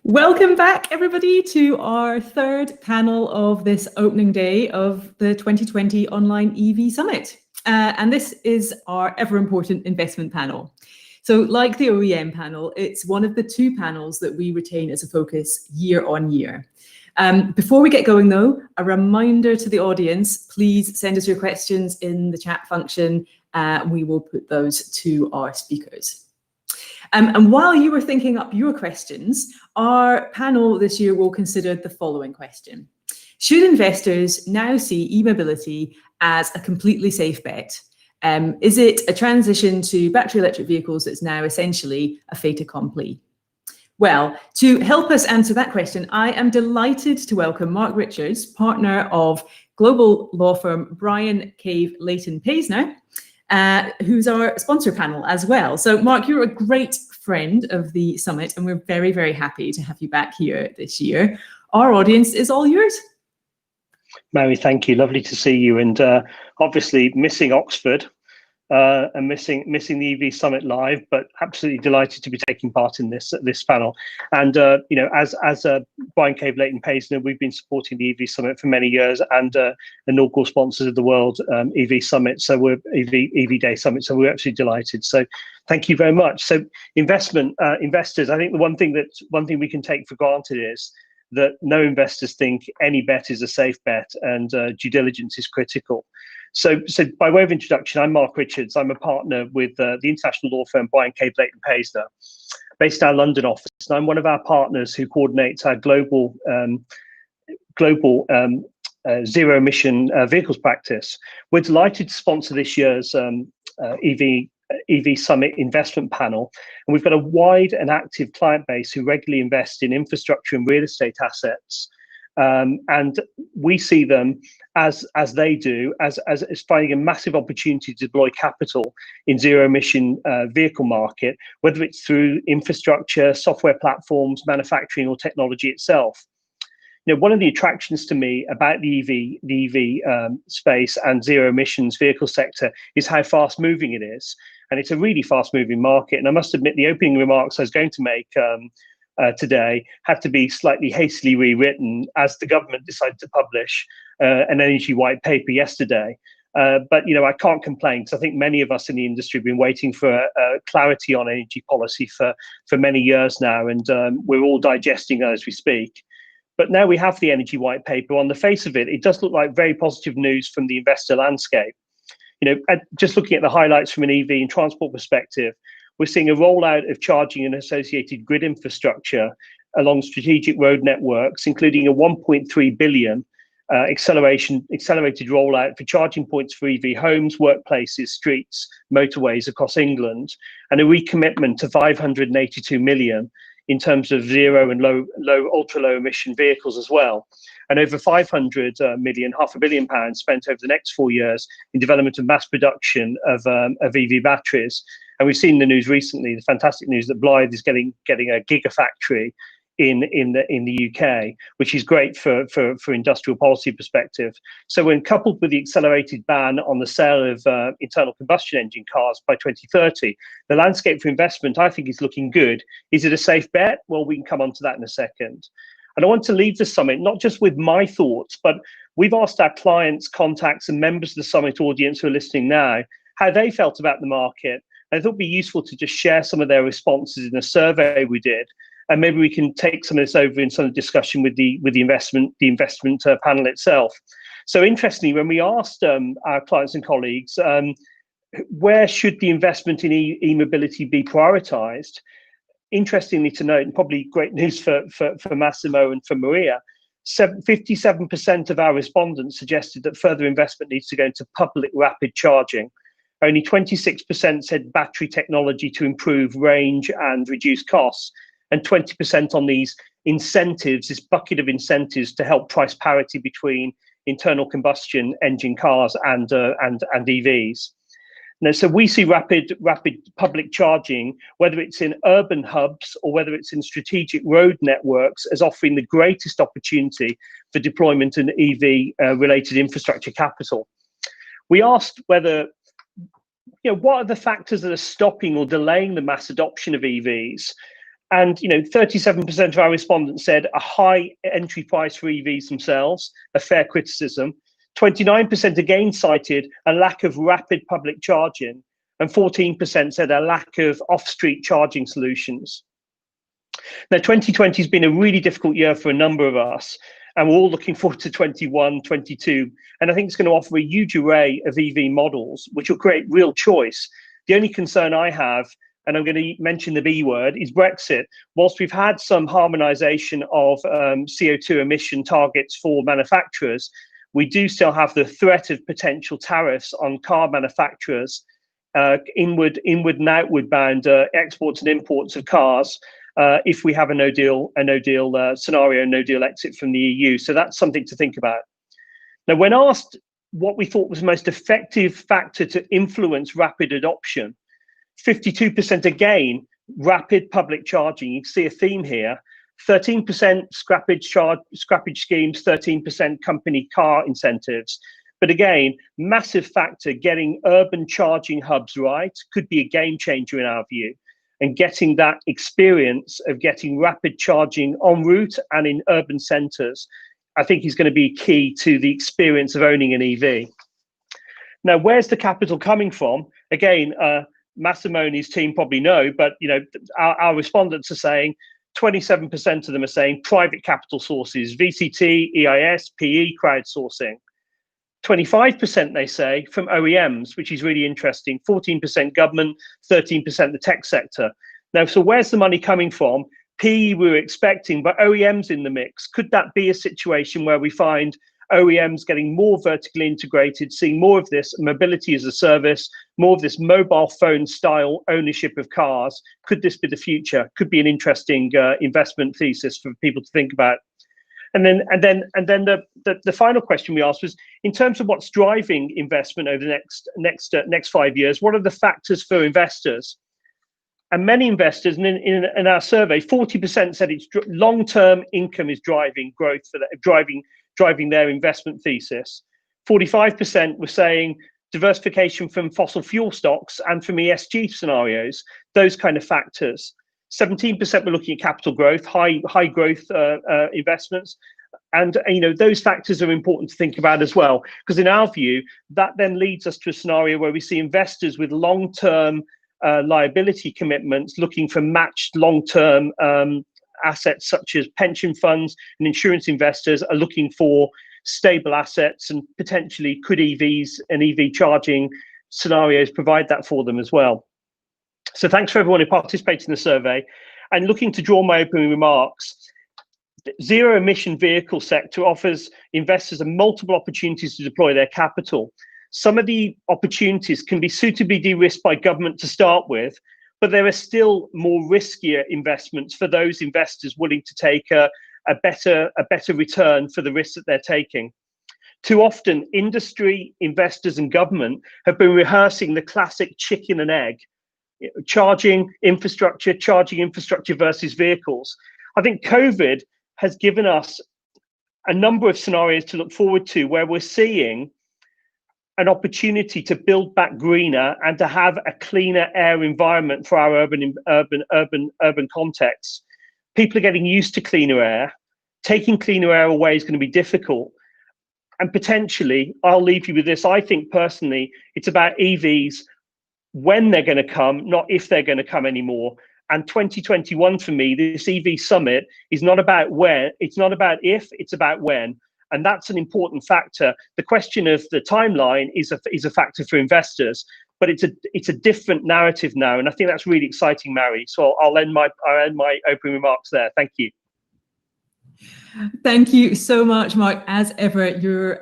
Welcome back, everybody, to our third panel of this opening day of the 2020 Online EV Summit. And this is our ever-important investment panel. So like the OEM panel, it's one of the two panels that we retain as a focus year on year. Before we get going, though, a reminder to the audience, please send us your questions in the chat function. We will put those to our speakers. And while you were thinking up your questions, our panel this year will consider the following question. Should investors now see e-mobility as a completely safe bet? Is it a transition to battery electric vehicles that's now essentially a fait accompli? Well, to help us answer that question, I am delighted to welcome Mark Richards, partner of global law firm Bryan Cave Leighton Paisner, who's our sponsor panel as well. So Mark, you're a great friend of the summit, and we're very, very happy to have you back here this year. Our audience is all yours. Mary, thank you. Lovely to see you. And obviously missing Oxford and missing the EV Summit live, but absolutely delighted to be taking part in this panel. And you know, as Bryan Cave Leighton Paisner, we've been supporting the EV Summit for many years and inaugural sponsors of the World EV Summit. So we're EV Day Summit. So we're absolutely delighted. So thank you very much. So investors, I think the one thing we can take for granted is that no investors think any bet is a safe bet, and due diligence is critical. So by way of introduction, I'm Mark Richards. I'm a partner with the international law firm Bryan Cave Leighton Paisner, based in our London office. And I'm one of our partners who coordinates our global zero emission vehicles practice. We're delighted to sponsor this year's EV Summit investment panel, and we've got a wide and active client base who regularly invest in infrastructure and real estate assets. And we see them as they do as finding a massive opportunity to deploy capital in zero emission vehicle market, whether it's through infrastructure, software platforms, manufacturing, or technology itself. You know, one of the attractions to me about the EV space and zero emissions vehicle sector is how fast moving it is. And it's a really fast moving market. And I must admit, the opening remarks I was going to make today had to be slightly hastily rewritten as the government decided to publish an energy white paper yesterday. But you know, I can't complain, because I think many of us in the industry have been waiting for clarity on energy policy for many years now, and we're all digesting that as we speak. But now we have the energy white paper. On the face of it, it does look like very positive news from the investor landscape. You know, just looking at the highlights from an EV and transport perspective, we're seeing a rollout of charging and associated grid infrastructure along strategic road networks, including a 1.3 billion accelerated rollout for charging points for EV homes, workplaces, streets, motorways across England, and a recommitment to 582 million in terms of zero and ultra low emission vehicles as well. And over 500 million, £500 million spent over the next 4 years in development of mass production of EV batteries. And we've seen the news recently, the fantastic news that Blythe is getting a gigafactory in the UK, which is great for industrial policy perspective. So when coupled with the accelerated ban on the sale of internal combustion engine cars by 2030, the landscape for investment, I think, is looking good. Is it a safe bet? Well, we can come on to that in a second. And I want to leave the summit not just with my thoughts, but we've asked our clients, contacts, and members of the summit audience who are listening now how they felt about the market. And I thought it'd be useful to just share some of their responses in a survey we did, and maybe we can take some of this over in some discussion with the investment panel itself. So interestingly, when we asked our clients and colleagues where should the investment in e-mobility be prioritized, interestingly to note, and probably great news for Massimo and for Maria, 57% of our respondents suggested that further investment needs to go into public rapid charging. Only 26% said battery technology to improve range and reduce costs, and 20% on these incentives, this bucket of incentives to help price parity between internal combustion engine cars and EVs. Now, so we see rapid public charging, whether it's in urban hubs or whether it's in strategic road networks, as offering the greatest opportunity for deployment in EV related infrastructure capital. We asked whether, you know, what are the factors that are stopping or delaying the mass adoption of EVs? And 37% of our respondents said a high entry price for EVs themselves, a fair criticism. 29% again cited a lack of rapid public charging, and 14% said a lack of off-street charging solutions. Now, 2020 has been a really difficult year for a number of us, and we're all looking forward to 21, 22. And I think it's going to offer a huge array of EV models, which will create real choice. The only concern I have, and I'm going to mention the B word, is Brexit. Whilst we've had some harmonisation of CO2 emission targets for manufacturers, we do still have the threat of potential tariffs on car manufacturers, inward and outward bound exports and imports of cars, if we have a no deal scenario, no deal exit from the EU. So that's something to think about. Now, when asked what we thought was the most effective factor to influence rapid adoption, 52% again, rapid public charging. You can see a theme here. 13% scrappage schemes, 13% company car incentives. But again, massive factor, getting urban charging hubs right could be a game changer in our view. And getting that experience of getting rapid charging en route and in urban centres, I think is going to be key to the experience of owning an EV. Now, where's the capital coming from? Again, Massimoni's team probably know, but our respondents are saying 27% of them are saying private capital sources, VCT, EIS, PE, crowdsourcing. 25% they say from OEMs, which is really interesting. 14% government, 13% the tech sector. Now, so where's the money coming from? PE we were expecting, but OEMs in the mix. Could that be a situation where we find OEMs getting more vertically integrated, seeing more of this mobility as a service, more of this mobile phone style ownership of cars? Could this be the future? Could be an interesting investment thesis for people to think about. And then the final question we asked was, in terms of what's driving investment over the next 5 years, what are the factors for investors? And many investors, and in our survey, 40% said it's long-term income is driving growth for that, driving their investment thesis. 45% were saying diversification from fossil fuel stocks and from ESG scenarios, those kind of factors. 17% were looking at capital growth, high growth investments. And those factors are important to think about as well, because in our view, that then leads us to a scenario where we see investors with long-term liability commitments looking for matched long-term assets, such as pension funds and insurance investors are looking for stable assets, and potentially could EVs and EV charging scenarios provide that for them as well. So thanks for everyone who participated in the survey. And looking to draw my opening remarks, the zero emission vehicle sector offers investors multiple opportunities to deploy their capital. Some of the opportunities can be suitably de-risked by government to start with, but there are still more riskier investments for those investors willing to take a better return for the risks that they're taking. Too often, industry, investors and government have been rehearsing the classic chicken and egg, charging infrastructure versus vehicles. I think COVID has given us a number of scenarios to look forward to where we're seeing an opportunity to build back greener and to have a cleaner air environment for our urban context. People are getting used to cleaner air. Taking cleaner air away is going to be difficult. And potentially, I'll leave you with this. I think personally, it's about EVs when they're going to come, not if they're going to come anymore. And 2021 for me, this EV summit is not about where, it's not about if, it's about when. And that's an important factor. The question of the timeline is a factor for investors, but it's a different narrative now. And I think that's really exciting, Mary. So I'll end my opening remarks there. Thank you. Thank you so much, Mark. As ever, your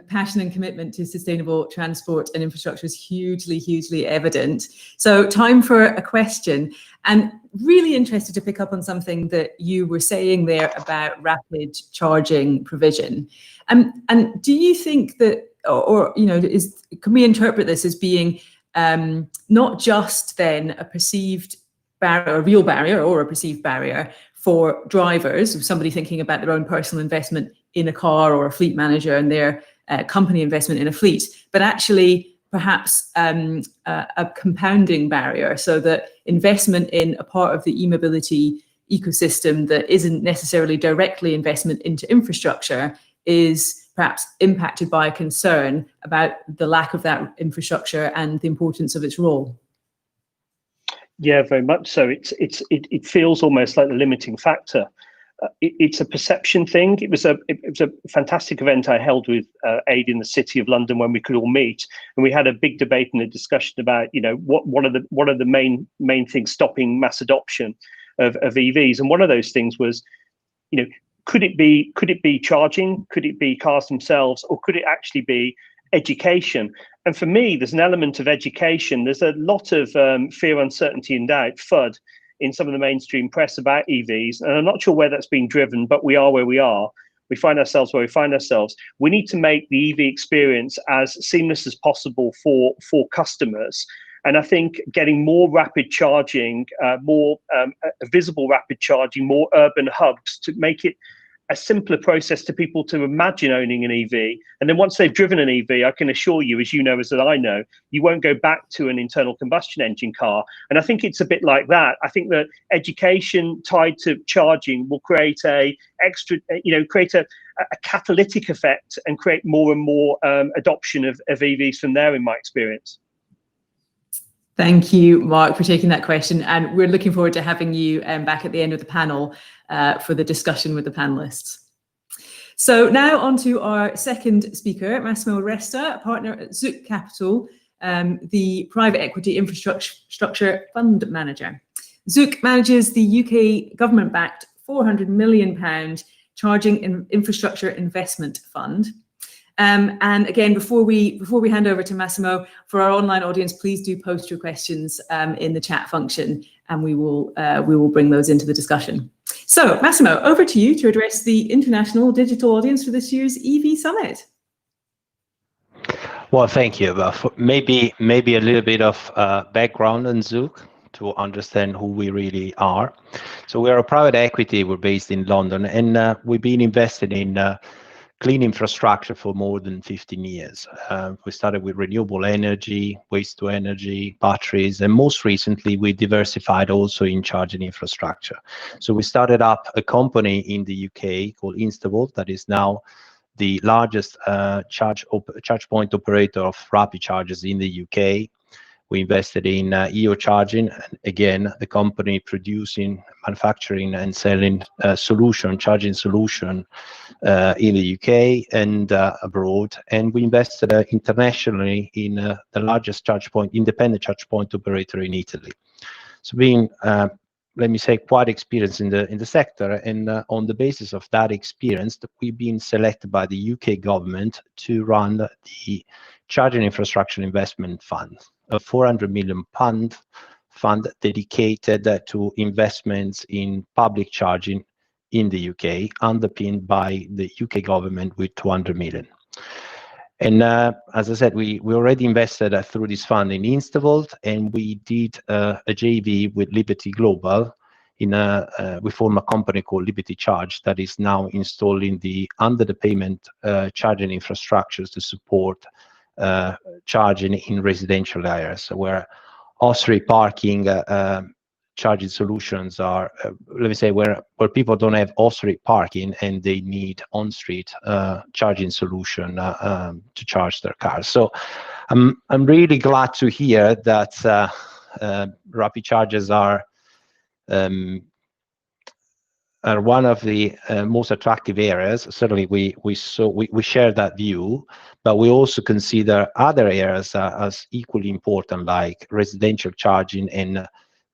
passion and commitment to sustainable transport and infrastructure is hugely, hugely evident. So time for a question. And really interested to pick up on something that you were saying there about rapid charging provision. And do you think that, can we interpret this as being not just then a perceived barrier, a real barrier or a perceived barrier for drivers, somebody thinking about their own personal investment in a car or a fleet manager and their company investment in a fleet, but actually perhaps a compounding barrier, so that investment in a part of the e-mobility ecosystem that isn't necessarily directly investment into infrastructure is perhaps impacted by a concern about the lack of that infrastructure and the importance of its role? Yeah, very much so. It feels almost like the limiting factor. It's a perception thing. It was a fantastic event I held with Aid in the City of London when we could all meet, and we had a big debate and a discussion about, you know, what are the main things stopping mass adoption of EVs, and one of those things was, you know, could it be charging? Could it be cars themselves, or could it actually be education? And for me, there's an element of education. There's a lot of fear, uncertainty, and doubt, FUD, in some of the mainstream press about EVs, and I'm not sure where that's being driven, but we are where we are. We find ourselves where we find ourselves. We need to make the EV experience as seamless as possible for customers. And I think getting more rapid charging, more visible rapid charging, more urban hubs to make it a simpler process to people to imagine owning an EV. And then once they've driven an EV, I can assure you, as you know, as I know, you won't go back to an internal combustion engine car. And I think it's a bit like that. I think that education tied to charging will create a catalytic effect and create more and more adoption of EVs from there, in my experience. Thank you, Mark, for taking that question. And we're looking forward to having you back at the end of the panel for the discussion with the panelists. So now on to our second speaker, Massimo Resta, partner at Zook Capital, the private equity infrastructure fund manager. Zook manages the UK government-backed £400 million charging infrastructure investment fund. And again, before we hand over to Massimo, for our online audience, please do post your questions in the chat function, and we will bring those into the discussion. So, Massimo, over to you to address the international digital audience for this year's EV Summit. Well, thank you. Maybe a little bit of background on Zook to understand who we really are. So we are a private equity. We're based in London, and we've been invested in clean infrastructure for more than 15 years. We started with renewable energy, waste to energy, batteries, and most recently we diversified also in charging infrastructure. So we started up a company in the UK called Instavolt that is now the largest charge point operator of rapid chargers in the UK. We invested in EO Charging, again, a company producing, manufacturing and selling charging solution in the UK and abroad. And we invested internationally in the largest independent charge point operator in Italy. So being, let me say, quite experienced in the sector, and on the basis of that experience, we've been selected by the UK government to run the Charging Infrastructure Investment Fund, a £400 million fund dedicated to investments in public charging in the UK, underpinned by the UK government with 200 million. And as I said, we already invested through this fund in Instavolt, and we did a JV with Liberty Global. We formed a company called Liberty Charge that is now installing the under the payment charging infrastructures to support charging in residential areas where off-street parking charging solutions are, let me say, where people don't have off-street parking and they need on-street charging solution to charge their cars. So I'm really glad to hear that rapid chargers are one of the most attractive areas. Certainly, we share that view, but we also consider other areas as equally important, like residential charging and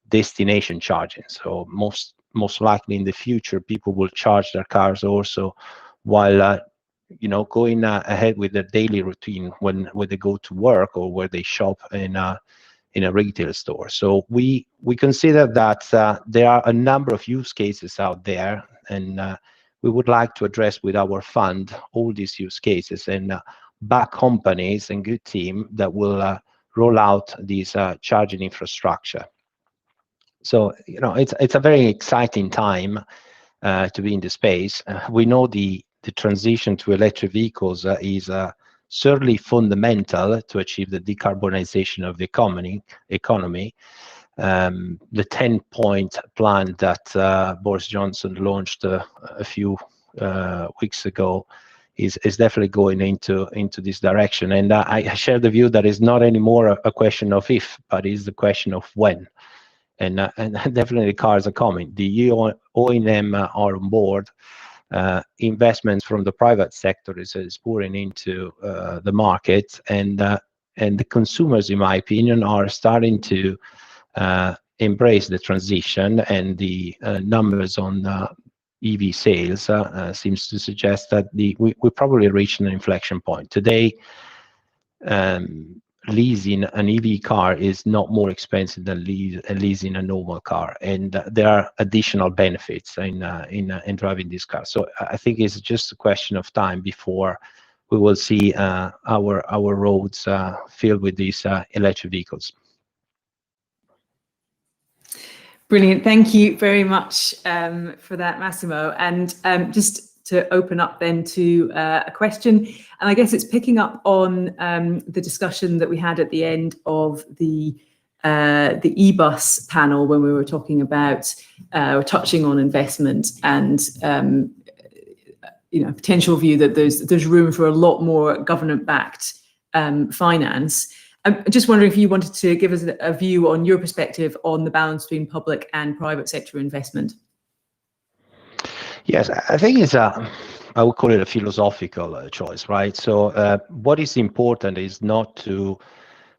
destination charging. So most likely in the future, people will charge their cars also while going ahead with their daily routine when they go to work or where they shop in a retail store. So we consider that there are a number of use cases out there, and we would like to address with our fund all these use cases and back companies and good team that will roll out these charging infrastructure. So it's a very exciting time to be in the space. We know the transition to electric vehicles is certainly fundamental to achieve the decarbonization of the economy. the 10-point plan that Boris Johnson launched a few weeks ago is definitely going into this direction. And I share the view that it's not anymore a question of if, but is the question of when. And definitely cars are coming. The O&M are on board. Investments from the private sector is pouring into the market, and the consumers, in my opinion, are starting to embrace the transition, and the numbers on EV sales seems to suggest that we probably reached an inflection point. Today, leasing an EV car is not more expensive than leasing a normal car, and there are additional benefits in driving this car. So I think it's just a question of time before we will see our roads filled with these electric vehicles. Brilliant. Thank you very much for that, Massimo. And just to open up then to a question, and I guess it's picking up on the discussion that we had at the end of the e-bus panel when we were talking about or touching on investment and potential view that there's room for a lot more government-backed finance. I'm just wondering if you wanted to give us a view on your perspective on the balance between public and private sector investment. Yes, I think it's I would call it a philosophical choice, right? So what is important is not to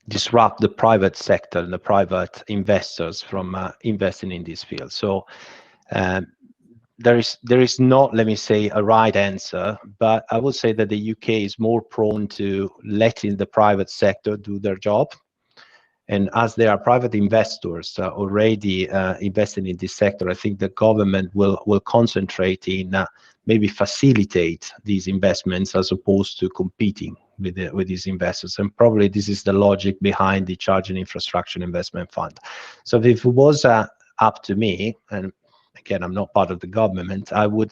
disrupt the private sector and the private investors from investing in this field. So there is not, let me say, a right answer, but I would say that the UK is more prone to letting the private sector do their job. And as there are private investors already investing in this sector, I think the government will concentrate in maybe facilitate these investments as opposed to competing with these investors. And probably this is the logic behind the Charging Infrastructure Investment Fund. So if it was up to me, and again, I'm not part of the government, I would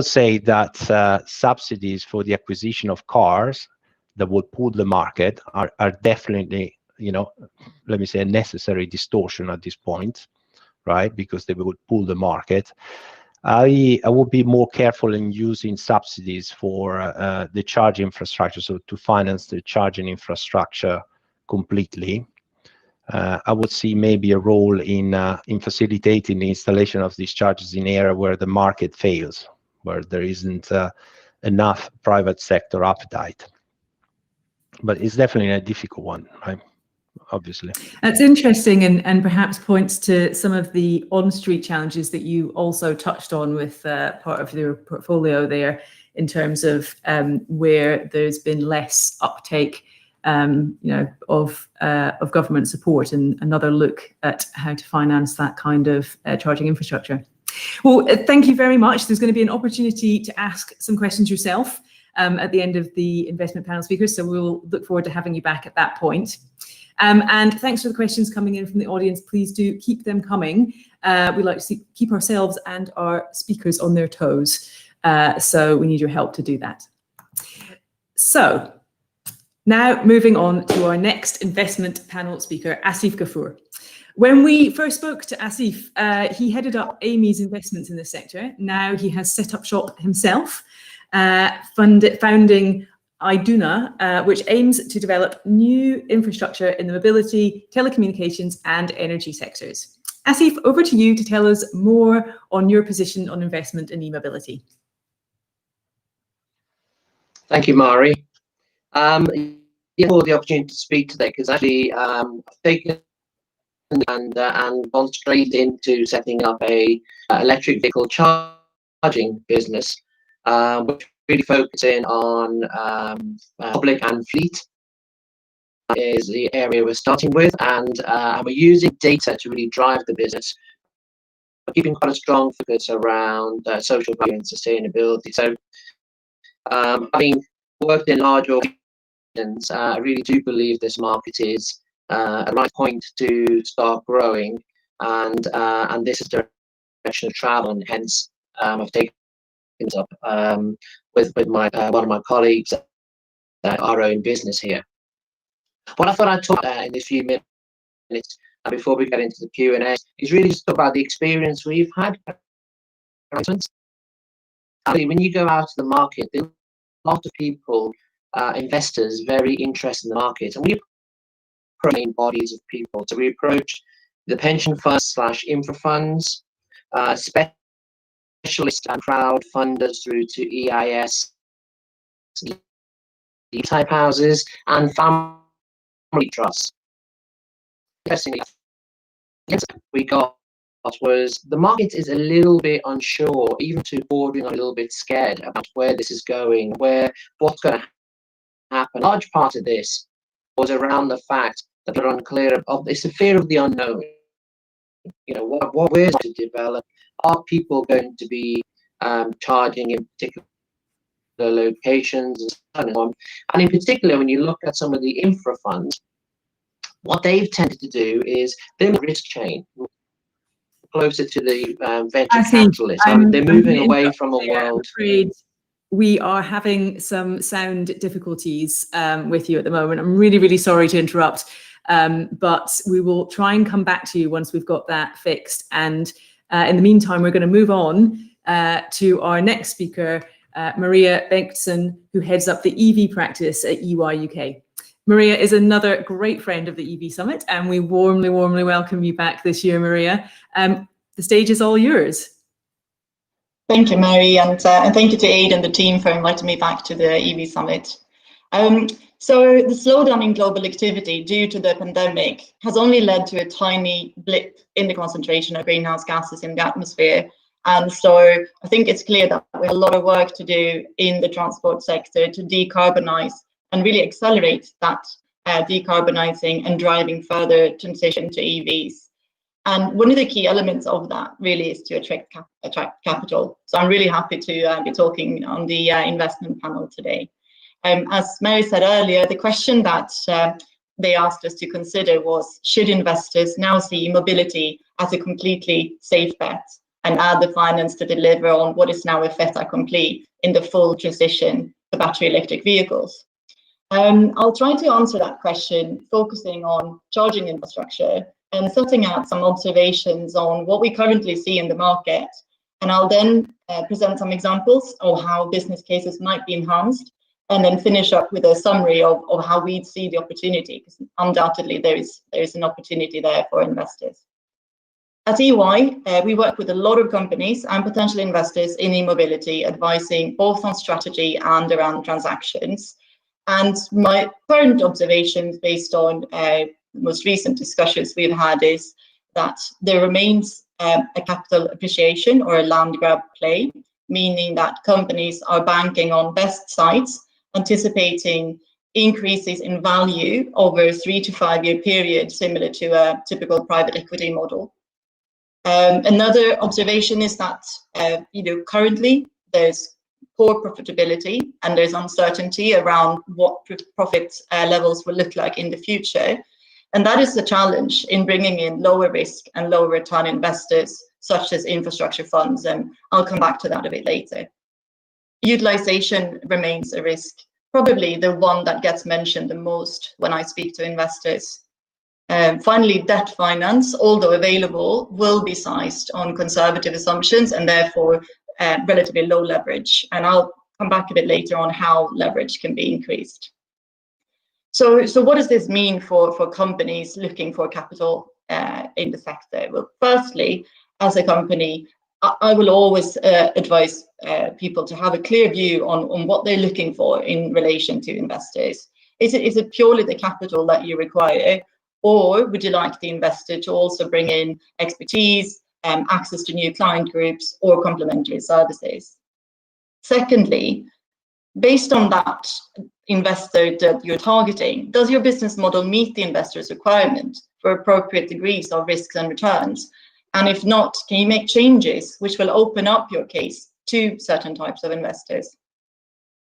say that subsidies for the acquisition of cars that would pull the market are definitely, let me say, a necessary distortion at this point, right? Because they would pull the market. I would be more careful in using subsidies for the charging infrastructure, so to finance the charging infrastructure completely. I would see maybe a role in facilitating the installation of these chargers in areas where the market fails, where there isn't enough private sector appetite. But it's definitely a difficult one, right? Obviously. That's interesting, and perhaps points to some of the on-street challenges that you also touched on with part of your portfolio there, in terms of where there's been less uptake of government support, and another look at how to finance that kind of charging infrastructure. Well, thank you very much. There's going to be an opportunity to ask some questions yourself at the end of the investment panel speakers, so we'll look forward to having you back at that point. And thanks for the questions coming in from the audience. Please do keep them coming. We like to keep ourselves and our speakers on their toes, so we need your help to do that. So now moving on to our next investment panel speaker, Asif Ghafoor. When we first spoke to Asif, he headed up Amy's investments in this sector. Now he has set up shop himself, founding Iduna, which aims to develop new infrastructure in the mobility, telecommunications, and energy sectors. Asif, over to you to tell us more on your position on investment in e-mobility. Thank you, Mari. For the opportunity to speak today, because actually I've taken and gone straight into setting up a electric vehicle charging business, which really focusing on public and fleet is the area we're starting with, and we're using data to really drive the business, keeping quite a strong focus around social value and sustainability. So having worked in large organizations, I really do believe this market is a right point to start growing, and this is the direction of travel, and hence I've taken things up with my one of my colleagues our own business here. What I thought I'd talk in this few minutes before we get into the Q&A, is really just about the experience we've had. When you go out to the market, there's a lot of people, investors, very interested in the market, and we approach bodies of people. So we approach the pension funds / infra funds, specialist and crowd funders through to EIS type houses and family trusts. Interestingly, we got was the market is a little bit unsure, even to bordering on a little bit scared about where this is going, what's going to happen. A large part of this was around the fact that they're unclear of it's a fear of the unknown. You know, what we're going to develop, are people going to be charging in particular locations and so on? And in particular, when you look at some of the infra funds, what they've tended to do is they're in the risk chain, closer to the venture capitalists. They're moving away from a world. We are having some sound difficulties with you at the moment. I'm really, really sorry to interrupt, but we will try and come back to you once we've got that fixed. And in the meantime, we're going to move on to our next speaker, Maria Bengtsson, who heads up the EV practice at EY UK. Maria is another great friend of the EV Summit, and we warmly, warmly welcome you back this year, Maria. The stage is all yours. Thank you, Mary, and thank you to Aid and the team for inviting me back to the EV Summit. So the slowdown in global activity due to the pandemic has only led to a tiny blip in the concentration of greenhouse gases in the atmosphere. And so I think it's clear that we have a lot of work to do in the transport sector to decarbonize and really accelerate that decarbonizing and driving further transition to EVs. And one of the key elements of that really is to attract capital. So I'm really happy to be talking on the investment panel today. As Mary said earlier, the question that they asked us to consider was, should investors now see mobility as a completely safe bet and add the finance to deliver on what is now a fait accompli in the full transition to battery electric vehicles? I'll try to answer that question, focusing on charging infrastructure and setting out some observations on what we currently see in the market. And I'll then present some examples of how business cases might be enhanced, and then finish up with a summary of how we see the opportunity, because undoubtedly there is an opportunity there for investors. At EY, we work with a lot of companies and potential investors in e-mobility, advising both on strategy and around transactions. And my current observations based on most recent discussions we've had is that there remains a capital appreciation or a land grab play, meaning that companies are banking on best sites, anticipating increases in value over a 3 to 5 year period, similar to a typical private equity model. Another observation is that currently there's poor profitability and there's uncertainty around what profit levels will look like in the future. And that is the challenge in bringing in lower risk and lower return investors, such as infrastructure funds. And I'll come back to that a bit later. Utilization remains a risk, probably the one that gets mentioned the most when I speak to investors. Finally, debt finance, although available, will be sized on conservative assumptions and therefore relatively low leverage. And I'll come back a bit later on how leverage can be increased. So what does this mean for companies looking for capital in the sector? Well, firstly, as a company, I will always advise people to have a clear view on what they're looking for in relation to investors. Is it purely the capital that you require, or would you like the investor to also bring in expertise, access to new client groups, or complementary services? Secondly, based on that investor that you're targeting, does your business model meet the investor's requirement for appropriate degrees of risks and returns? And if not, can you make changes which will open up your case to certain types of investors?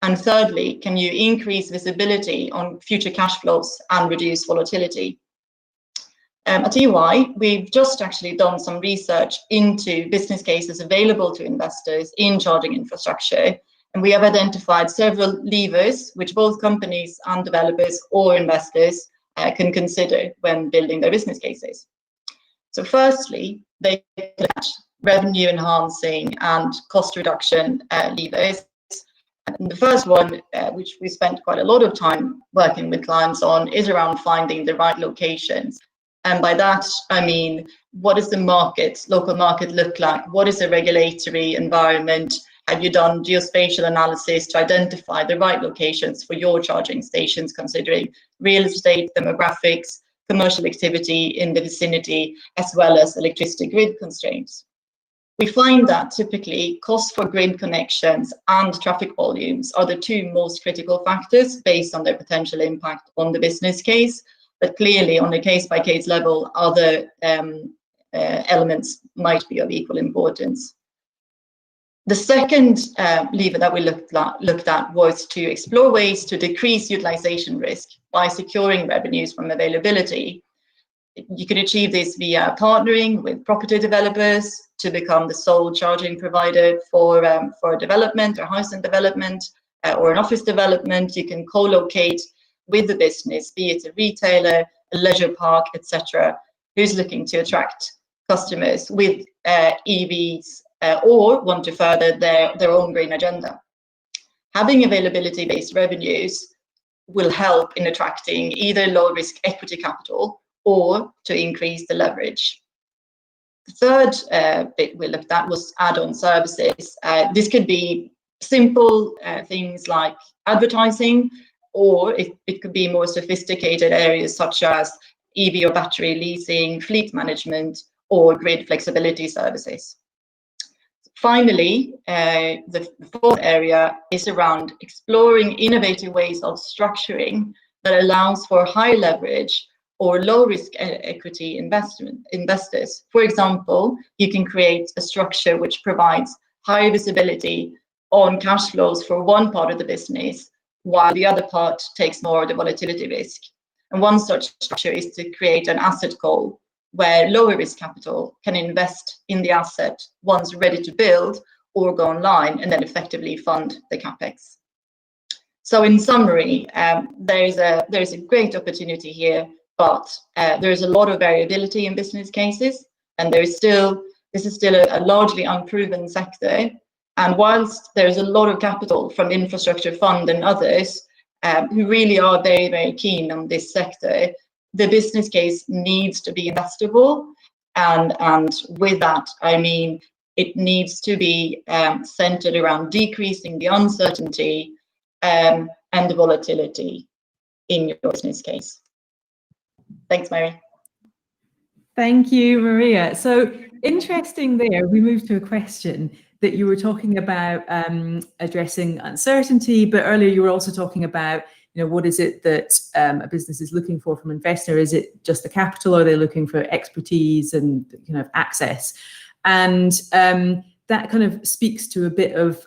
And thirdly, can you increase visibility on future cash flows and reduce volatility? At EY, we've just actually done some research into business cases available to investors in charging infrastructure, and we have identified several levers which both companies and developers or investors can consider when building their business cases. So firstly, they look at revenue enhancing and cost reduction levers. And the first one, which we spent quite a lot of time working with clients on, is around finding the right locations. And by that, I mean, what does the market, local market look like? What is the regulatory environment? Have you done geospatial analysis to identify the right locations for your charging stations, considering real estate, demographics, commercial activity in the vicinity, as well as electricity grid constraints? We find that typically costs for grid connections and traffic volumes are the two most critical factors based on their potential impact on the business case. But clearly, on a case-by-case level, other elements might be of equal importance. The second lever that we looked at was to explore ways to decrease utilization risk by securing revenues from availability. You can achieve this via partnering with property developers to become the sole charging provider for a development or housing development or an office development. You can co-locate with the business, be it a retailer, a leisure park, etc., who's looking to attract customers with EVs or want to further their own green agenda. Having availability-based revenues will help in attracting either low-risk equity capital or to increase the leverage. The third bit we looked at was add-on services. This could be simple things like advertising, or it could be more sophisticated areas such as EV or battery leasing, fleet management, or grid flexibility services. Finally, the fourth area is around exploring innovative ways of structuring that allows for high leverage or low risk equity investors. For example, you can create a structure which provides high visibility on cash flows for one part of the business, while the other part takes more of the volatility risk. And one such structure is to create an asset call where lower risk capital can invest in the asset once ready to build or go online, and then effectively fund the capex. So in summary, there's a great opportunity here, but there's a lot of variability in business cases, and this is still a largely unproven sector. And whilst there's a lot of capital from infrastructure fund and others who really are very, very keen on this sector, the business case needs to be investable. And with that, I mean, it needs to be centered around decreasing the uncertainty and the volatility in your business case. Thanks, Mary. Thank you, Maria. So interesting there, we moved to a question that you were talking about addressing uncertainty, but earlier you were also talking about, what is it that a business is looking for from an investor? Is it just the capital, or are they looking for expertise and access? And that kind of speaks to a bit of,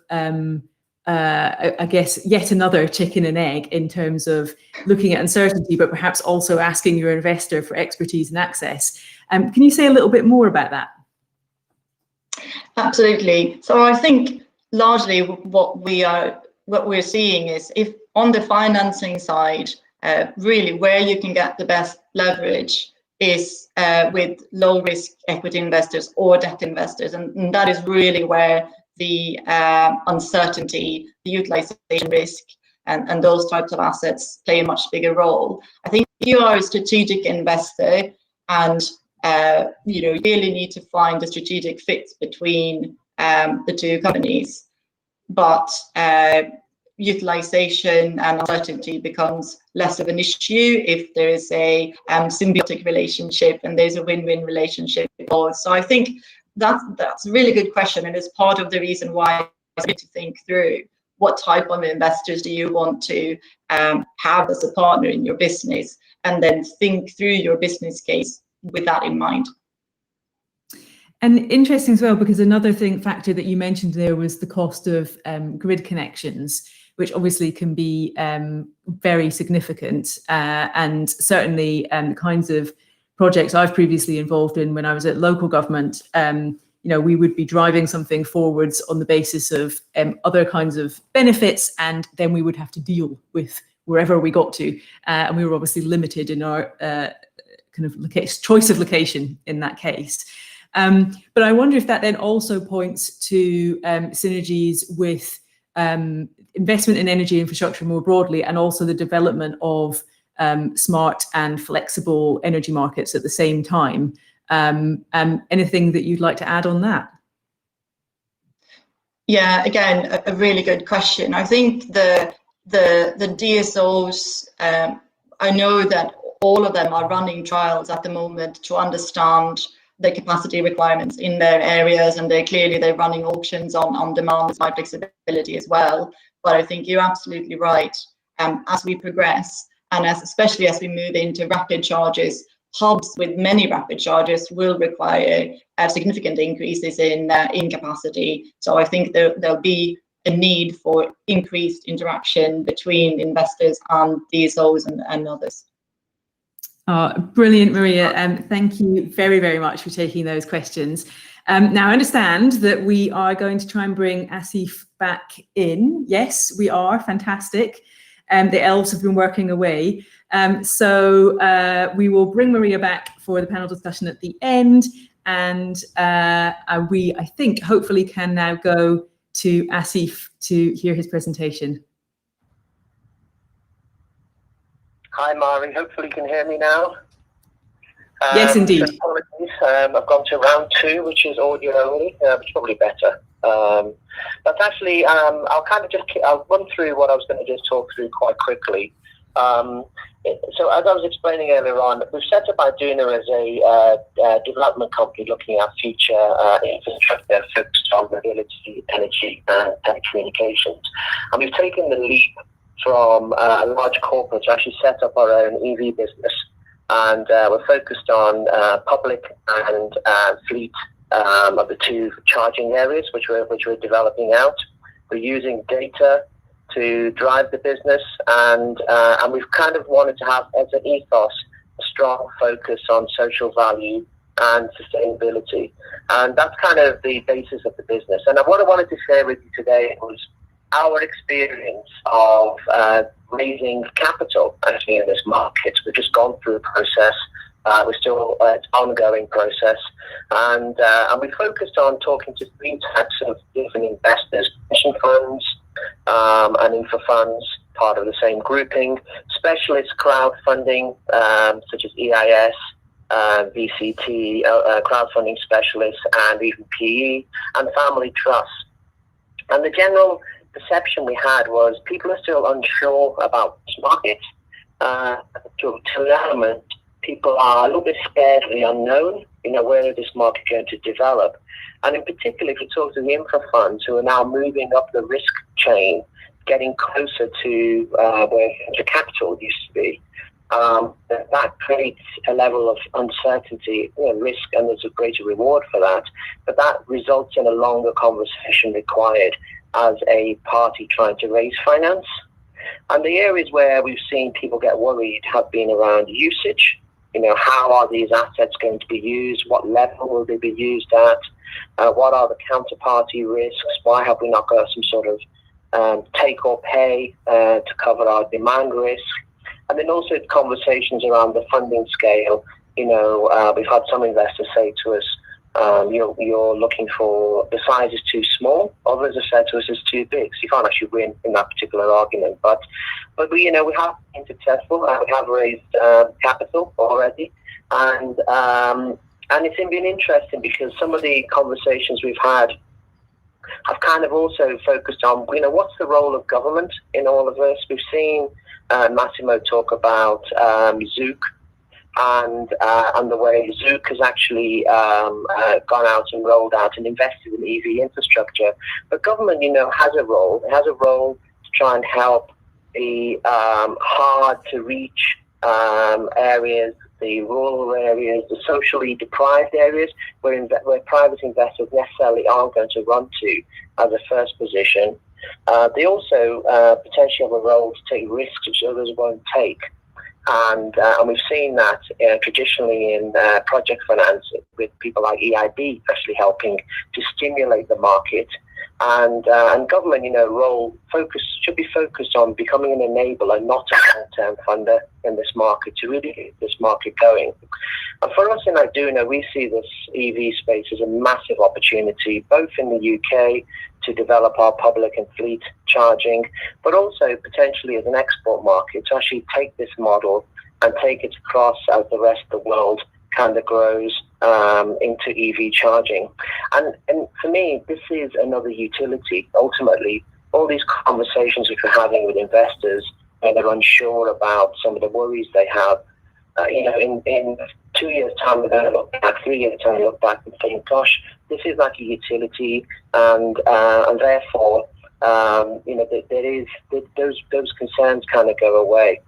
I guess, yet another chicken and egg in terms of looking at uncertainty, but perhaps also asking your investor for expertise and access. Can you say a little bit more about that? Absolutely. So I think largely what we're seeing is, if on the financing side, really where you can get the best leverage is with low risk equity investors or debt investors. And that is really where the uncertainty, the utilization risk, and those types of assets play a much bigger role. I think if you are a strategic investor and you really need to find a strategic fit between the two companies, but utilization and uncertainty becomes less of an issue if there is a symbiotic relationship and there's a win-win relationship. So I think that's a really good question, and it's part of the reason why I need to think through what type of investors do you want to have as a partner in your business, and then think through your business case with that in mind. And interesting as well, because another factor that you mentioned there was the cost of grid connections, which obviously can be very significant, and certainly the kinds of projects I've previously involved in when I was at local government, we would be driving something forwards on the basis of other kinds of benefits, and then we would have to deal with wherever we got to, and we were obviously limited in our kind of choice of location in that case. But I wonder if that then also points to synergies with investment in energy infrastructure more broadly, and also the development of smart and flexible energy markets at the same time. Anything that you'd like to add on that? Yeah, again, a really good question. I think the DSOs, I know that all of them are running trials at the moment to understand the capacity requirements in their areas, and they're running auctions on demand and supply flexibility as well. But I think you're absolutely right. As we progress, and especially as we move into rapid charges, hubs with many rapid charges will require significant increases in capacity. So I think there'll be a need for increased interaction between investors and DSOs and others. Brilliant, Maria. Thank you very, very much for taking those questions. Now, I understand that we are going to try and bring Asif back in. Yes, we are. Fantastic. The elves have been working away. So we will bring Maria back for the panel discussion at the end. And we, I think, hopefully can now go to Asif to hear his presentation. Hi, Mari. Hopefully you can hear me now. Yes, indeed. So apologies. I've gone to round 2, which is audio only, which is probably better. But actually, I'll run through what I was going to just talk through quite quickly. So as I was explaining earlier on, we've set up Iduna as a development company looking at future infrastructure focused on mobility, energy, and telecommunications. And we've taken the leap from a large corporate to actually set up our own EV business. And we're focused on public and fleet of the 2 charging areas which we're developing out. We're using data to drive the business, and we've kind of wanted to have as an ethos a strong focus on social value and sustainability, and that's kind of the basis of the business. And what I wanted to share with you today was our experience of raising capital actually in this market. We've just gone through a process. We're still it's an ongoing process, and we focused on talking to 3 types of different investors: pension funds and infra funds, part of the same grouping, specialist crowdfunding such as EIS, VCT, crowdfunding specialists, and even PE, and family trusts. And the general perception we had was people are still unsure about this market. To an element, people are a little bit scared of the unknown. Where is this market going to develop? And in particular, if you talk to the infra funds who are now moving up the risk chain, getting closer to where venture capital used to be, that creates a level of uncertainty, risk, and there's a greater reward for that. But that results in a longer conversation required as a party trying to raise finance. And the areas where we've seen people get worried have been around usage. How are these assets going to be used? What level will they be used at? What are the counterparty risks? Why have we not got some sort of take or pay to cover our demand risk? And then also conversations around the funding scale. We've had some investors say to us, you're looking for, the size is too small. Others have said to us it's too big. So you can't actually win in that particular argument. But we have been successful. We have raised capital already, and it's been interesting because some of the conversations we've had have kind of also focused on, what's the role of government in all of this? We've seen Massimo talk about Zook. And the way Zook has actually gone out and rolled out and invested in EV infrastructure. But government, has a role. It has a role to try and help the hard-to-reach areas, the rural areas, the socially deprived areas, where private investors necessarily aren't going to run to as a first position. They also potentially have a role to take risks which others won't take. And we've seen that traditionally in project finance with people like EIB actually helping to stimulate the market And government, role should be focused on becoming an enabler, not a long-term funder in this market, to really get this market going. And for us in Iduna, we see this EV space as a massive opportunity, both in the UK to develop our public and fleet charging, but also potentially as an export market to actually take this model and take it across as the rest of the world kind of grows into EV charging. And for me, this is another utility. Ultimately, all these conversations which we're having with investors, when they're unsure about some of the worries they have, in 2 years' time, we're going to look back, 3 years' time, look back and think, gosh, this is like a utility, and therefore, there is those concerns kind of go away.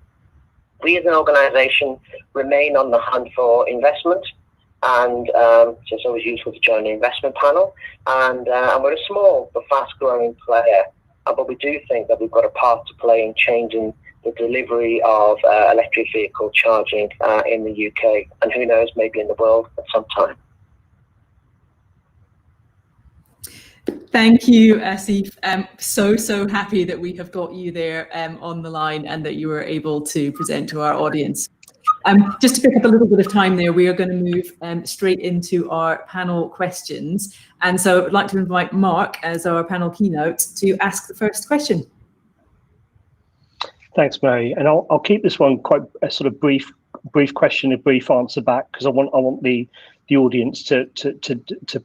We as an organisation remain on the hunt for investment, and so it's always useful to join the investment panel. And we're a small but fast-growing player, but we do think that we've got a part to play in changing the delivery of electric vehicle charging in the UK, and who knows, maybe in the world at some time. Thank you, Asif. So happy that we have got you there on the line and that you were able to present to our audience. Just to pick up a little bit of time there, we are going to move straight into our panel questions. And so I'd like to invite Mark as our panel keynote to ask the first question. Thanks, Mary. And I'll keep this one quite a sort of brief question, a brief answer back, because I want the audience to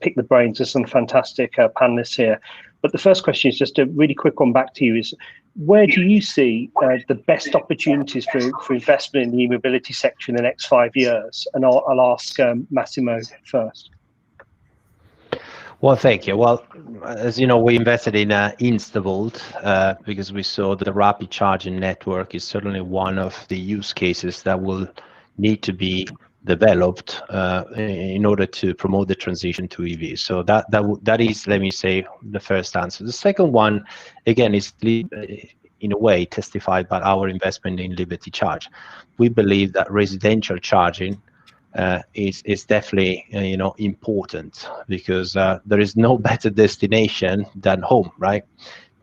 pick the brains of some fantastic panelists here. But the first question is just a really quick one back to you: is where do you see the best opportunities for investment in the e-mobility sector in the next 5 years? And I'll ask Massimo first. Well, thank you. Well, as you know, we invested in InstaVolt because we saw that the rapid charging network is certainly one of the use cases that will need to be developed in order to promote the transition to EV. So that is, let me say, the first answer. The second one, again, is in a way testified by our investment in Liberty Charge. We believe that residential charging is definitely important, because there is no better destination than home, right?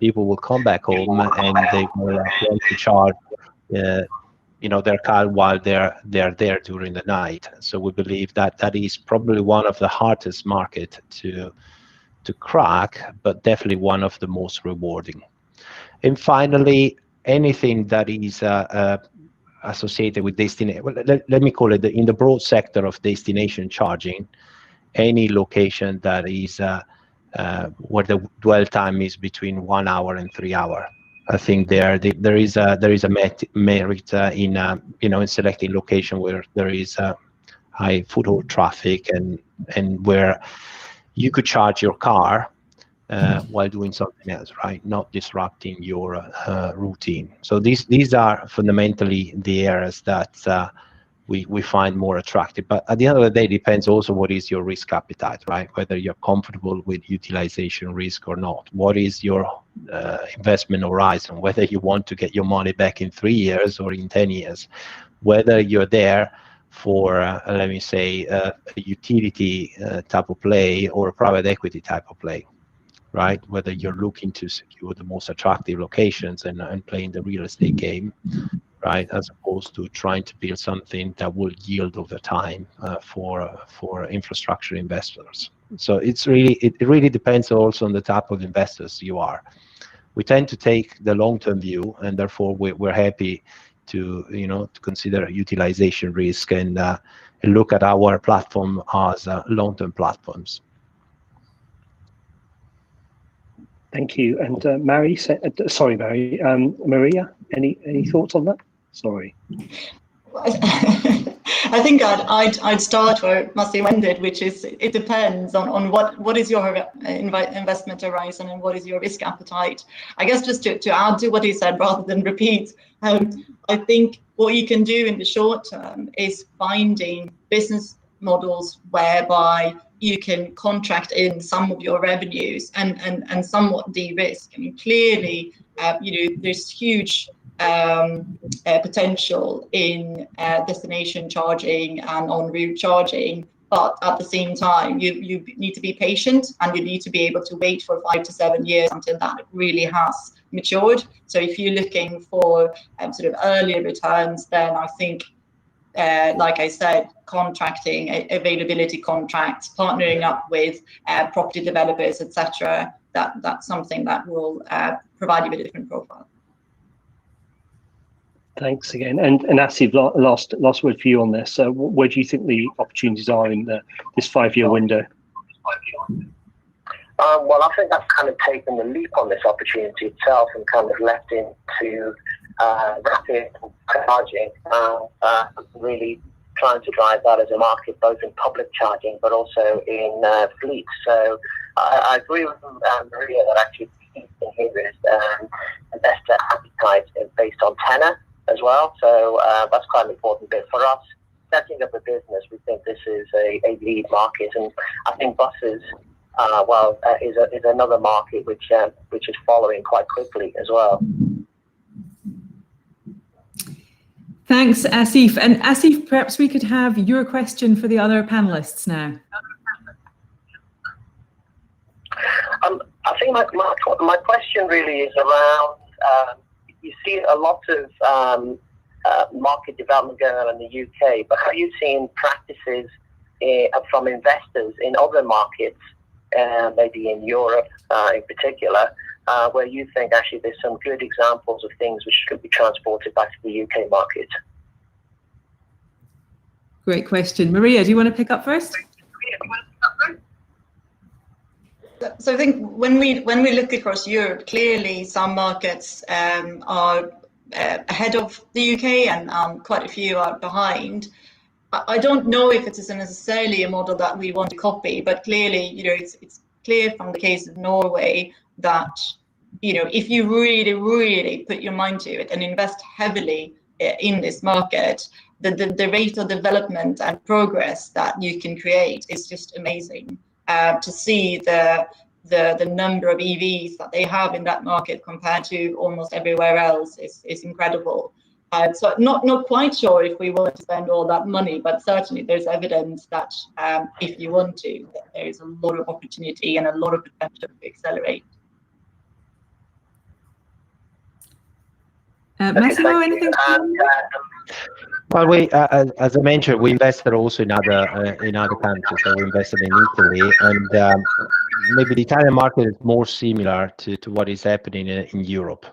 People will come back home and they will want to charge their car while they're there during the night. So we believe that is probably one of the hardest market to crack, but definitely one of the most rewarding. And finally, anything that is associated with destination, let me call it in the broad sector of destination charging, any location that is where the dwell time is between 1 hour and 3 hours. I think there is a merit in in selecting location where there is high foothold traffic and where you could charge your car while doing something else, right? Not disrupting your routine. So these are fundamentally the areas that we find more attractive. But at the end of the day, it depends also what is your risk appetite, right? Whether you're comfortable with utilization risk or not. What is your investment horizon? Whether you want to get your money back in 3 years or in 10 years. Whether you're there for, let me say, a utility type of play or a private equity type of play, right? Whether you're looking to secure the most attractive locations and playing the real estate game, right, as opposed to trying to build something that will yield over time for infrastructure investors. So it really depends also on the type of investors you are. We tend to take the long-term view, and therefore we're happy to to consider utilization risk and look at our platform as long-term platforms. Thank you. And Maria, any thoughts on that? Sorry. I think I'd start where Massimo ended, which is it depends on what is your investment horizon and what is your risk appetite. I guess just to add to what he said rather than repeat, I think what you can do in the short term is finding business models whereby you can contract in some of your revenues and somewhat de-risk. I mean, clearly, there's huge potential in destination charging and en route charging, But at the same time, you need to be patient, and you need to be able to wait for 5 to 7 years until that really has matured. So if you're looking for sort of earlier returns, then I think, like I said, contracting, availability contracts, partnering up with property developers, etc. That's something that will provide you with a different profile. Thanks again. And Asif, last word for you on this. Where do you think the opportunities are in this 5-year window? Well, I think I've kind of taken the leap on this opportunity itself and kind of left into rapid charging, really trying to drive that as a market, both in public charging but also in fleets. So I agree with Maria that actually the key thing here is investor appetite is based on tenor as well. So that's quite an important bit for us. Setting up a business, we think this is a lead market, and I think buses is another market which is following quite quickly as well. Thanks, Asif. And Asif, perhaps we could have your question for the other panelists now. I think my question really is around, you see a lot of market development going on in the UK, but have you seen practices from investors in other markets, maybe in Europe in particular, where you think actually there's some good examples of things which could be transported back to the UK market? Great question. Maria, do you want to pick up first? So I think when we look across Europe, clearly some markets are ahead of the UK, and quite a few are behind. I don't know if it is necessarily a model that we want to copy, but clearly, it's clear from the case of Norway that, if you really, really put your mind to it and invest heavily in this market, the rate of development and progress that you can create is just amazing. To see the number of EVs that they have in that market compared to almost everywhere else is incredible. So not quite sure if we want to spend all that money, but certainly there's evidence that if you want to, there is a lot of opportunity and a lot of potential to accelerate. Massimo, anything? Well, as I mentioned, we invested also in other countries. So we invested in Italy, and maybe the Italian market is more similar to what is happening in Europe.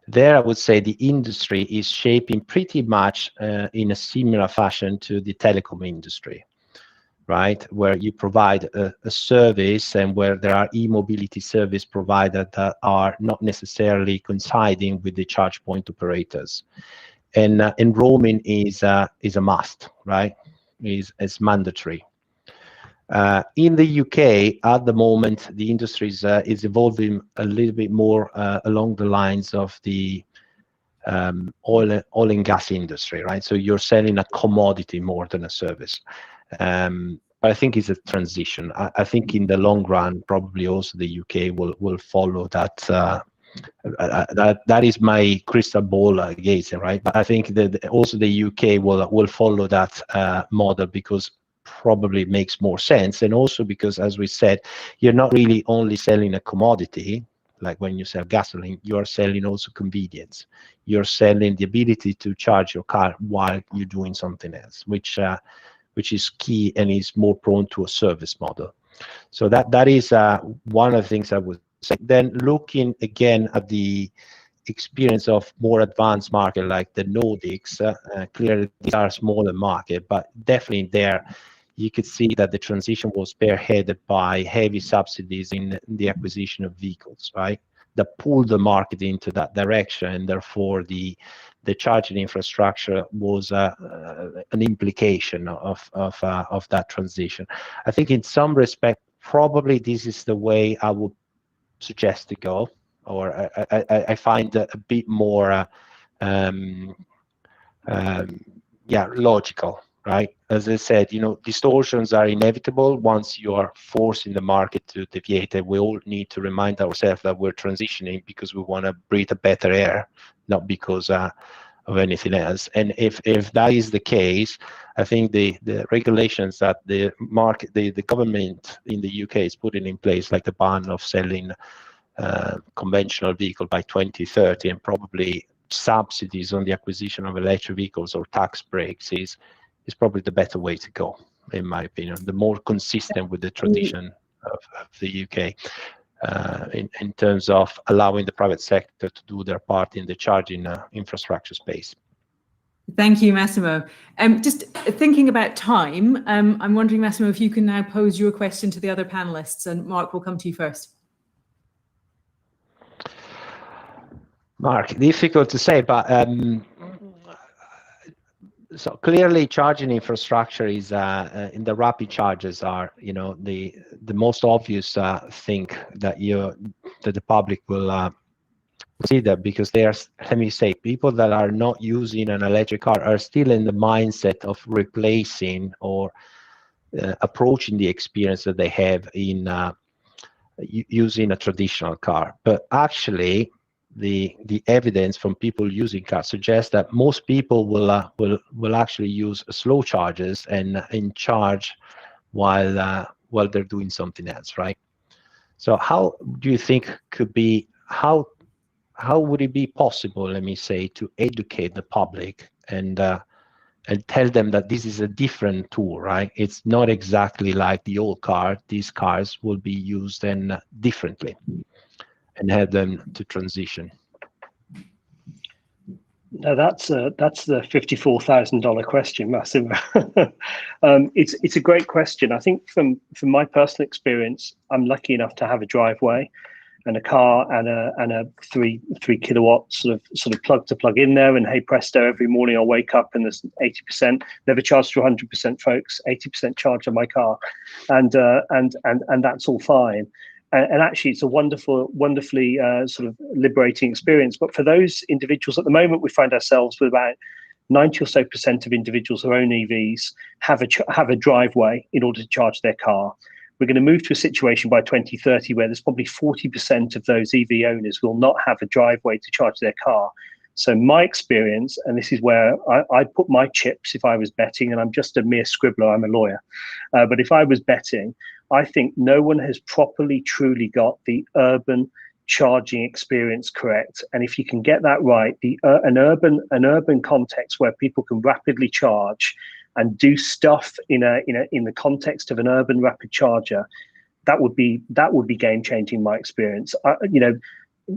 There, I would say the industry is shaping pretty much in a similar fashion to the telecom industry, right? Where you provide a service, and where there are e-mobility service providers that are not necessarily coinciding with the charge point operators. And roaming is a must, right? Is mandatory. In the UK, at the moment, the industry is evolving a little bit more along the lines of the oil and gas industry, right? So you're selling a commodity more than a service. I think it's a transition. I think in the long run, probably also the UK will follow that. That is my crystal ball gazing, right? But I think that also the UK will follow that model, because probably makes more sense, and also because, as we said, you're not really only selling a commodity. Like when you sell gasoline, you are selling also convenience. You're selling the ability to charge your car while you're doing something else, which is key and is more prone to a service model. So that is one of the things I would say. Then looking again at the experience of more advanced market like the Nordics, clearly these are smaller market, but definitely there you could see that the transition was spearheaded by heavy subsidies in the acquisition of vehicles, right? That pulled the market into that direction, and therefore the charging infrastructure was an implication of that transition. I think in some respect, probably this is the way I would suggest to go, or I find a bit more logical, right? As I said, distortions are inevitable once you are forcing the market to deviate. And we all need to remind ourselves that we're transitioning because we want to breathe a better air, not because of anything else. And if that is the case, I think the regulations that the government in the UK is putting in place, like the ban of selling conventional vehicle by 2030, and probably subsidies on the acquisition of electric vehicles or tax breaks, is probably the better way to go, in my opinion, the more consistent with the tradition of the UK. In terms of allowing the private sector to do their part in the charging infrastructure space. Thank you, Massimo. Just thinking about time, I'm wondering, Massimo, if you can now pose your question to the other panelists, and Mark, will come to you first. Mark, difficult to say, but so clearly charging infrastructure is in the rapid chargers are, you know, the most obvious thing that the public will see, that because there's, let me say, people that are not using an electric car are still in the mindset of replacing or approaching the experience that they have in using a traditional car. But actually, the evidence from people using cars suggests that most people will actually use slow chargers and charge while they're doing something else, right? So how do you think how would it be possible, let me say, to educate the public and tell them that this is a different tool, right? It's not exactly like the old car. These cars will be used and differently, and help them to transition. Now that's the $54,000 question, Massimo. It's a great question. I think from my personal experience, I'm lucky enough to have a driveway and a car and a 3 kilowatt sort of plug in there, and hey presto, every morning I'll wake up and there's 80%, never charged to 100%, folks, 80% charge on my car, and that's all fine. And actually, it's a wonderfully sort of liberating experience. But for those individuals, at the moment, we find ourselves with about 90% or so of individuals who own EVs have a driveway in order to charge their car. We're going to move to a situation by 2030 where there's probably 40% of those EV owners will not have a driveway to charge their car. So my experience, and this is where I'd put my chips if I was betting, and I'm just a mere scribbler, I'm a lawyer, but if I was betting, I think no one has properly, truly got the urban charging experience correct. And if you can get that right, an urban context where people can rapidly charge and do stuff in the context of an urban rapid charger, that would be game changing in my experience.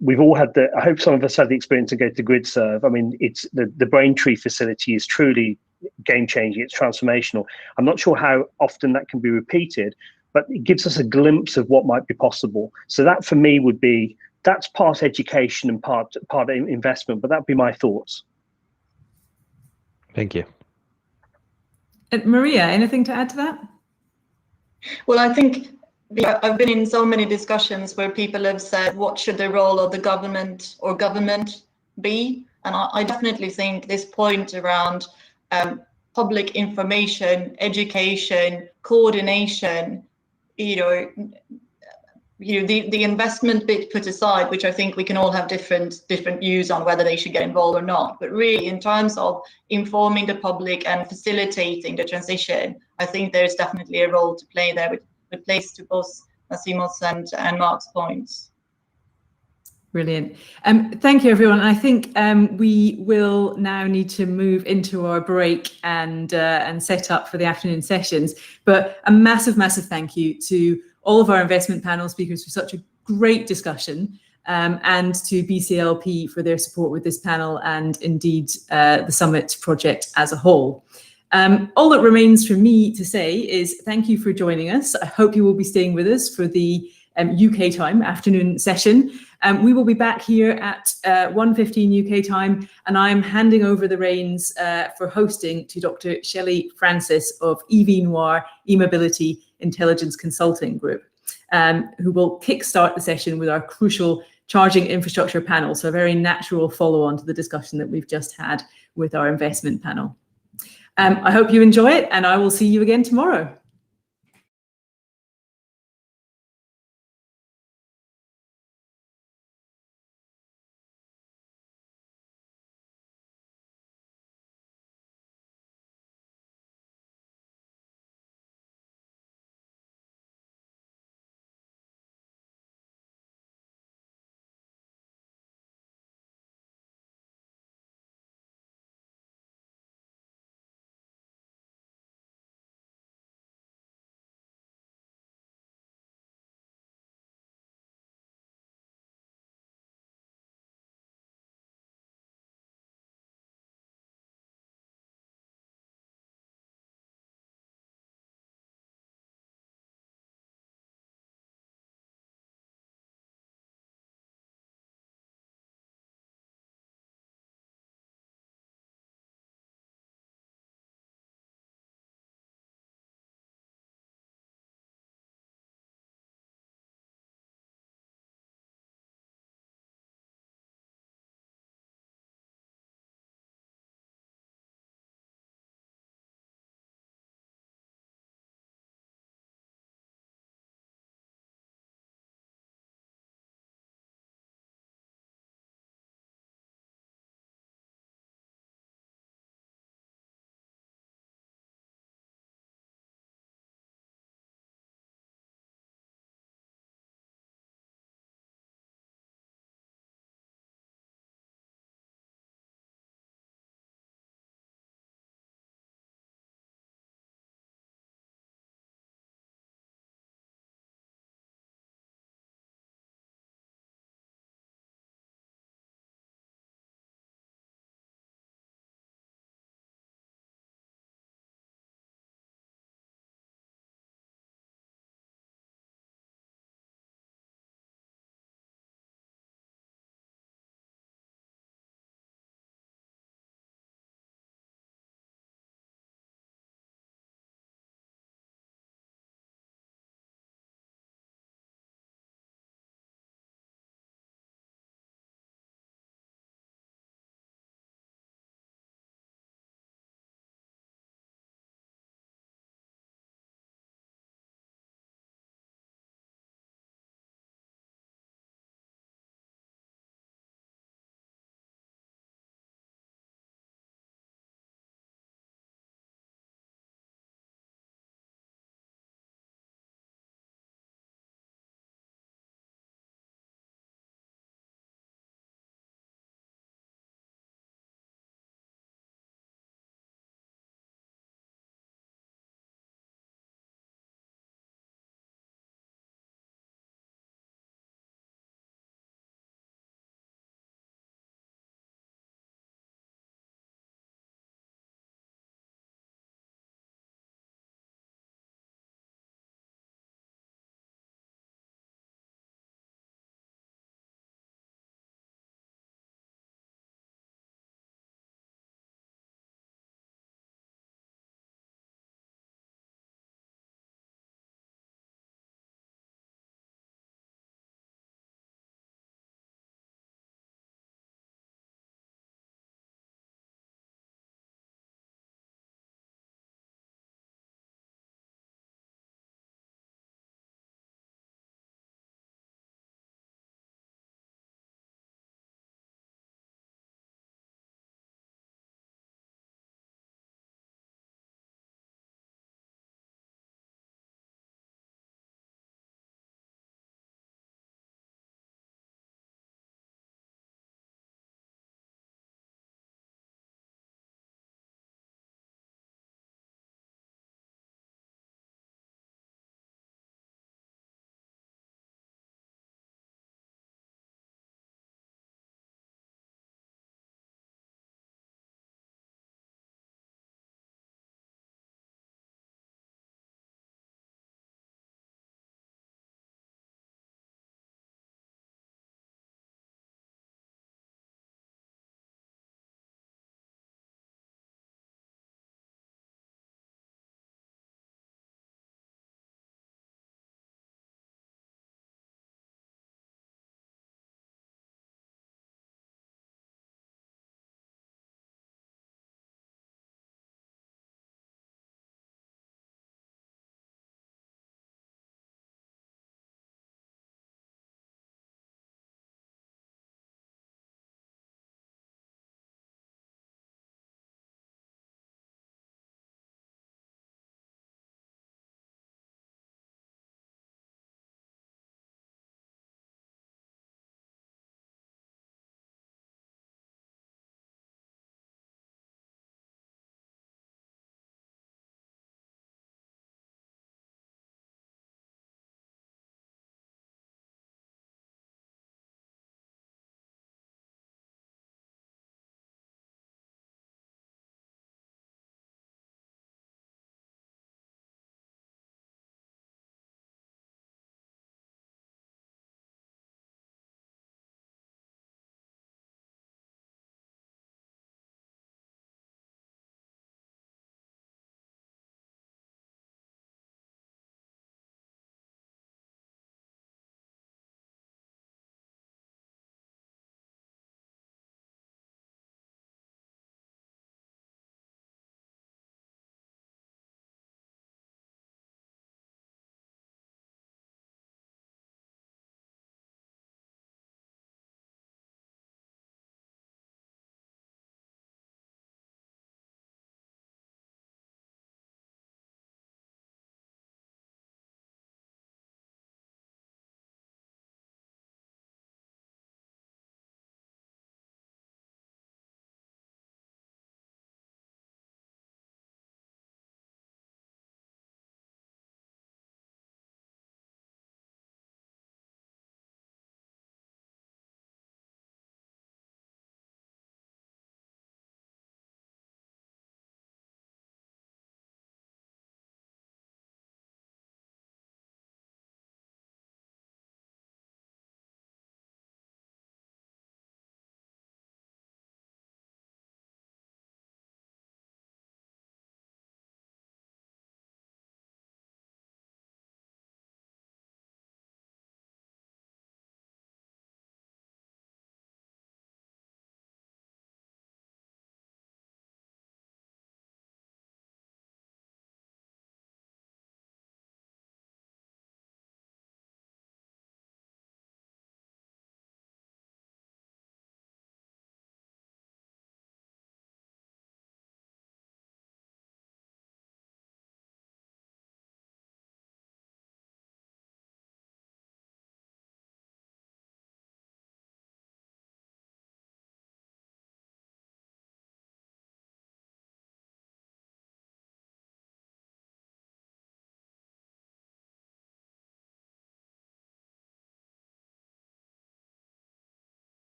We've all had I hope some of us had the experience to go to GridServe. I mean, it's the Braintree facility is truly game changing. It's transformational. I'm not sure how often that can be repeated, but it gives us a glimpse of what might be possible. So that for me that's part education and part investment, but that'd be my thoughts. Thank you. Maria, anything to add to that? Well, I think I've been in so many discussions where people have said, what should the role of the government or government be? And I definitely think this point around public information, education, coordination, the investment bit put aside, which I think we can all have different views on whether they should get involved or not. But really, in terms of informing the public and facilitating the transition, I think there's definitely a role to play there, with place to both Massimo's and Mark's points. Brilliant. Thank you, everyone. I think we will now need to move into our break and set up for the afternoon sessions. But a massive thank you to all of our investment panel speakers for such a great discussion, and to BCLP for their support with this panel and indeed the Summit project as a whole. All that remains for me to say is thank you for joining us. I hope you will be staying with us for the UK time afternoon session. We will be back here at 1:15 UK time, and I'm handing over the reins for hosting to Dr. Shelley Francis of EV Noir E-Mobility Intelligence Consulting Group, who will kickstart the session with our crucial charging infrastructure panel. So a very natural follow-on to the discussion that we've just had with our investment panel. I hope you enjoy it, and I will see you again tomorrow.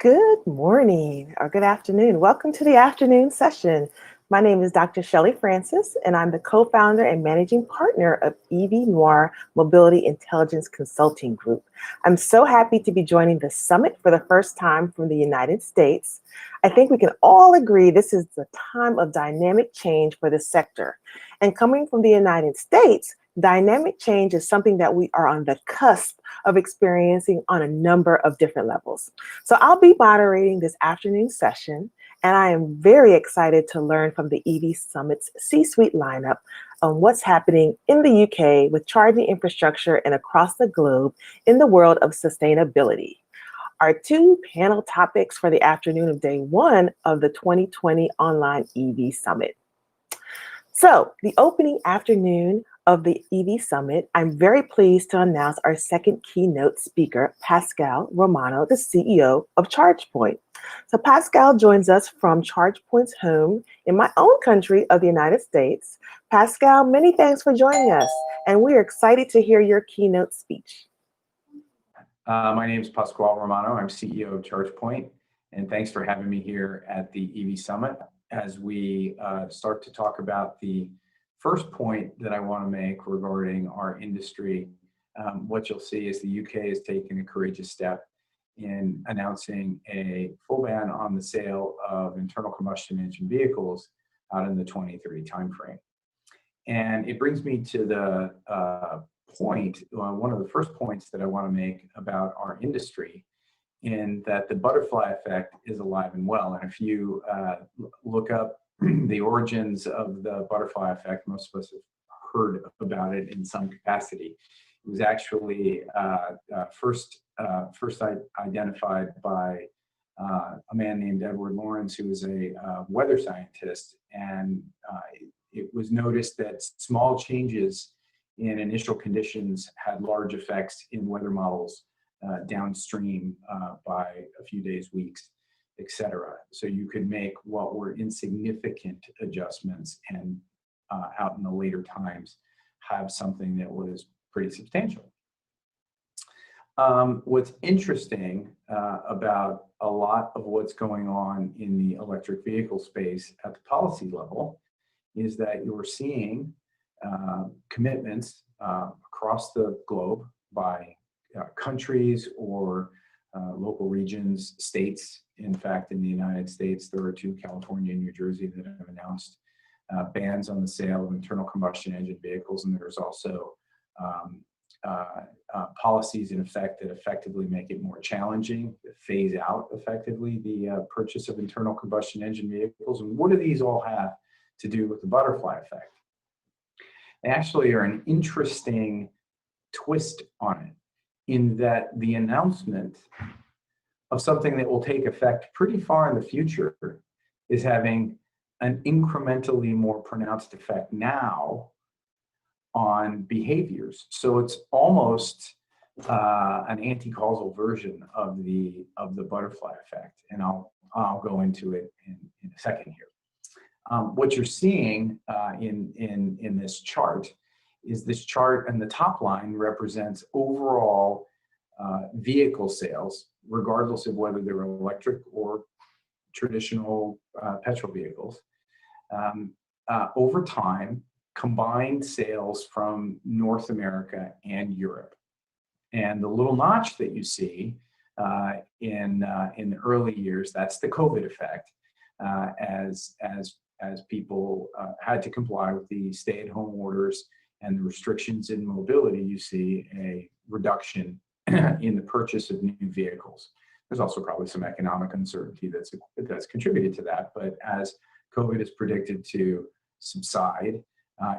Good morning or good afternoon. Welcome to the afternoon session. My name is Dr. Shelley Francis, and I'm the co-founder and managing partner of EV Noir Mobility Intelligence Consulting Group. I'm so happy to be joining the summit for the first time from the United States. I think we can all agree this is the time of dynamic change for the sector. And coming from the United States, dynamic change is something that we are on the cusp of experiencing on a number of different levels. So I'll be moderating this afternoon session, and I am very excited to learn from the EV Summit's C-suite lineup on what's happening in the UK with charging infrastructure and across the globe in the world of sustainability. Our two panel topics for the afternoon of day one of the 2020 Online EV Summit. So the opening afternoon of the EV Summit, I'm very pleased to announce our second keynote speaker, Pascal Romano, the CEO of ChargePoint. So Pascal joins us from ChargePoint's home in my own country of the United States. Pascal, many thanks for joining us, and we're excited to hear your keynote speech. My name is Pascal Romano. I'm CEO of ChargePoint, and thanks for having me here at the EV Summit as we start to talk about the first point that I want to make regarding our industry. What you'll see is the UK has taken a courageous step in announcing a full ban on the sale of internal combustion engine vehicles out in the 2030 timeframe. And it brings me to the one of the first points that I want to make about our industry, in that the butterfly effect is alive and well. And if you look up the origins of the butterfly effect, most of us have heard about it in some capacity. It was actually first identified by a man named Edward Lorenz, who was a weather scientist. And it was noticed that small changes in initial conditions had large effects in weather models downstream by a few days, weeks, etc. So you could make what were insignificant adjustments and out in the later times have something that was pretty substantial. What's interesting about a lot of what's going on in the electric vehicle space at the policy level is that you're seeing commitments across the globe by countries or local regions, states. In fact, in the United States, there are two, California and New Jersey, that have announced bans on the sale of internal combustion engine vehicles. And there's also policies in effect that effectively make it more challenging, that phase out effectively the purchase of internal combustion engine vehicles. And what do these all have to do with the butterfly effect? They actually are an interesting twist on it, in that the announcement of something that will take effect pretty far in the future is having an incrementally more pronounced effect now on behaviors. So it's almost an anti-causal version of the butterfly effect, and I'll go into it in a second here. What you're seeing in this chart is this chart, and the top line represents overall vehicle sales, regardless of whether they're electric or traditional petrol vehicles. Over time, combined sales from North America and Europe. And the little notch that you see in the early years, that's the COVID effect, as people had to comply with the stay-at-home orders and the restrictions in mobility. You see a reduction in the purchase of new vehicles. There's also probably some economic uncertainty that's contributed to that, but as COVID is predicted to subside,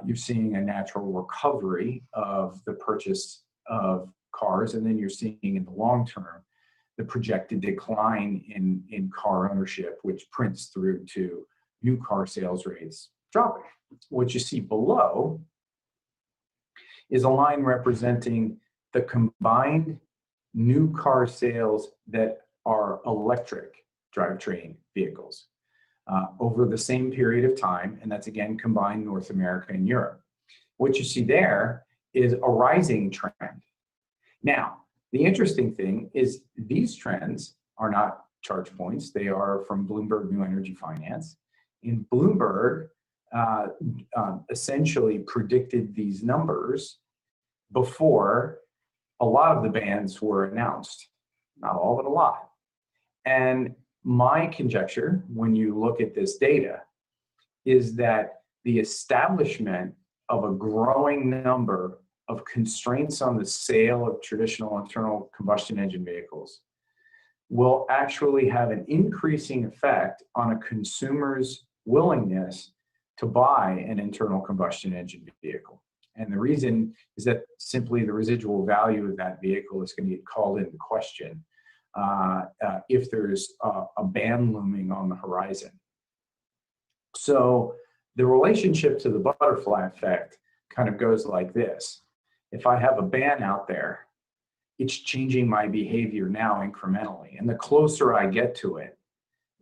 you're seeing a natural recovery of the purchase of cars, and then you're seeing in the long term the projected decline in car ownership, which prints through to new car sales rates dropping. What you see below is a line representing the combined new car sales that are electric drivetrain vehicles over the same period of time, and that's again combined North America and Europe. What you see there is a rising trend. Now, the interesting thing is these trends are not charge points. They are from Bloomberg New Energy Finance. In Bloomberg, essentially predicted these numbers before a lot of the bans were announced. Not all, but a lot. And my conjecture, when you look at this data, is that the establishment of a growing number of constraints on the sale of traditional internal combustion engine vehicles will actually have an increasing effect on a consumer's willingness to buy an internal combustion engine vehicle. And the reason is that simply the residual value of that vehicle is going to get called into question if there's a ban looming on the horizon. So the relationship to the butterfly effect kind of goes like this. If I have a ban out there, it's changing my behavior now incrementally. And the closer I get to it,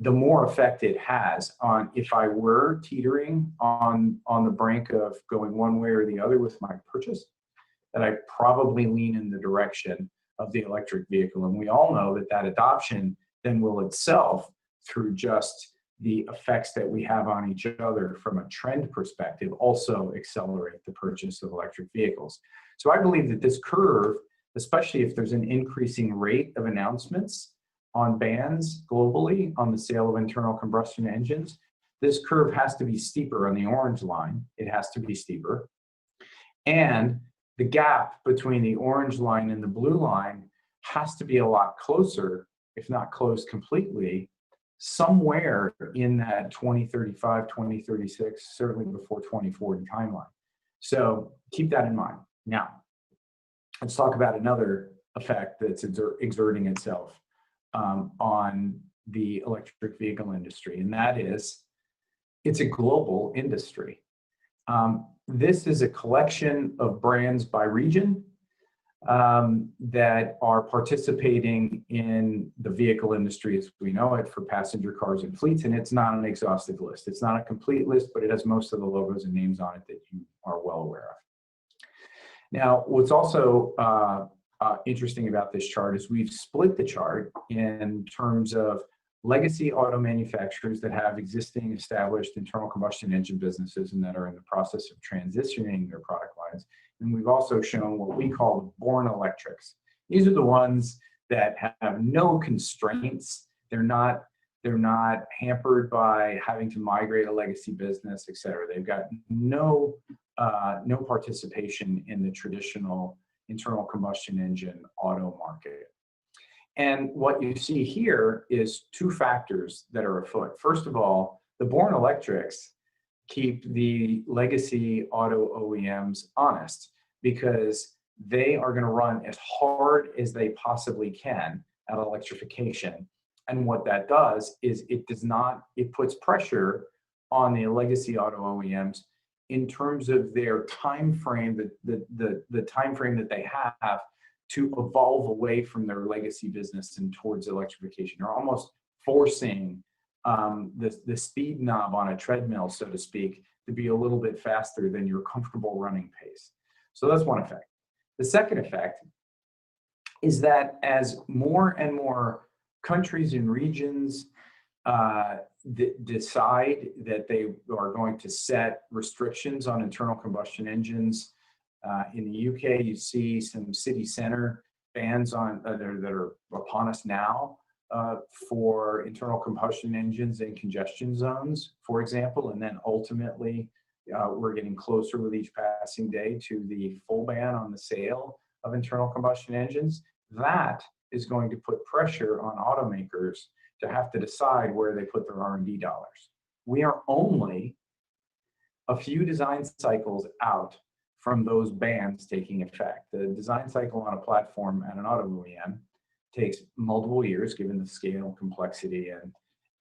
the more effect it has on if I were teetering on the brink of going one way or the other with my purchase, that I probably lean in the direction of the electric vehicle. And we all know that that adoption then will itself, through just the effects that we have on each other from a trend perspective, also accelerate the purchase of electric vehicles. So I believe that this curve, especially if there's an increasing rate of announcements on bans globally on the sale of internal combustion engines, this curve has to be steeper on the orange line. It has to be steeper. And the gap between the orange line and the blue line has to be a lot closer, if not close completely, somewhere in that 2035, 2036, certainly before 2040 timeline. So keep that in mind. Now, let's talk about another effect that's exerting itself on the electric vehicle industry, and that is it's a global industry. This is a collection of brands by region that are participating in the vehicle industry as we know it for passenger cars and fleets, and it's not an exhaustive list. It's not a complete list, but it has most of the logos and names on it that you are well aware of. Now, what's also interesting about this chart is we've split the chart in terms of legacy auto manufacturers that have existing established internal combustion engine businesses and that are in the process of transitioning their product lines. And we've also shown what we call born electrics. These are the ones that have no constraints. They're not hampered by having to migrate a legacy business, et cetera. They've got no participation in the traditional internal combustion engine auto market. And what you see here is two factors that are afoot. First of all, the born electrics keep the legacy auto OEMs honest because they are going to run as hard as they possibly can at electrification. And what that does is it puts pressure on the legacy auto OEMs in terms of their time frame, the time frame that they have to evolve away from their legacy business and towards electrification. They're almost forcing the speed knob on a treadmill, so to speak, to be a little bit faster than your comfortable running pace. So that's one effect. The second effect is that as more and more countries and regions decide that they are going to set restrictions on internal combustion engines. In the UK, you see some city center bans on that are upon us now for internal combustion engines in congestion zones, for example, and then ultimately we're getting closer with each passing day to the full ban on the sale of internal combustion engines. That is going to put pressure on automakers to have to decide where they put their R&D dollars. We are only a few design cycles out from those bans taking effect. The design cycle on a platform at an auto OEM takes multiple years, given the scale and complexity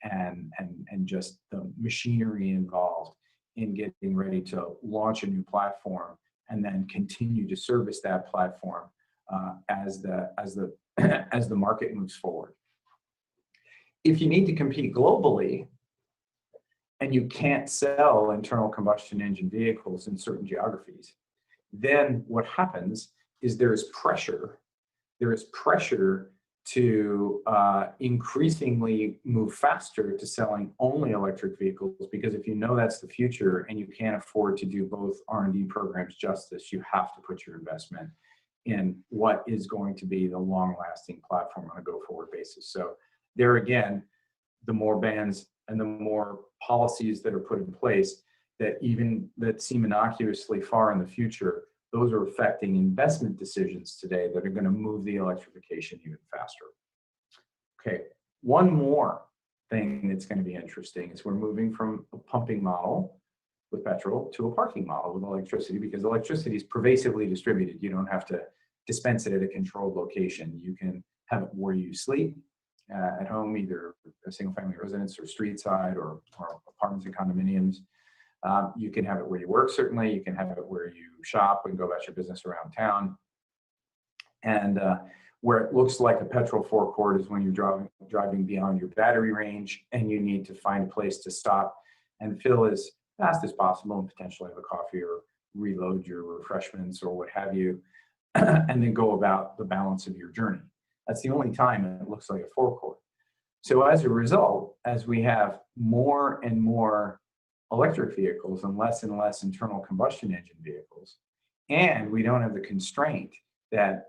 and just the machinery involved in getting ready to launch a new platform and then continue to service that platform as the market moves forward. If you need to compete globally and you can't sell internal combustion engine vehicles in certain geographies, then what happens is there is pressure to increasingly move faster to selling only electric vehicles, because if you know that's the future and you can't afford to do both R&D programs justice, you have to put your investment in what is going to be the long-lasting platform on a go-forward basis. So there again, the more bans and the more policies that are put in place that seem innocuously far in the future, those are affecting investment decisions today that are going to move the electrification even faster. Okay, one more thing that's going to be interesting is we're moving from a pumping model with petrol to a parking model with electricity, because electricity is pervasively distributed. You don't have to dispense it at a controlled location. You can have it where you sleep at home, either a single family residence or street side or apartments and condominiums. You can have it where you work, certainly. You can have it where you shop and go about your business around town. And where it looks like a petrol forecourt is when you're driving beyond your battery range and you need to find a place to stop and fill as fast as possible and potentially have a coffee or reload your refreshments or what have you, and then go about the balance of your journey. That's the only time it looks like a forecourt. So as a result, as we have more and more electric vehicles and less internal combustion engine vehicles, and we don't have the constraint that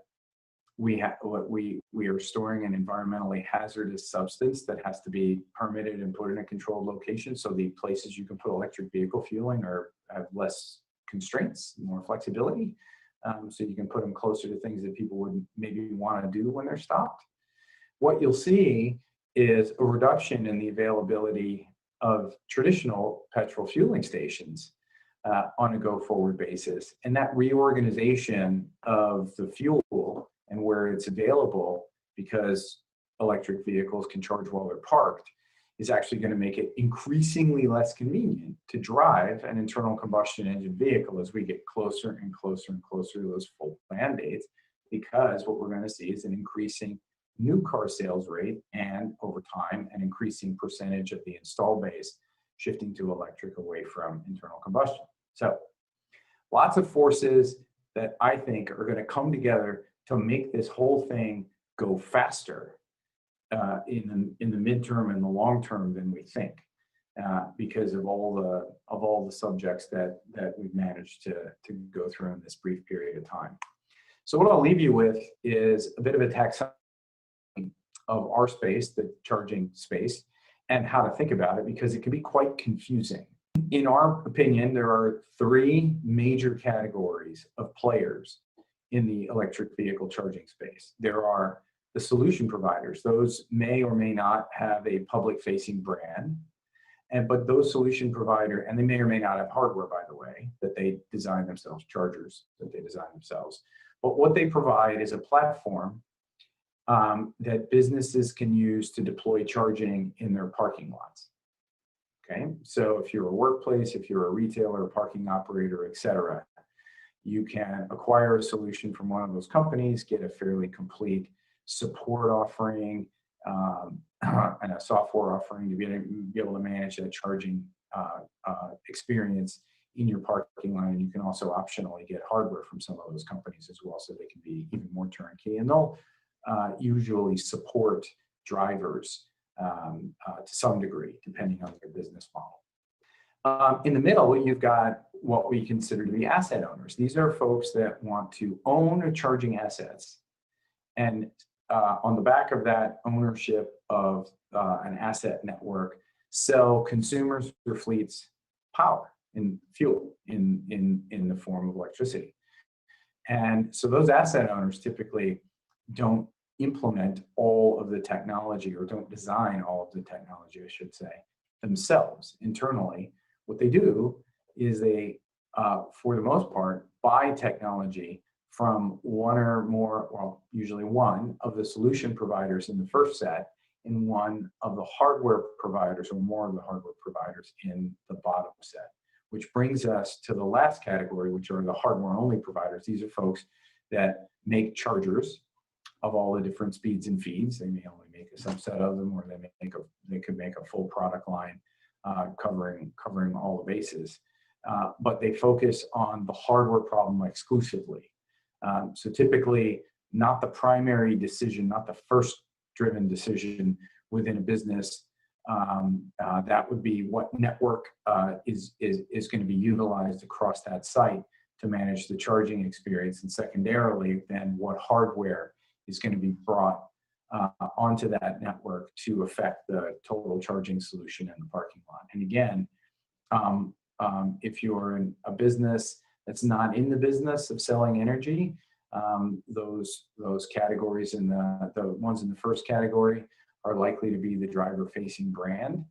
we are storing an environmentally hazardous substance that has to be permitted and put in a controlled location. So the places you can put electric vehicle fueling have less constraints, more flexibility. So you can put them closer to things that people would maybe want to do when they're stopped. What you'll see is a reduction in the availability of traditional petrol fueling stations on a go-forward basis. And that reorganization of the fuel and where it's available, because electric vehicles can charge while they're parked, is actually going to make it increasingly less convenient to drive an internal combustion engine vehicle as we get closer and closer and closer to those full mandates, because what we're going to see is an increasing new car sales rate and over time an increasing percentage of the install base shifting to electric away from internal combustion. So lots of forces that I think are going to come together to make this whole thing go faster in the midterm and the long term than we think, because of all the subjects that we've managed to go through in this brief period of time. So what I'll leave you with is a bit of a taxonomy of our space, the charging space, and how to think about it, because it can be quite confusing. In our opinion, there are three major categories of players in the electric vehicle charging space. There are the solution providers. Those may or may not have a public-facing brand, but those solution provider, and they may or may not have hardware, by the way, that they design themselves, chargers that they design themselves. But what they provide is a platform that businesses can use to deploy charging in their parking lots. Okay, so if you're a workplace, if you're a retailer, a parking operator, etc., you can acquire a solution from one of those companies, get a fairly complete support offering and a software offering to be able to manage that charging experience in your parking lot. And you can also optionally get hardware from some of those companies as well, so they can be even more turnkey. And they'll usually support drivers to some degree, depending on their business model. In the middle, you've got what we consider to be asset owners. These are folks that want to own charging assets, and on the back of that ownership of an asset network, sell consumers or fleets power and fuel in the form of electricity. And so those asset owners typically don't implement all of the technology, or don't design all of the technology, I should say, themselves internally. What they do is they, for the most part, buy technology from one or more, well, usually one of the solution providers in the first set, and one of the hardware providers, or more of the hardware providers in the bottom set. Which brings us to the last category, which are the hardware-only providers. These are folks that make chargers of all the different speeds and feeds. They may only make a subset of them, or they could make a full product line covering all the bases. But they focus on the hardware problem exclusively. So typically, not the primary decision, not the first driven decision within a business. That would be what network is going to be utilized across that site to manage the charging experience, and secondarily, then what hardware is going to be brought onto that network to affect the total charging solution in the parking lot. And again, if you're in a business that's not in the business of selling energy, those categories in the ones in the first category are likely to be the driver-facing brand.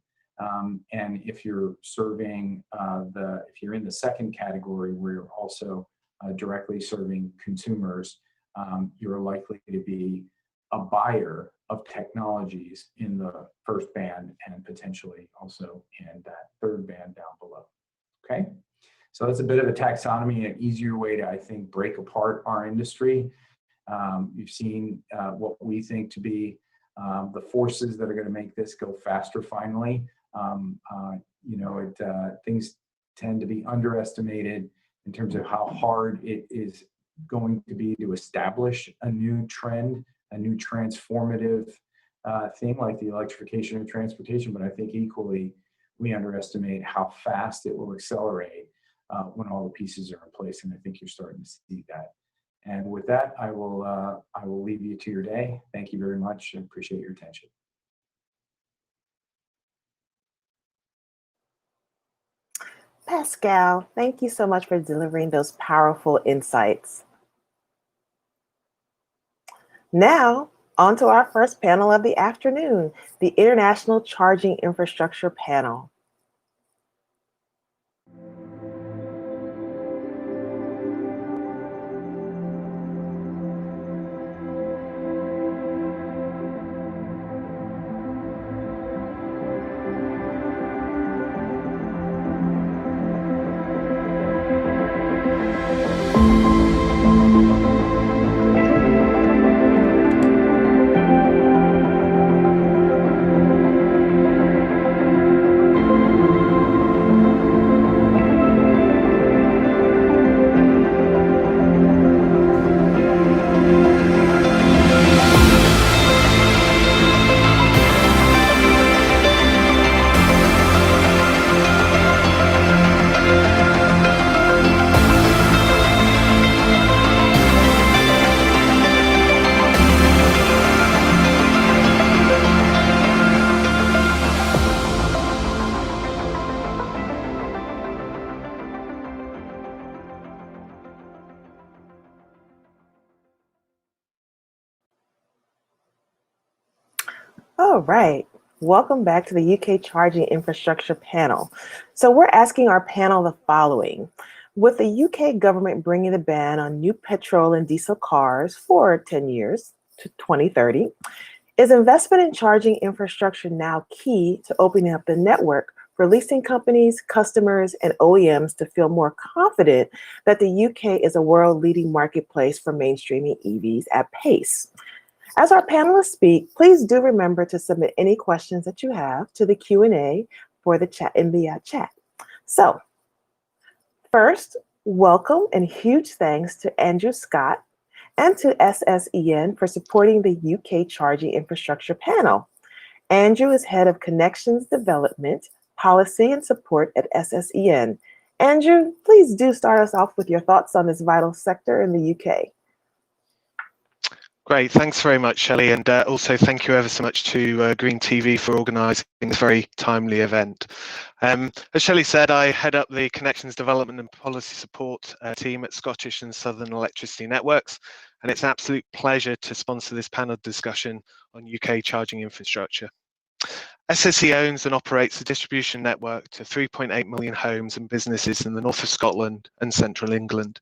And if you're serving if you're in the second category where you're also directly serving consumers, you're likely to be a buyer of technologies in the first band and potentially also in that third band down below. Okay, so that's a bit of a taxonomy, an easier way to, I think, break apart our industry. You've seen what we think to be the forces that are going to make this go faster finally. Things tend to be underestimated in terms of how hard it is going to be to establish a new trend, a new transformative thing like the electrification of transportation. But I think equally, we underestimate how fast it will accelerate when all the pieces are in place. And I think you're starting to see that. And with that, I will leave you to your day. Thank you very much and appreciate your attention. Pascal, thank you so much for delivering those powerful insights. Now, on to our first panel of the afternoon, the International Charging Infrastructure Panel. All right, welcome back to the UK Charging Infrastructure Panel. So we're asking our panel the following. With the UK government bringing the ban on new petrol and diesel cars for 10 years to 2030, is investment in charging infrastructure now key to opening up the network for leasing companies, customers, and OEMs to feel more confident that the UK is a world-leading marketplace for mainstreaming EVs at pace? As our panelists speak, please do remember to submit any questions that you have to the Q&A for the chat in the chat. So, first, welcome and huge thanks to Andrew Scott and to SSEN for supporting the UK Charging Infrastructure Panel. Andrew is Head of Connections Development, Policy and Support at SSEN. Andrew, please do start us off with your thoughts on this vital sector in the UK. Great, thanks very much, Shelley, and also thank you ever so much to GreenTV for organising this very timely event. As Shelley said, I head up the Connections Development and Policy Support team at Scottish and Southern Electricity Networks, and it's an absolute pleasure to sponsor this panel discussion on UK charging infrastructure. SSE owns and operates a distribution network to 3.8 million homes and businesses in the north of Scotland and central England.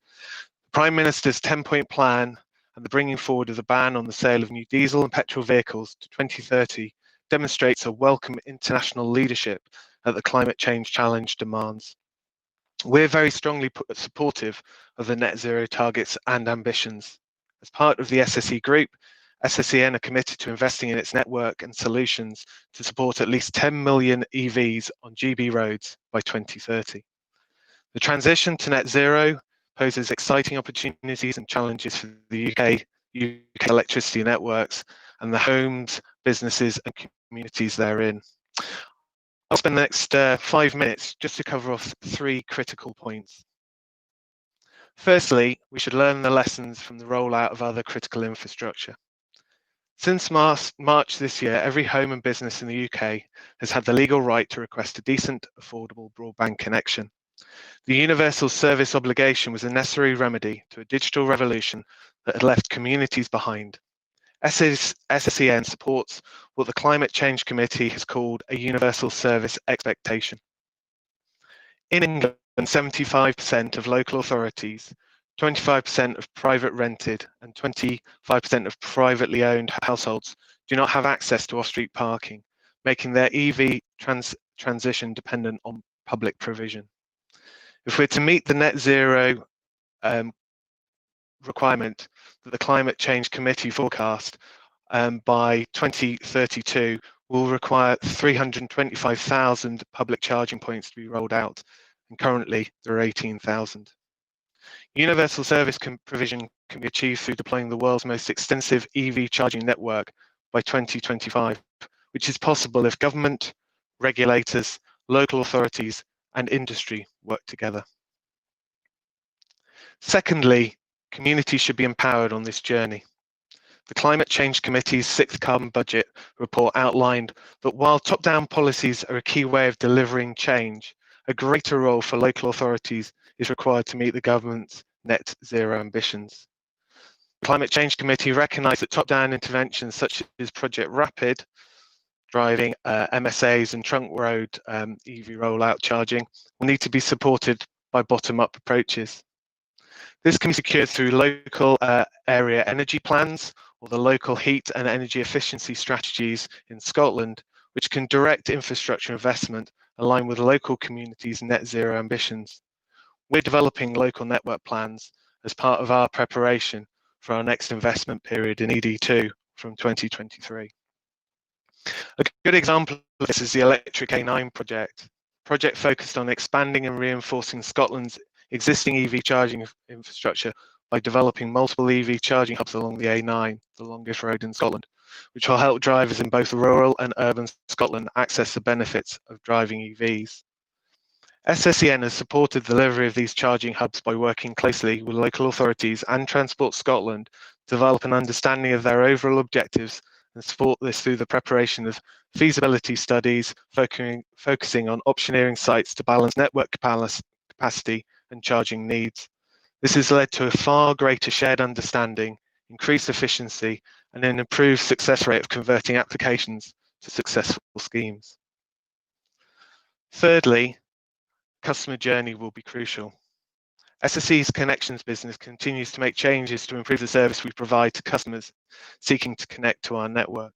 The Prime Minister's 10-point plan and the bringing forward of the ban on the sale of new diesel and petrol vehicles to 2030 demonstrates a welcome international leadership that the climate change challenge demands. We're very strongly supportive of the net zero targets and ambitions. As part of the SSE group, SSEN are committed to investing in its network and solutions to support at least 10 million EVs on GB roads by 2030. The transition to net zero poses exciting opportunities and challenges for the UK UK electricity networks and the homes, businesses and communities therein. I'll spend the next 5 minutes just to cover off 3 critical points. Firstly, we should learn the lessons from the rollout of other critical infrastructure. Since March this year, every home and business in the UK has had the legal right to request a decent, affordable broadband connection. The universal service obligation was a necessary remedy to a digital revolution that had left communities behind. SSEN supports what the Climate Change Committee has called a universal service expectation. In England, 75% of local authorities, 25% of private rented and 25% of privately owned households do not have access to off-street parking, making their EV transition dependent on public provision. If we're to meet the net zero requirement that the Climate Change Committee forecast by 2032, will require 325,000 public charging points to be rolled out, and currently there are 18,000. Universal service provision can be achieved through deploying the world's most extensive EV charging network by 2025, which is possible if government, regulators, local authorities and industry work together. Secondly, communities should be empowered on this journey. The Climate Change Committee's 6th Carbon Budget report outlined that while top-down policies are a key way of delivering change, a greater role for local authorities is required to meet the government's net zero ambitions. The Climate Change Committee recognised that top-down interventions such as Project Rapid, driving MSAs and trunk road EV rollout charging, will need to be supported by bottom-up approaches. This can be secured through local area energy plans or the local heat and energy efficiency strategies in Scotland, which can direct infrastructure investment aligned with local communities' net zero ambitions. We're developing local network plans as part of our preparation for our next investment period in ED2 from 2023. A good example of this is the Electric A9 project focused on expanding and reinforcing Scotland's existing EV charging infrastructure by developing multiple EV charging hubs along the A9, the longest road in Scotland, which will help drivers in both rural and urban Scotland access the benefits of driving EVs. SSEN has supported the delivery of these charging hubs by working closely with local authorities and Transport Scotland to develop an understanding of their overall objectives and support this through the preparation of feasibility studies focusing on optioneering sites to balance network capacity and charging needs. This has led to a far greater shared understanding, increased efficiency, and an improved success rate of converting applications to successful schemes. Thirdly, customer journey will be crucial. SSE's connections business continues to make changes to improve the service we provide to customers seeking to connect to our network.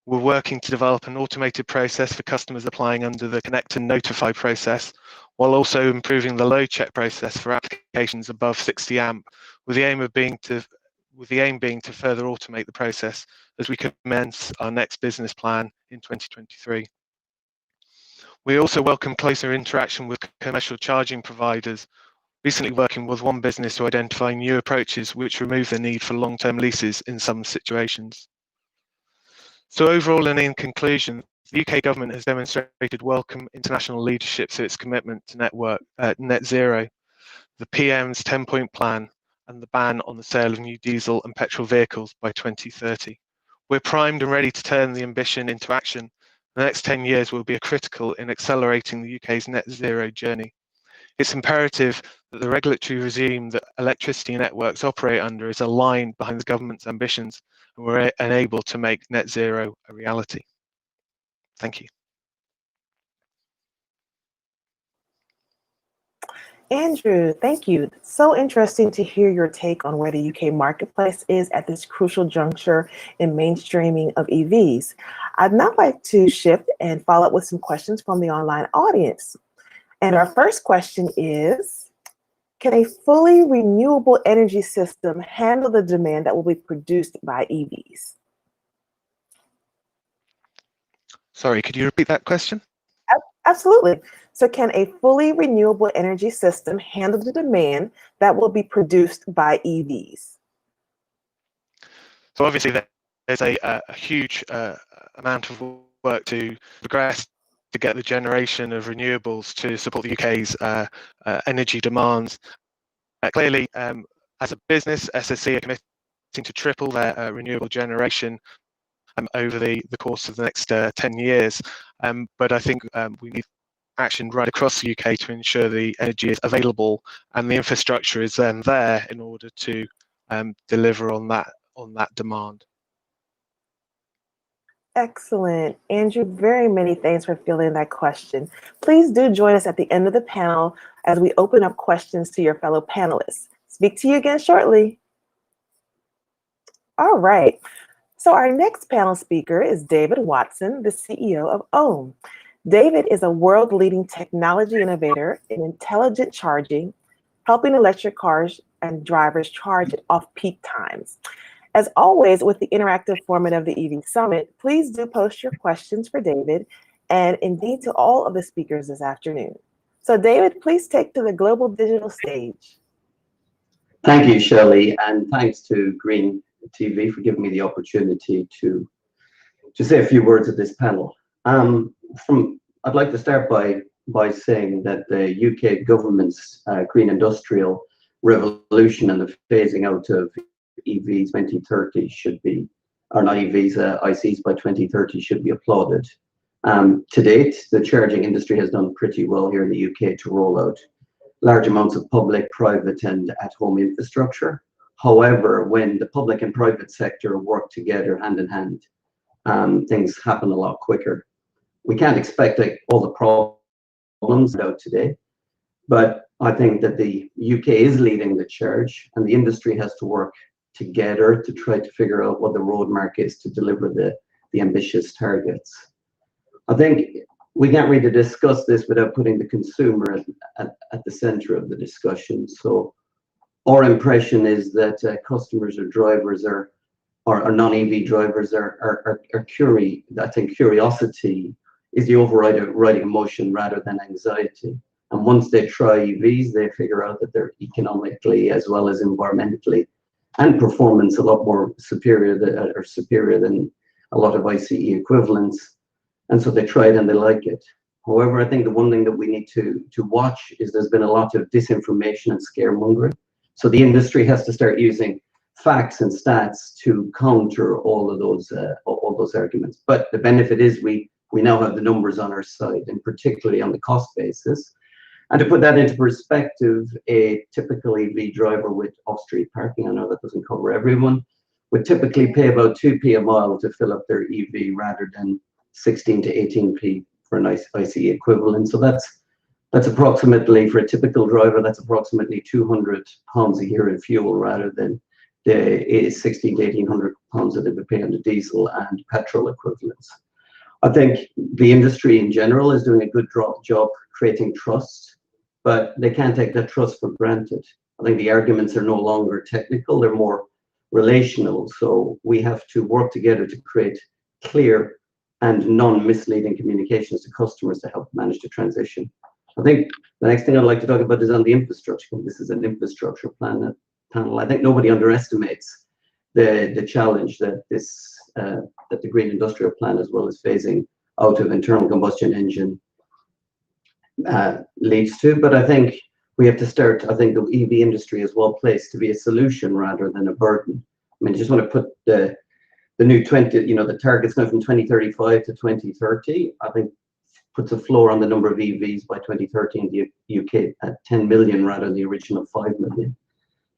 We're working to develop an automated process for customers applying under the Connect and Notify process, while also improving the load check process for applications above 60 amp, with the aim being to further automate the process as we commence our next business plan in 2023. We also welcome closer interaction with commercial charging providers, recently working with one business to identify new approaches which remove the need for long-term leases in some situations. So overall and in conclusion, the UK government has demonstrated welcome international leadership to its commitment to net zero, the PM's 10-point plan and the ban on the sale of new diesel and petrol vehicles by 2030. We're primed and ready to turn the ambition into action. The next 10 years will be critical in accelerating the UK's net zero journey. It's imperative that the regulatory regime that electricity networks operate under is aligned behind the government's ambitions, and we're enabled to make net zero a reality. Thank you. Andrew, thank you. So interesting to hear your take on where the UK marketplace is at this crucial juncture in mainstreaming of EVs. I'd now like to shift and follow up with some questions from the online audience. And our first question is, can a fully renewable energy system handle the demand that will be produced by EVs? Sorry, could you repeat that question? Absolutely. So can a fully renewable energy system handle the demand that will be produced by EVs? So obviously there's a huge amount of work to progress to get the generation of renewables to support the UK's energy demands. Clearly, as a business, SSE are committing to triple their renewable generation over the course of the next 10 years. But I think we need action right across the UK to ensure the energy is available and the infrastructure is then there in order to deliver on that demand. Excellent. Andrew, very many thanks for filling that question. Please do join us at the end of the panel as we open up questions to your fellow panelists. Speak to you again shortly. All right. So our next panel speaker is David Watson, the CEO of Ohm. David is a world-leading technology innovator in intelligent charging, helping electric cars and drivers charge at off-peak times. As always, with the interactive format of the EV Summit, please do post your questions for David and indeed to all of the speakers this afternoon. So David, please take to the global digital stage. Thank you, Shelley, and thanks to GreenTV for giving me the opportunity to say a few words at this panel. I'd like to start by saying that the UK government's green industrial revolution and the phasing out of EVs 2030 should be, or not EVs, ICs by 2030 should be applauded. To date, the charging industry has done pretty well here in the UK to roll out large amounts of public, private, and at-home infrastructure. However, when the public and private sector work together hand in hand, things happen a lot quicker. We can't expect all the problems out today, but I think that the UK is leading the charge, and the industry has to work together to try to figure out what the roadmap is to deliver the ambitious targets. I think we can't really discuss this without putting the consumer at the center of the discussion. So our impression is that customers or drivers or non-EV drivers are curious. I think curiosity is the overriding emotion rather than anxiety. And once they try EVs, they figure out that they're economically as well as environmentally and performance a lot more superior than a lot of ICE equivalents. And so they try it and they like it. However, I think the one thing that we need to watch is there's been a lot of disinformation and scaremongering. So the industry has to start using facts and stats to counter all those arguments. But the benefit is we now have the numbers on our side, and particularly on the cost basis. And to put that into perspective, a typical EV driver with off-street parking, I know that doesn't cover everyone, would typically pay about 2p a mile to fill up their EV rather than 16 to 18p for an ICE equivalent. So that's approximately, for a typical driver, that's approximately £200 a year in fuel rather than the 16 to 1800 pounds that they would pay on the diesel and petrol equivalents. I think the industry in general is doing a good job creating trust, but they can't take that trust for granted. I think the arguments are no longer technical, they're more relational. So we have to work together to create clear and non-misleading communications to customers to help manage the transition. I think the next thing I'd like to talk about is on the infrastructure. This is an infrastructure panel. I think nobody underestimates the challenge that that the Green Industrial Plan, as well as phasing out of internal combustion engine, leads to. But I think we have to start. I think the EV industry is well placed to be a solution rather than a burden. I mean, I just want to put the new the targets now from 2035 to 2030. I think puts a floor on the number of EVs by 2030 in the UK at 10 million rather than the original 5 million.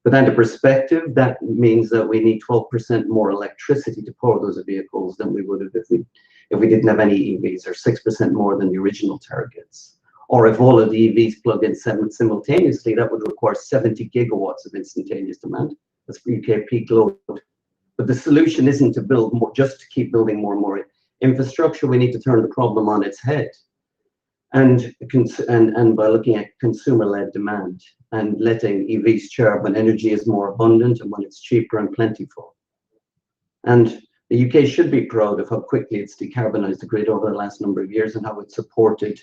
But then to perspective, that means that we need 12% more electricity to power those vehicles than we would have if we didn't have any EVs, or 6% more than the original targets. Or if all of the EVs plug in simultaneously, that would require 70 gigawatts of instantaneous demand. That's UK peak load. But the solution isn't to build more, just to keep building more and more infrastructure. We need to turn the problem on its head. And by looking at consumer-led demand and letting EVs charge when energy is more abundant and when it's cheaper and plentiful. And the UK should be proud of how quickly it's decarbonized the grid over the last number of years and how it's supported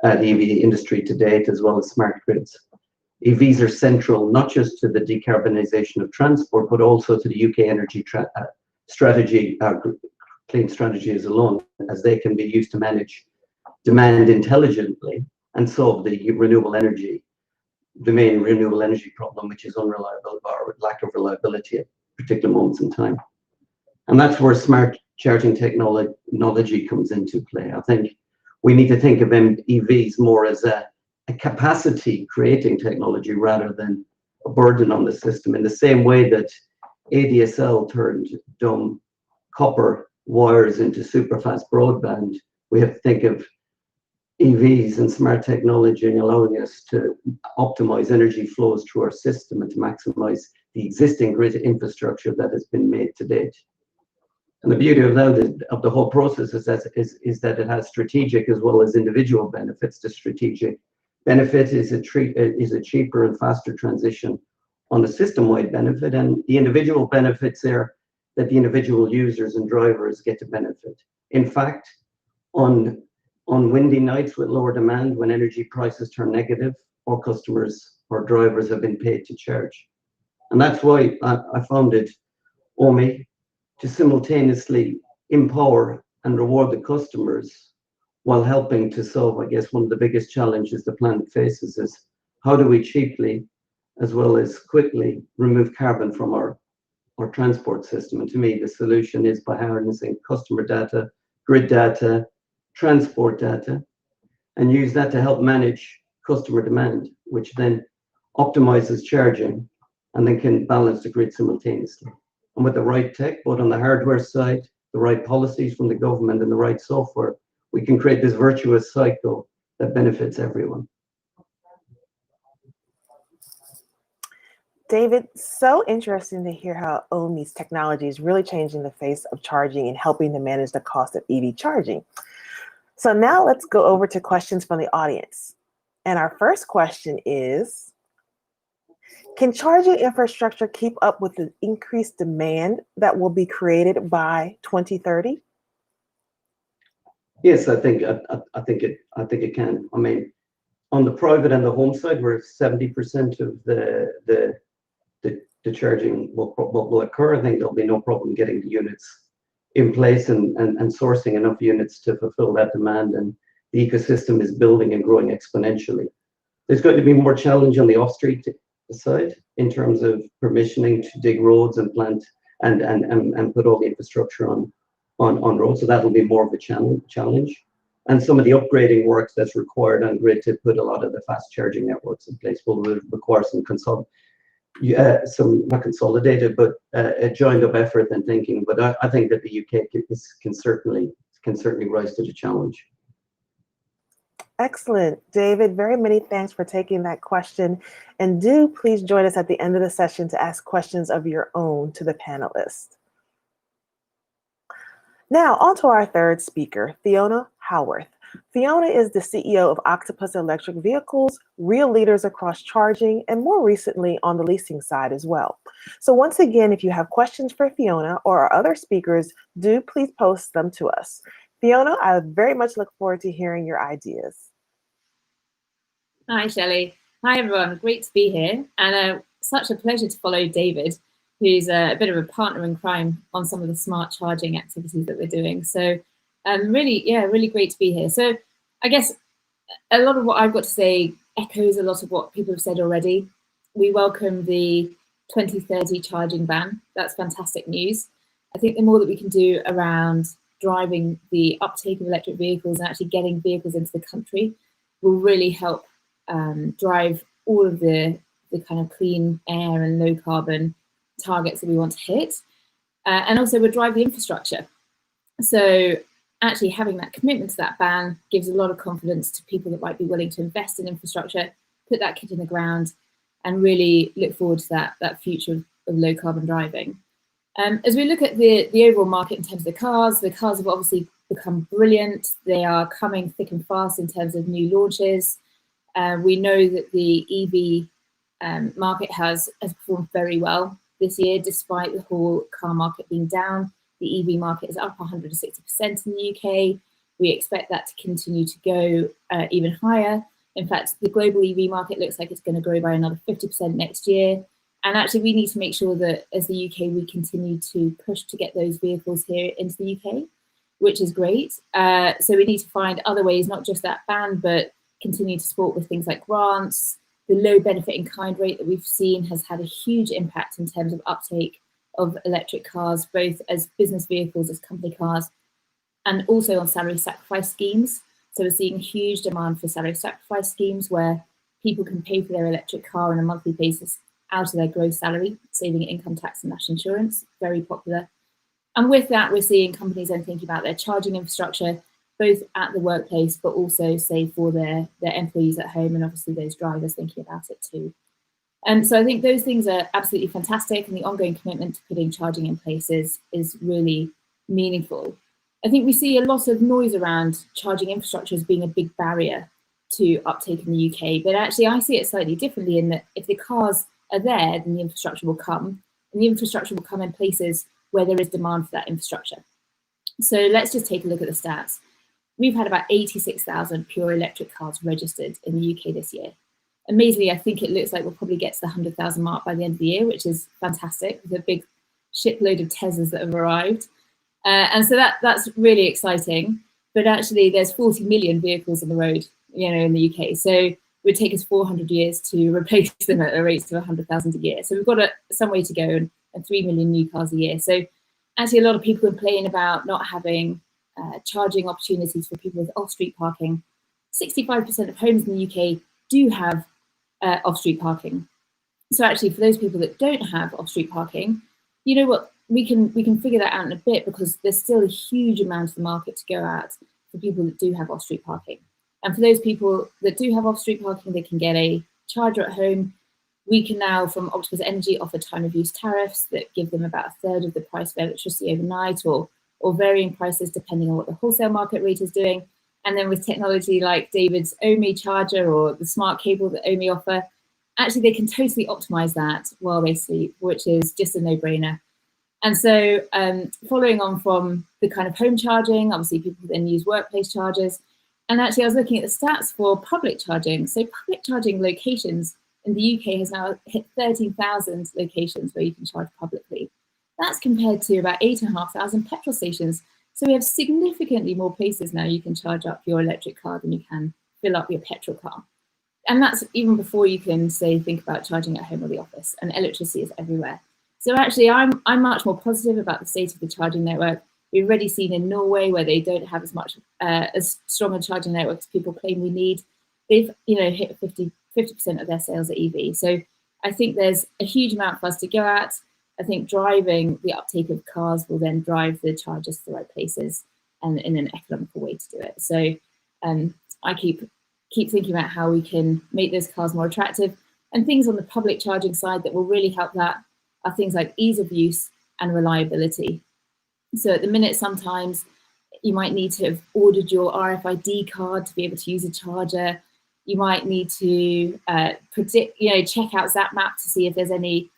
the EV industry to date, as well as smart grids. EVs are central not just to the decarbonization of transport, but also to the UK energy strategy, clean strategies alone, as they can be used to manage demand intelligently and solve the main renewable energy problem, which is unreliable or lack of reliability at particular moments in time. And that's where smart charging technology comes into play. I think we need to think of EVs more as a capacity creating technology rather than a burden on the system, in the same way that ADSL turned dumb copper wires into super fast broadband. We have to think of EVs and smart technology and allowing us to optimize energy flows through our system and to maximize the existing grid infrastructure that has been made to date. And the beauty of the whole process is that it has strategic as well as individual benefits. The strategic benefit is a cheaper and faster transition on the system-wide benefit, and the individual benefits there that the individual users and drivers get to benefit. In fact, on windy nights with lower demand, when energy prices turn negative, our customers or drivers have been paid to charge. And that's why I founded OMI, to simultaneously empower and reward the customers while helping to solve, I guess, one of the biggest challenges the planet faces is how do we cheaply as well as quickly remove carbon from our transport system. And to me, the solution is by harnessing customer data, grid data, transport data, and use that to help manage customer demand, which then optimizes charging and then can balance the grid simultaneously. And with the right tech, both on the hardware side, the right policies from the government and the right software, we can create this virtuous cycle that benefits everyone. David, so interesting to hear how OMI's technology is really changing the face of charging and helping to manage the cost of EV charging. So now let's go over to questions from the audience. And our first question is, can charging infrastructure keep up with the increased demand that will be created by 2030? Yes, I think it can. I mean, on the private and the home side, where 70% of the charging will occur, I think there'll be no problem getting the units in place and sourcing enough units to fulfill that demand. And the ecosystem is building and growing exponentially. There's going to be more challenge on the off-street side in terms of permissioning to dig roads and plant and put all the infrastructure on roads. So that'll be more of a challenge. And some of the upgrading work that's required on grid to put a lot of the fast charging networks in place will require some not consolidated, but a joined up effort and thinking. But I think that the UK can certainly rise to the challenge. Excellent, David. Very many thanks for taking that question. And do please join us at the end of the session to ask questions of your own to the panelists. Now, on to our third speaker, Fiona Howarth. Fiona is the CEO of Octopus Electric Vehicles, real leaders across charging, and more recently on the leasing side as well. So once again, if you have questions for Fiona or our other speakers, do please post them to us. Fiona, I very much look forward to hearing your ideas. Hi, Shelley. Hi, everyone. Great to be here. And such a pleasure to follow David, who's a bit of a partner in crime on some of the smart charging activities that we're doing. So really great to be here. So I guess a lot of what I've got to say echoes a lot of what people have said already. We welcome the 2030 charging ban. That's fantastic news. I think the more that we can do around driving the uptake of electric vehicles and actually getting vehicles into the country will really help drive all of the kind of clean air and low carbon targets that we want to hit. And also we'll drive the infrastructure. So actually having that commitment to that ban gives a lot of confidence to people that might be willing to invest in infrastructure, put that kit in the ground, and really look forward to that future of low carbon driving. As we look at the overall market in terms of the cars have obviously become brilliant. They are coming thick and fast in terms of new launches. We know that the EV market has performed very well this year, despite the whole car market being down. The EV market is up 160% in the UK. We expect that to continue to go even higher. In fact, the global EV market looks like it's going to grow by another 50% next year. And actually, we need to make sure that as the UK, we continue to push to get those vehicles here into the UK, which is great. So we need to find other ways, not just that ban, but continue to support with things like grants. The low benefit in kind rate that we've seen has had a huge impact in terms of uptake of electric cars, both as business vehicles, as company cars, and also on salary sacrifice schemes. So we're seeing huge demand for salary sacrifice schemes where people can pay for their electric car on a monthly basis out of their gross salary, saving income tax and national insurance, very popular. And with that, we're seeing companies then thinking about their charging infrastructure, both at the workplace, but also say for their employees at home, and obviously those drivers thinking about it too. And so I think those things are absolutely fantastic, and the ongoing commitment to putting charging in place is really meaningful. I think we see a lot of noise around charging infrastructure as being a big barrier to uptake in the UK, but actually I see it slightly differently in that if the cars are there, then the infrastructure will come, and the infrastructure will come in places where there is demand for that infrastructure. So let's just take a look at the stats. We've had about 86,000 pure electric cars registered in the UK this year. Amazingly, I think it looks like we'll probably get to the 100,000 mark by the end of the year, which is fantastic, with a big shipload of Teslas that have arrived. And so that's really exciting. But actually, there's 40 million vehicles on the road, in the UK. So it would take us 400 years to replace them at a rate of 100,000 a year. So we've got some way to go, and 3 million new cars a year. So actually, a lot of people complain about not having charging opportunities for people with off-street parking. 65% of homes in the UK do have off-street parking. So actually, for those people that don't have off-street parking, you know what, we can figure that out in a bit, because there's still a huge amount of the market to go at for people that do have off-street parking. And for those people that do have off-street parking, they can get a charger at home. We can now, from Octopus Energy, offer time of use tariffs that give them about a third of the price of electricity overnight, or varying prices depending on what the wholesale market rate is doing. And then with technology like David's OMI charger or the smart cable that OMI offer, actually they can totally optimize that while they sleep, which is just a no-brainer. And so following on from the kind of home charging, obviously people then use workplace chargers. And actually I was looking at the stats for public charging. So public charging locations in the UK has now hit 13,000 locations where you can charge publicly. That's compared to about 8,500 petrol stations. So we have significantly more places now you can charge up your electric car than you can fill up your petrol car. And that's even before you can think about charging at home or the office, and electricity is everywhere. So actually I'm much more positive about the state of the charging network. We've already seen in Norway, where they don't have as much, as strong a charging network as people claim we need. They've hit 50% of their sales are EV. So I think there's a huge amount for us to go at. I think driving the uptake of cars will then drive the chargers to the right places and in an economical way to do it. So I keep thinking about how we can make those cars more attractive, and things on the public charging side that will really help that are things like ease of use and reliability. So at the minute, sometimes you might need to have ordered your RFID card to be able to use a charger. You might need to check out ZapMap to see if there's any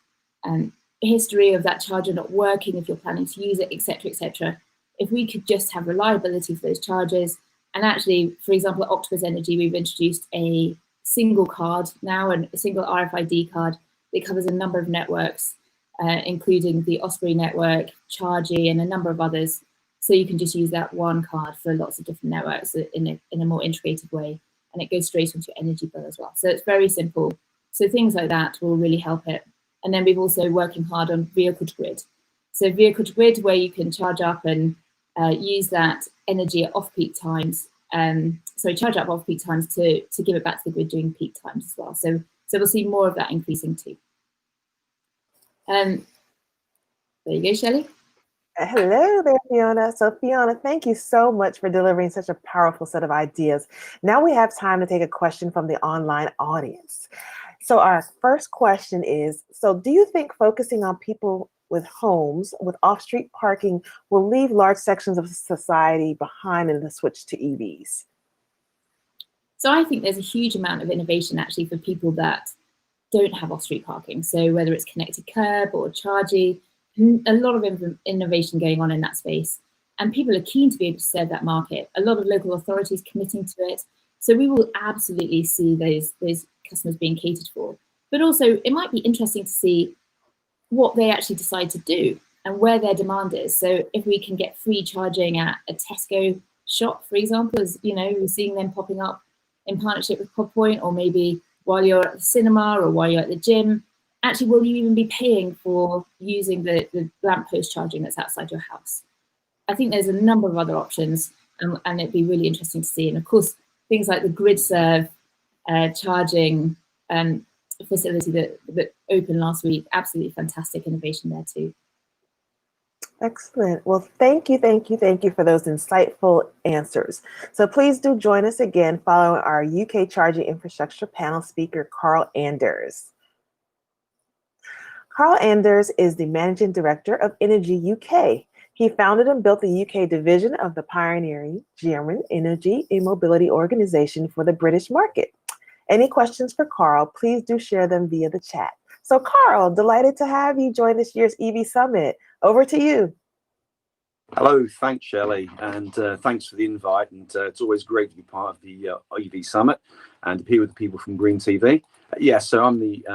history of that charger not working, if you're planning to use it, etc., etc. If we could just have reliability for those chargers, and actually, for example, at Octopus Energy, we've introduced a single card now, and a single RFID card that covers a number of networks, including the Osprey network, Chargy, and a number of others. So you can just use that one card for lots of different networks in a more integrated way, and it goes straight onto your energy bill as well. So it's very simple. So things like that will really help it. And then we've also working hard on vehicle to grid. So vehicle to grid, where you can charge up and use that energy at off-peak times. Charge up off-peak times to give it back to the grid during peak times as well. So we'll see more of that increasing too. There you go, Shelley. Hello there, Fiona. So Fiona, thank you so much for delivering such a powerful set of ideas. Now we have time to take a question from the online audience. So our first question is, so do you think focusing on people with homes with off-street parking will leave large sections of society behind in the switch to EVs? So I think there's a huge amount of innovation actually for people that don't have off-street parking. So whether it's connected curb or Chargy, a lot of innovation going on in that space. And people are keen to be able to serve that market. A lot of local authorities committing to it. So we will absolutely see those customers being catered for. but also it might be interesting to see what they actually decide to do and where their demand is. So if we can get free charging at a Tesco shop, for example, as you know, we're seeing them popping up in partnership with Pod Point, or maybe while you're at the cinema or while you're at the gym, actually, will you even be paying for using the lamppost charging that's outside your house? I think there's a number of other options, and it'd be really interesting to see. And of course, things like the GridServe charging facility that opened last week, absolutely fantastic innovation there too. Excellent. Well, thank you for those insightful answers. So please do join us again following our UK Charging Infrastructure panel speaker, Carl Anders. Carl Anders is the Managing Director of Energy UK. He founded and built the UK division of the pioneering German energy and mobility organization for the British market. Any questions for Carl, please do share them via the chat. So Carl, delighted to have you join this year's EV Summit. Over to you. Hello, thanks Shelley, and thanks for the invite. And it's always great to be part of the EV Summit and to be with the people from GreenTV. So I'm the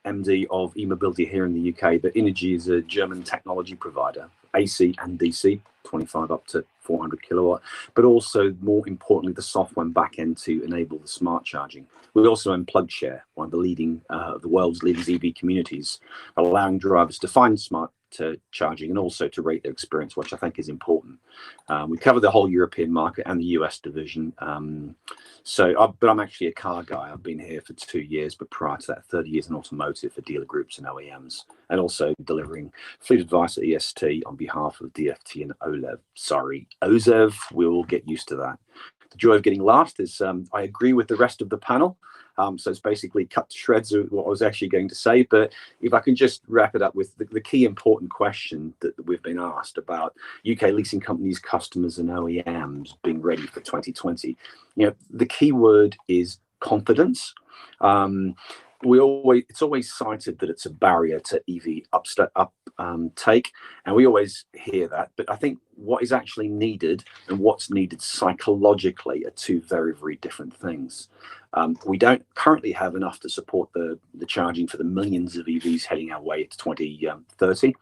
MD of e-mobility here in the UK, but Energy is a German technology provider, AC and DC, 25 up to 400 kilowatt, but also more importantly, the software and back end to enable the smart charging. We also own PlugShare, one of the world's leading EV communities, allowing drivers to find smart charging and also to rate their experience, which I think is important. We cover the whole European market and the US division. But I'm actually a car guy. I've been here for 2 years, but prior to that, 30 years in automotive for dealer groups and OEMs, and also delivering fleet advice at EST on behalf of DFT and OZEV. We will get used to that. The joy of getting last is I agree with the rest of the panel. So it's basically cut to shreds of what I was actually going to say. But if I can just wrap it up with the key important question that we've been asked about UK leasing companies, customers and OEMs being ready for 2020. The key word is confidence. It's always cited that it's a barrier to EV uptake, and we always hear that. But I think what is actually needed and what's needed psychologically are two very, very different things. We don't currently have enough to support the charging for the millions of EVs heading our way to 2030.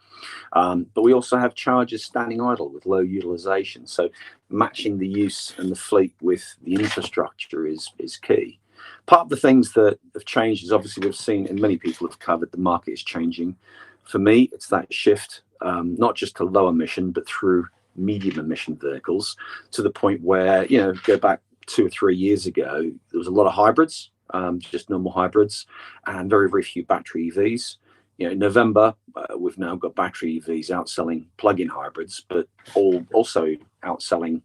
But we also have chargers standing idle with low utilization. So matching the use and the fleet with the infrastructure is key. Part of the things that have changed is obviously we've seen, and many people have covered, the market is changing. For me, it's that shift, not just to low emission, but through medium emission vehicles, to the point where, go back 2 or 3 years ago, there was a lot of hybrids, just normal hybrids, and very, very few battery EVs. In November, we've now got battery EVs outselling plug-in hybrids, but also outselling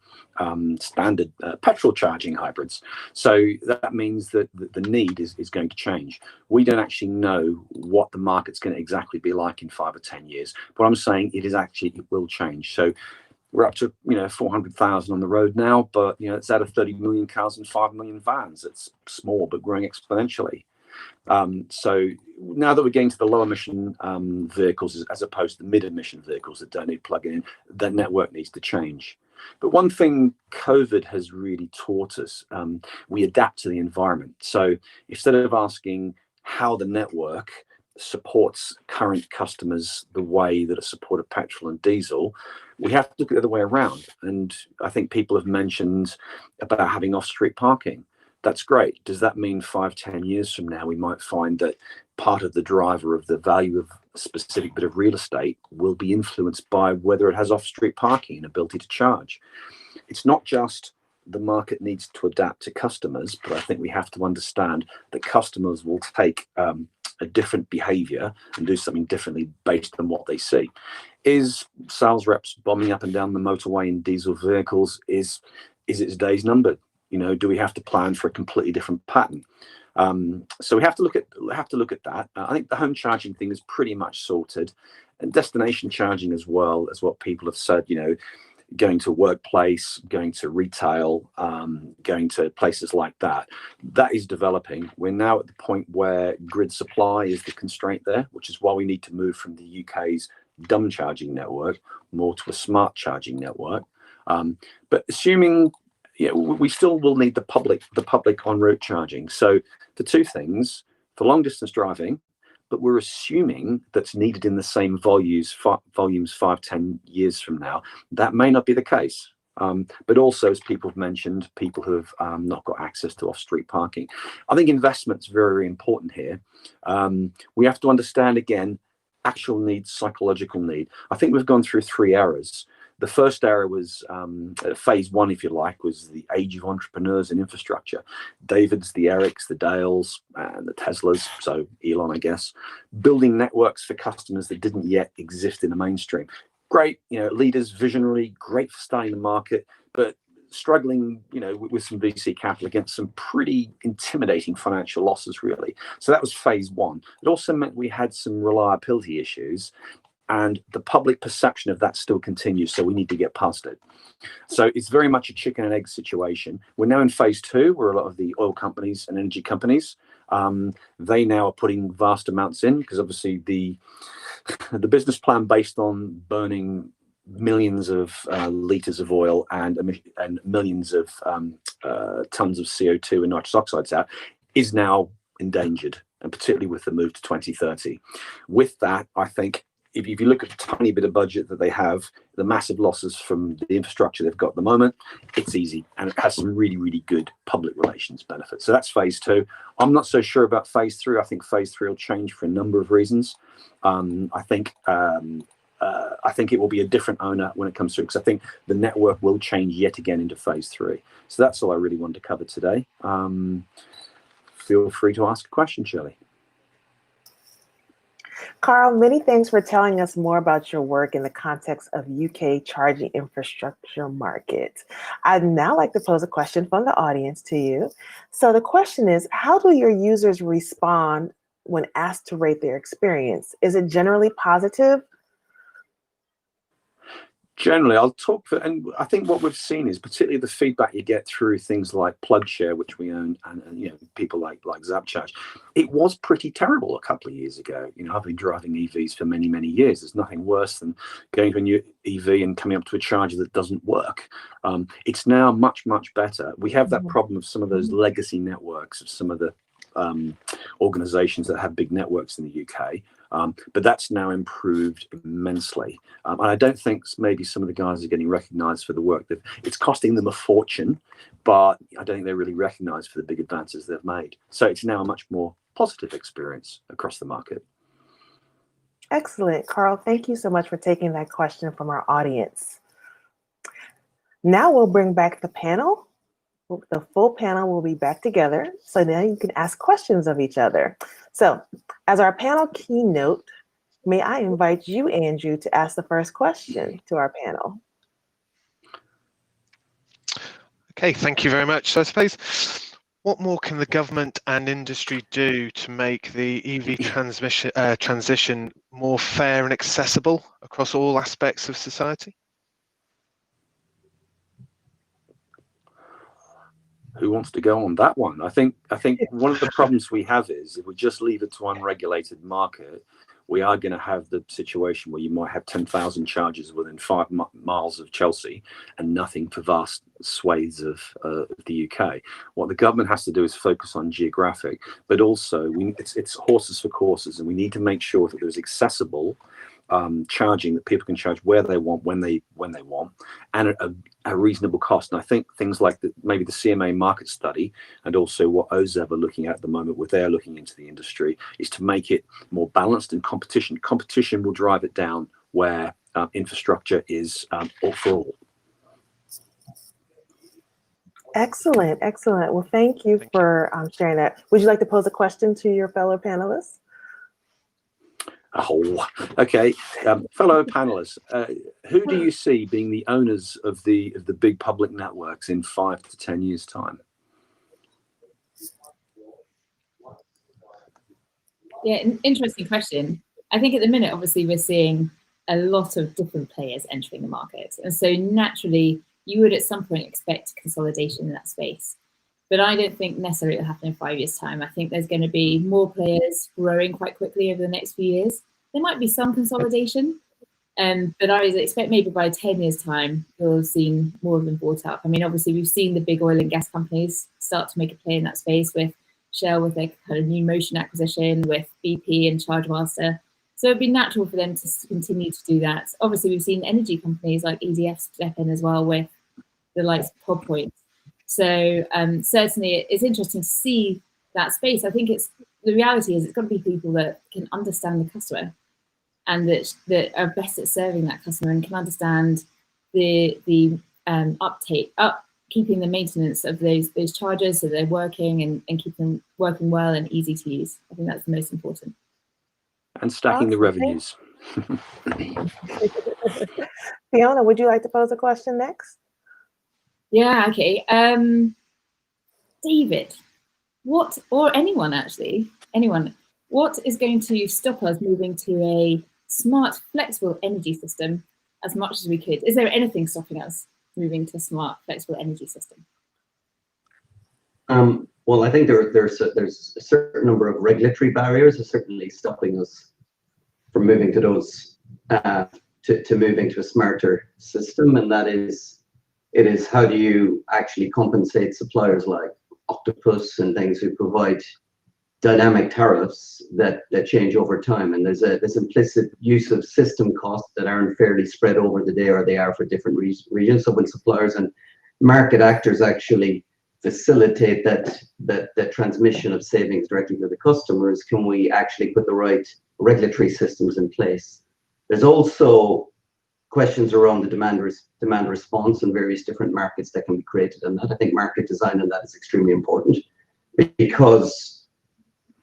standard petrol charging hybrids. So that means that the need is going to change. We don't actually know what the market's going to exactly be like in 5 or 10 years. But I'm saying it will change. So we're up to 400,000 on the road now, but it's out of 30 million cars and 5 million vans. It's small but growing exponentially. So now that we're getting to the low emission vehicles as opposed to the mid emission vehicles that don't need plug-in, the network needs to change. But one thing COVID has really taught us, we adapt to the environment. So instead of asking how the network supports current customers the way that it supported petrol and diesel, we have to look at the other way around. And I think people have mentioned about having off-street parking. That's great. Does that mean 5-10 years from now, we might find that part of the driver of the value of a specific bit of real estate will be influenced by whether it has off-street parking and ability to charge? It's not just the market needs to adapt to customers, but I think we have to understand that customers will take a different behavior and do something differently based on what they see. Is sales reps bombing up and down the motorway in diesel vehicles? Is its days numbered? Do we have to plan for a completely different pattern? So we have to look at that. I think the home charging thing is pretty much sorted, and destination charging as well, as what people have said. Going to workplace, going to retail, going to places like that. That is developing. We're now at the point where grid supply is the constraint there, which is why we need to move from the UK's dumb charging network more to a smart charging network. But assuming we still will need the public en route charging. So the two things, for long distance driving, but we're assuming that's needed in the same volumes 5-10 years from now. That may not be the case. But also, as people have mentioned, people who have not got access to off-street parking. I think investment's very, very important here. We have to understand, again, actual need, psychological need. I think we've gone through 3 eras. The first era was phase 1, if you like, was the age of entrepreneurs and infrastructure. David's, the Erics, the Dales, and the Teslas, so Elon, I guess, building networks for customers that didn't yet exist in the mainstream. Great, leaders, visionary, great for starting the market, but struggling, with some VC capital against some pretty intimidating financial losses, really. So that was phase 1. It also meant we had some reliability issues, and the public perception of that still continues, so we need to get past it. So it's very much a chicken and egg situation. We're now in phase 2, where a lot of the oil companies and energy companies, they now are putting vast amounts in, because obviously the business plan based on burning millions of liters of oil and millions of tons of CO2 and nitrous oxides out is now endangered, and particularly with the move to 2030. With that, I think if you look at the tiny bit of budget that they have, the massive losses from the infrastructure they've got at the moment, it's easy, and it has some really, really good public relations benefits. So that's phase 2. I'm not so sure about phase 3. I think phase 3 will change for a number of reasons. I think it will be a different owner when it comes through, because I think the network will change yet again into phase 3. So that's all I really wanted to cover today. Feel free to ask a question, Shirley. Carl, many thanks for telling us more about your work in the context of UK charging infrastructure market. I'd now like to pose a question from the audience to you. So the question is, how do your users respond when asked to rate their experience? Is it generally positive? Generally, I'll talk for, and I think what we've seen is particularly the feedback you get through things like PlugShare, which we own, and people like ZapCharge. It was pretty terrible a couple of years ago. I've been driving EVs for many, many years. There's nothing worse than going to a new EV and coming up to a charger that doesn't work. It's now much, much better. We have that problem of some of those legacy networks of some of the organizations that have big networks in the UK. But that's now improved immensely. And I don't think maybe some of the guys are getting recognized for the work. It's costing them a fortune, but I don't think they're really recognized for the big advances they've made. So it's now a much more positive experience across the market. Excellent. Carl, thank you so much for taking that question from our audience. Now we'll bring back the panel. The full panel will be back together, so now you can ask questions of each other. So as our panel keynote, may I invite you, Andrew, to ask the first question to our panel. Okay, thank you very much. So I suppose, what more can the government and industry do to make the EV transition more fair and accessible across all aspects of society? Who wants to go on that one? I think one of the problems we have is if we just leave it to unregulated market, we are going to have the situation where you might have 10,000 chargers within 5 miles of Chelsea and nothing for vast swathes of the UK. What the government has to do is focus on geographic, but also it's horses for courses, and we need to make sure that there's accessible charging that people can charge where they want, when they want, and at a reasonable cost. And I think things like maybe the CMA market study, and also what OZEV are looking at the moment, with they're looking into the industry, is to make it more balanced, and competition will drive it down where infrastructure is all for all. Excellent, excellent. Well, thank you for sharing that. Would you like to pose a question to your fellow panelists? Oh, okay. Fellow panelists, who do you see being the owners of the big public networks in 5 to 10 years' time? Yeah, an interesting question. I think at the minute, obviously, we're seeing a lot of different players entering the market. And so naturally, you would at some point expect consolidation in that space. But I don't think necessarily it'll happen in 5 years' time. I think there's going to be more players growing quite quickly over the next few years. There might be some consolidation, but I would expect maybe by 10 years' time, you'll have seen more of them bought up. I mean, obviously, we've seen the big oil and gas companies start to make a play in that space with Shell with their kind of new Motion acquisition, with BP and ChargeMaster. So it'd be natural for them to continue to do that. Obviously, we've seen energy companies like EDF step in as well with the likes of Pod Point. So certainly it's interesting to see that space. I think the reality is it's got to be people that can understand the customer and that are best at serving that customer and can understand the keeping the maintenance of those chargers so they're working and keep them working well and easy to use. I think that's the most important. And stacking the revenues. Fiona, would you like to pose a question next? Yeah, okay. David, or anyone actually, what is going to stop us moving to a smart, flexible energy system as much as we could? Is there anything stopping us moving to a smart, flexible energy system? Well, I think there's a certain number of regulatory barriers that are certainly stopping us from moving to those to moving to a smarter system, and that is how do you actually compensate suppliers like Octopus and things who provide dynamic tariffs that change over time, and there's implicit use of system costs that aren't fairly spread over the day, or they are for different regions. So when suppliers and market actors actually facilitate that transmission of savings directly to the customers, can we actually put the right regulatory systems in place? There's also questions around the demand response in various different markets that can be created, and that I think market design and that is extremely important, because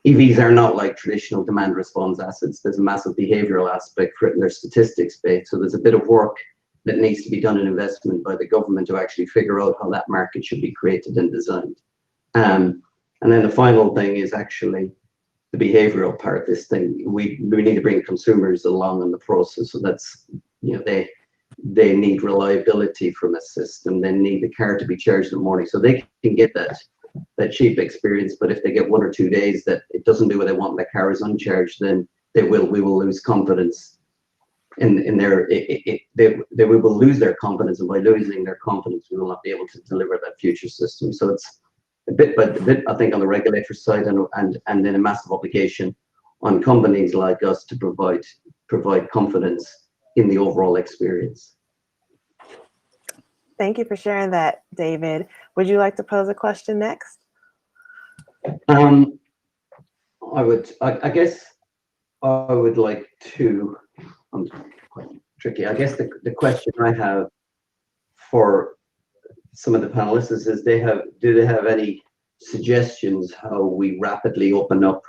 EVs are not like traditional demand response assets. There's a massive behavioral aspect for it, and there's statistics based. So there's a bit of work that needs to be done in investment by the government to actually figure out how that market should be created and designed. And then the final thing is actually the behavioral part of this thing. We need to bring consumers along in the process. So that's, they need reliability from a system. They need the car to be charged in the morning, so they can get that cheap experience. But if they get 1 or 2 days that it doesn't do what they want and the car is uncharged, then we will lose confidence in their we will lose their confidence, and by losing their confidence, we will not be able to deliver that future system. So it's a bit by bit, I think, on the regulator side, and then a massive obligation on companies like us to provide confidence in the overall experience. Thank you for sharing that, David. Would you like to pose a question next? I guess I would like to. Quite tricky. I guess the question I have for some of the panelists is do they have any suggestions how we rapidly open up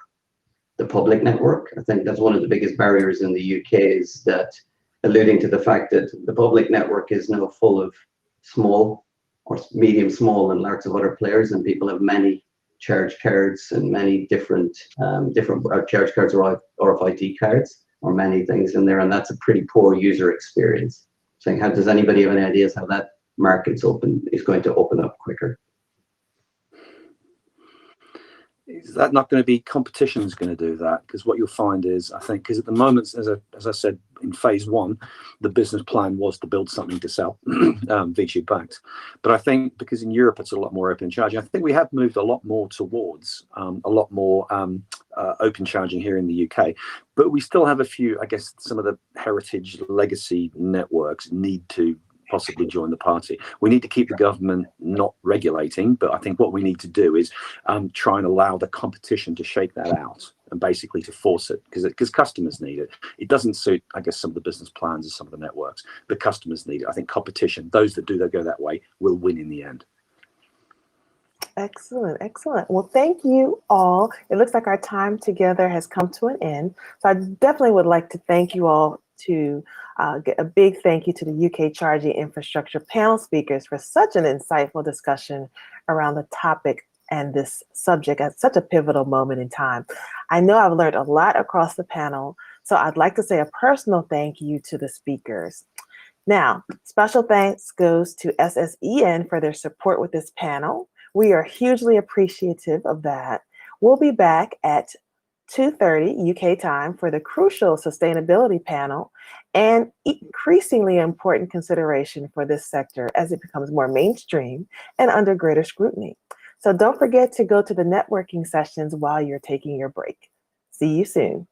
the public network? I think that's one of the biggest barriers in the UK, is that, alluding to the fact that the public network is now full of small or medium, small, and lots of other players, and people have many charge cards and many different charge cards or RFID cards, or many things in there, and that's a pretty poor user experience. So does anybody have any ideas how that market's is going to open up quicker? Is that not going to be competition's going to do that? Because what you'll find is, I think, because at the moment, as I said, in phase one, the business plan was to build something to sell, VG backed. But I think because in Europe it's a lot more open charging, I think we have moved a lot more towards a lot more open charging here in the UK. But we still have a few, I guess, some of the heritage legacy networks need to possibly join the party. We need to keep the government not regulating, but I think what we need to do is try and allow the competition to shake that out and basically to force it, because customers need it. It doesn't suit, I guess, some of the business plans of some of the networks, but customers need it. I think competition, those that go that way, will win in the end. Excellent, excellent. Well, thank you all. It looks like our time together has come to an end. So I definitely would like to thank you all, to get a big thank you to the UK Charging Infrastructure panel speakers for such an insightful discussion around the topic and this subject at such a pivotal moment in time. I know I've learned a lot across the panel, so I'd like to say a personal thank you to the speakers. Now, special thanks goes to SSEN for their support with this panel. We are hugely appreciative of that. We'll be back at 2:30 UK time for the crucial sustainability panel, and increasingly important consideration for this sector as it becomes more mainstream and under greater scrutiny. So don't forget to go to the networking sessions while you're taking your break. See you soon.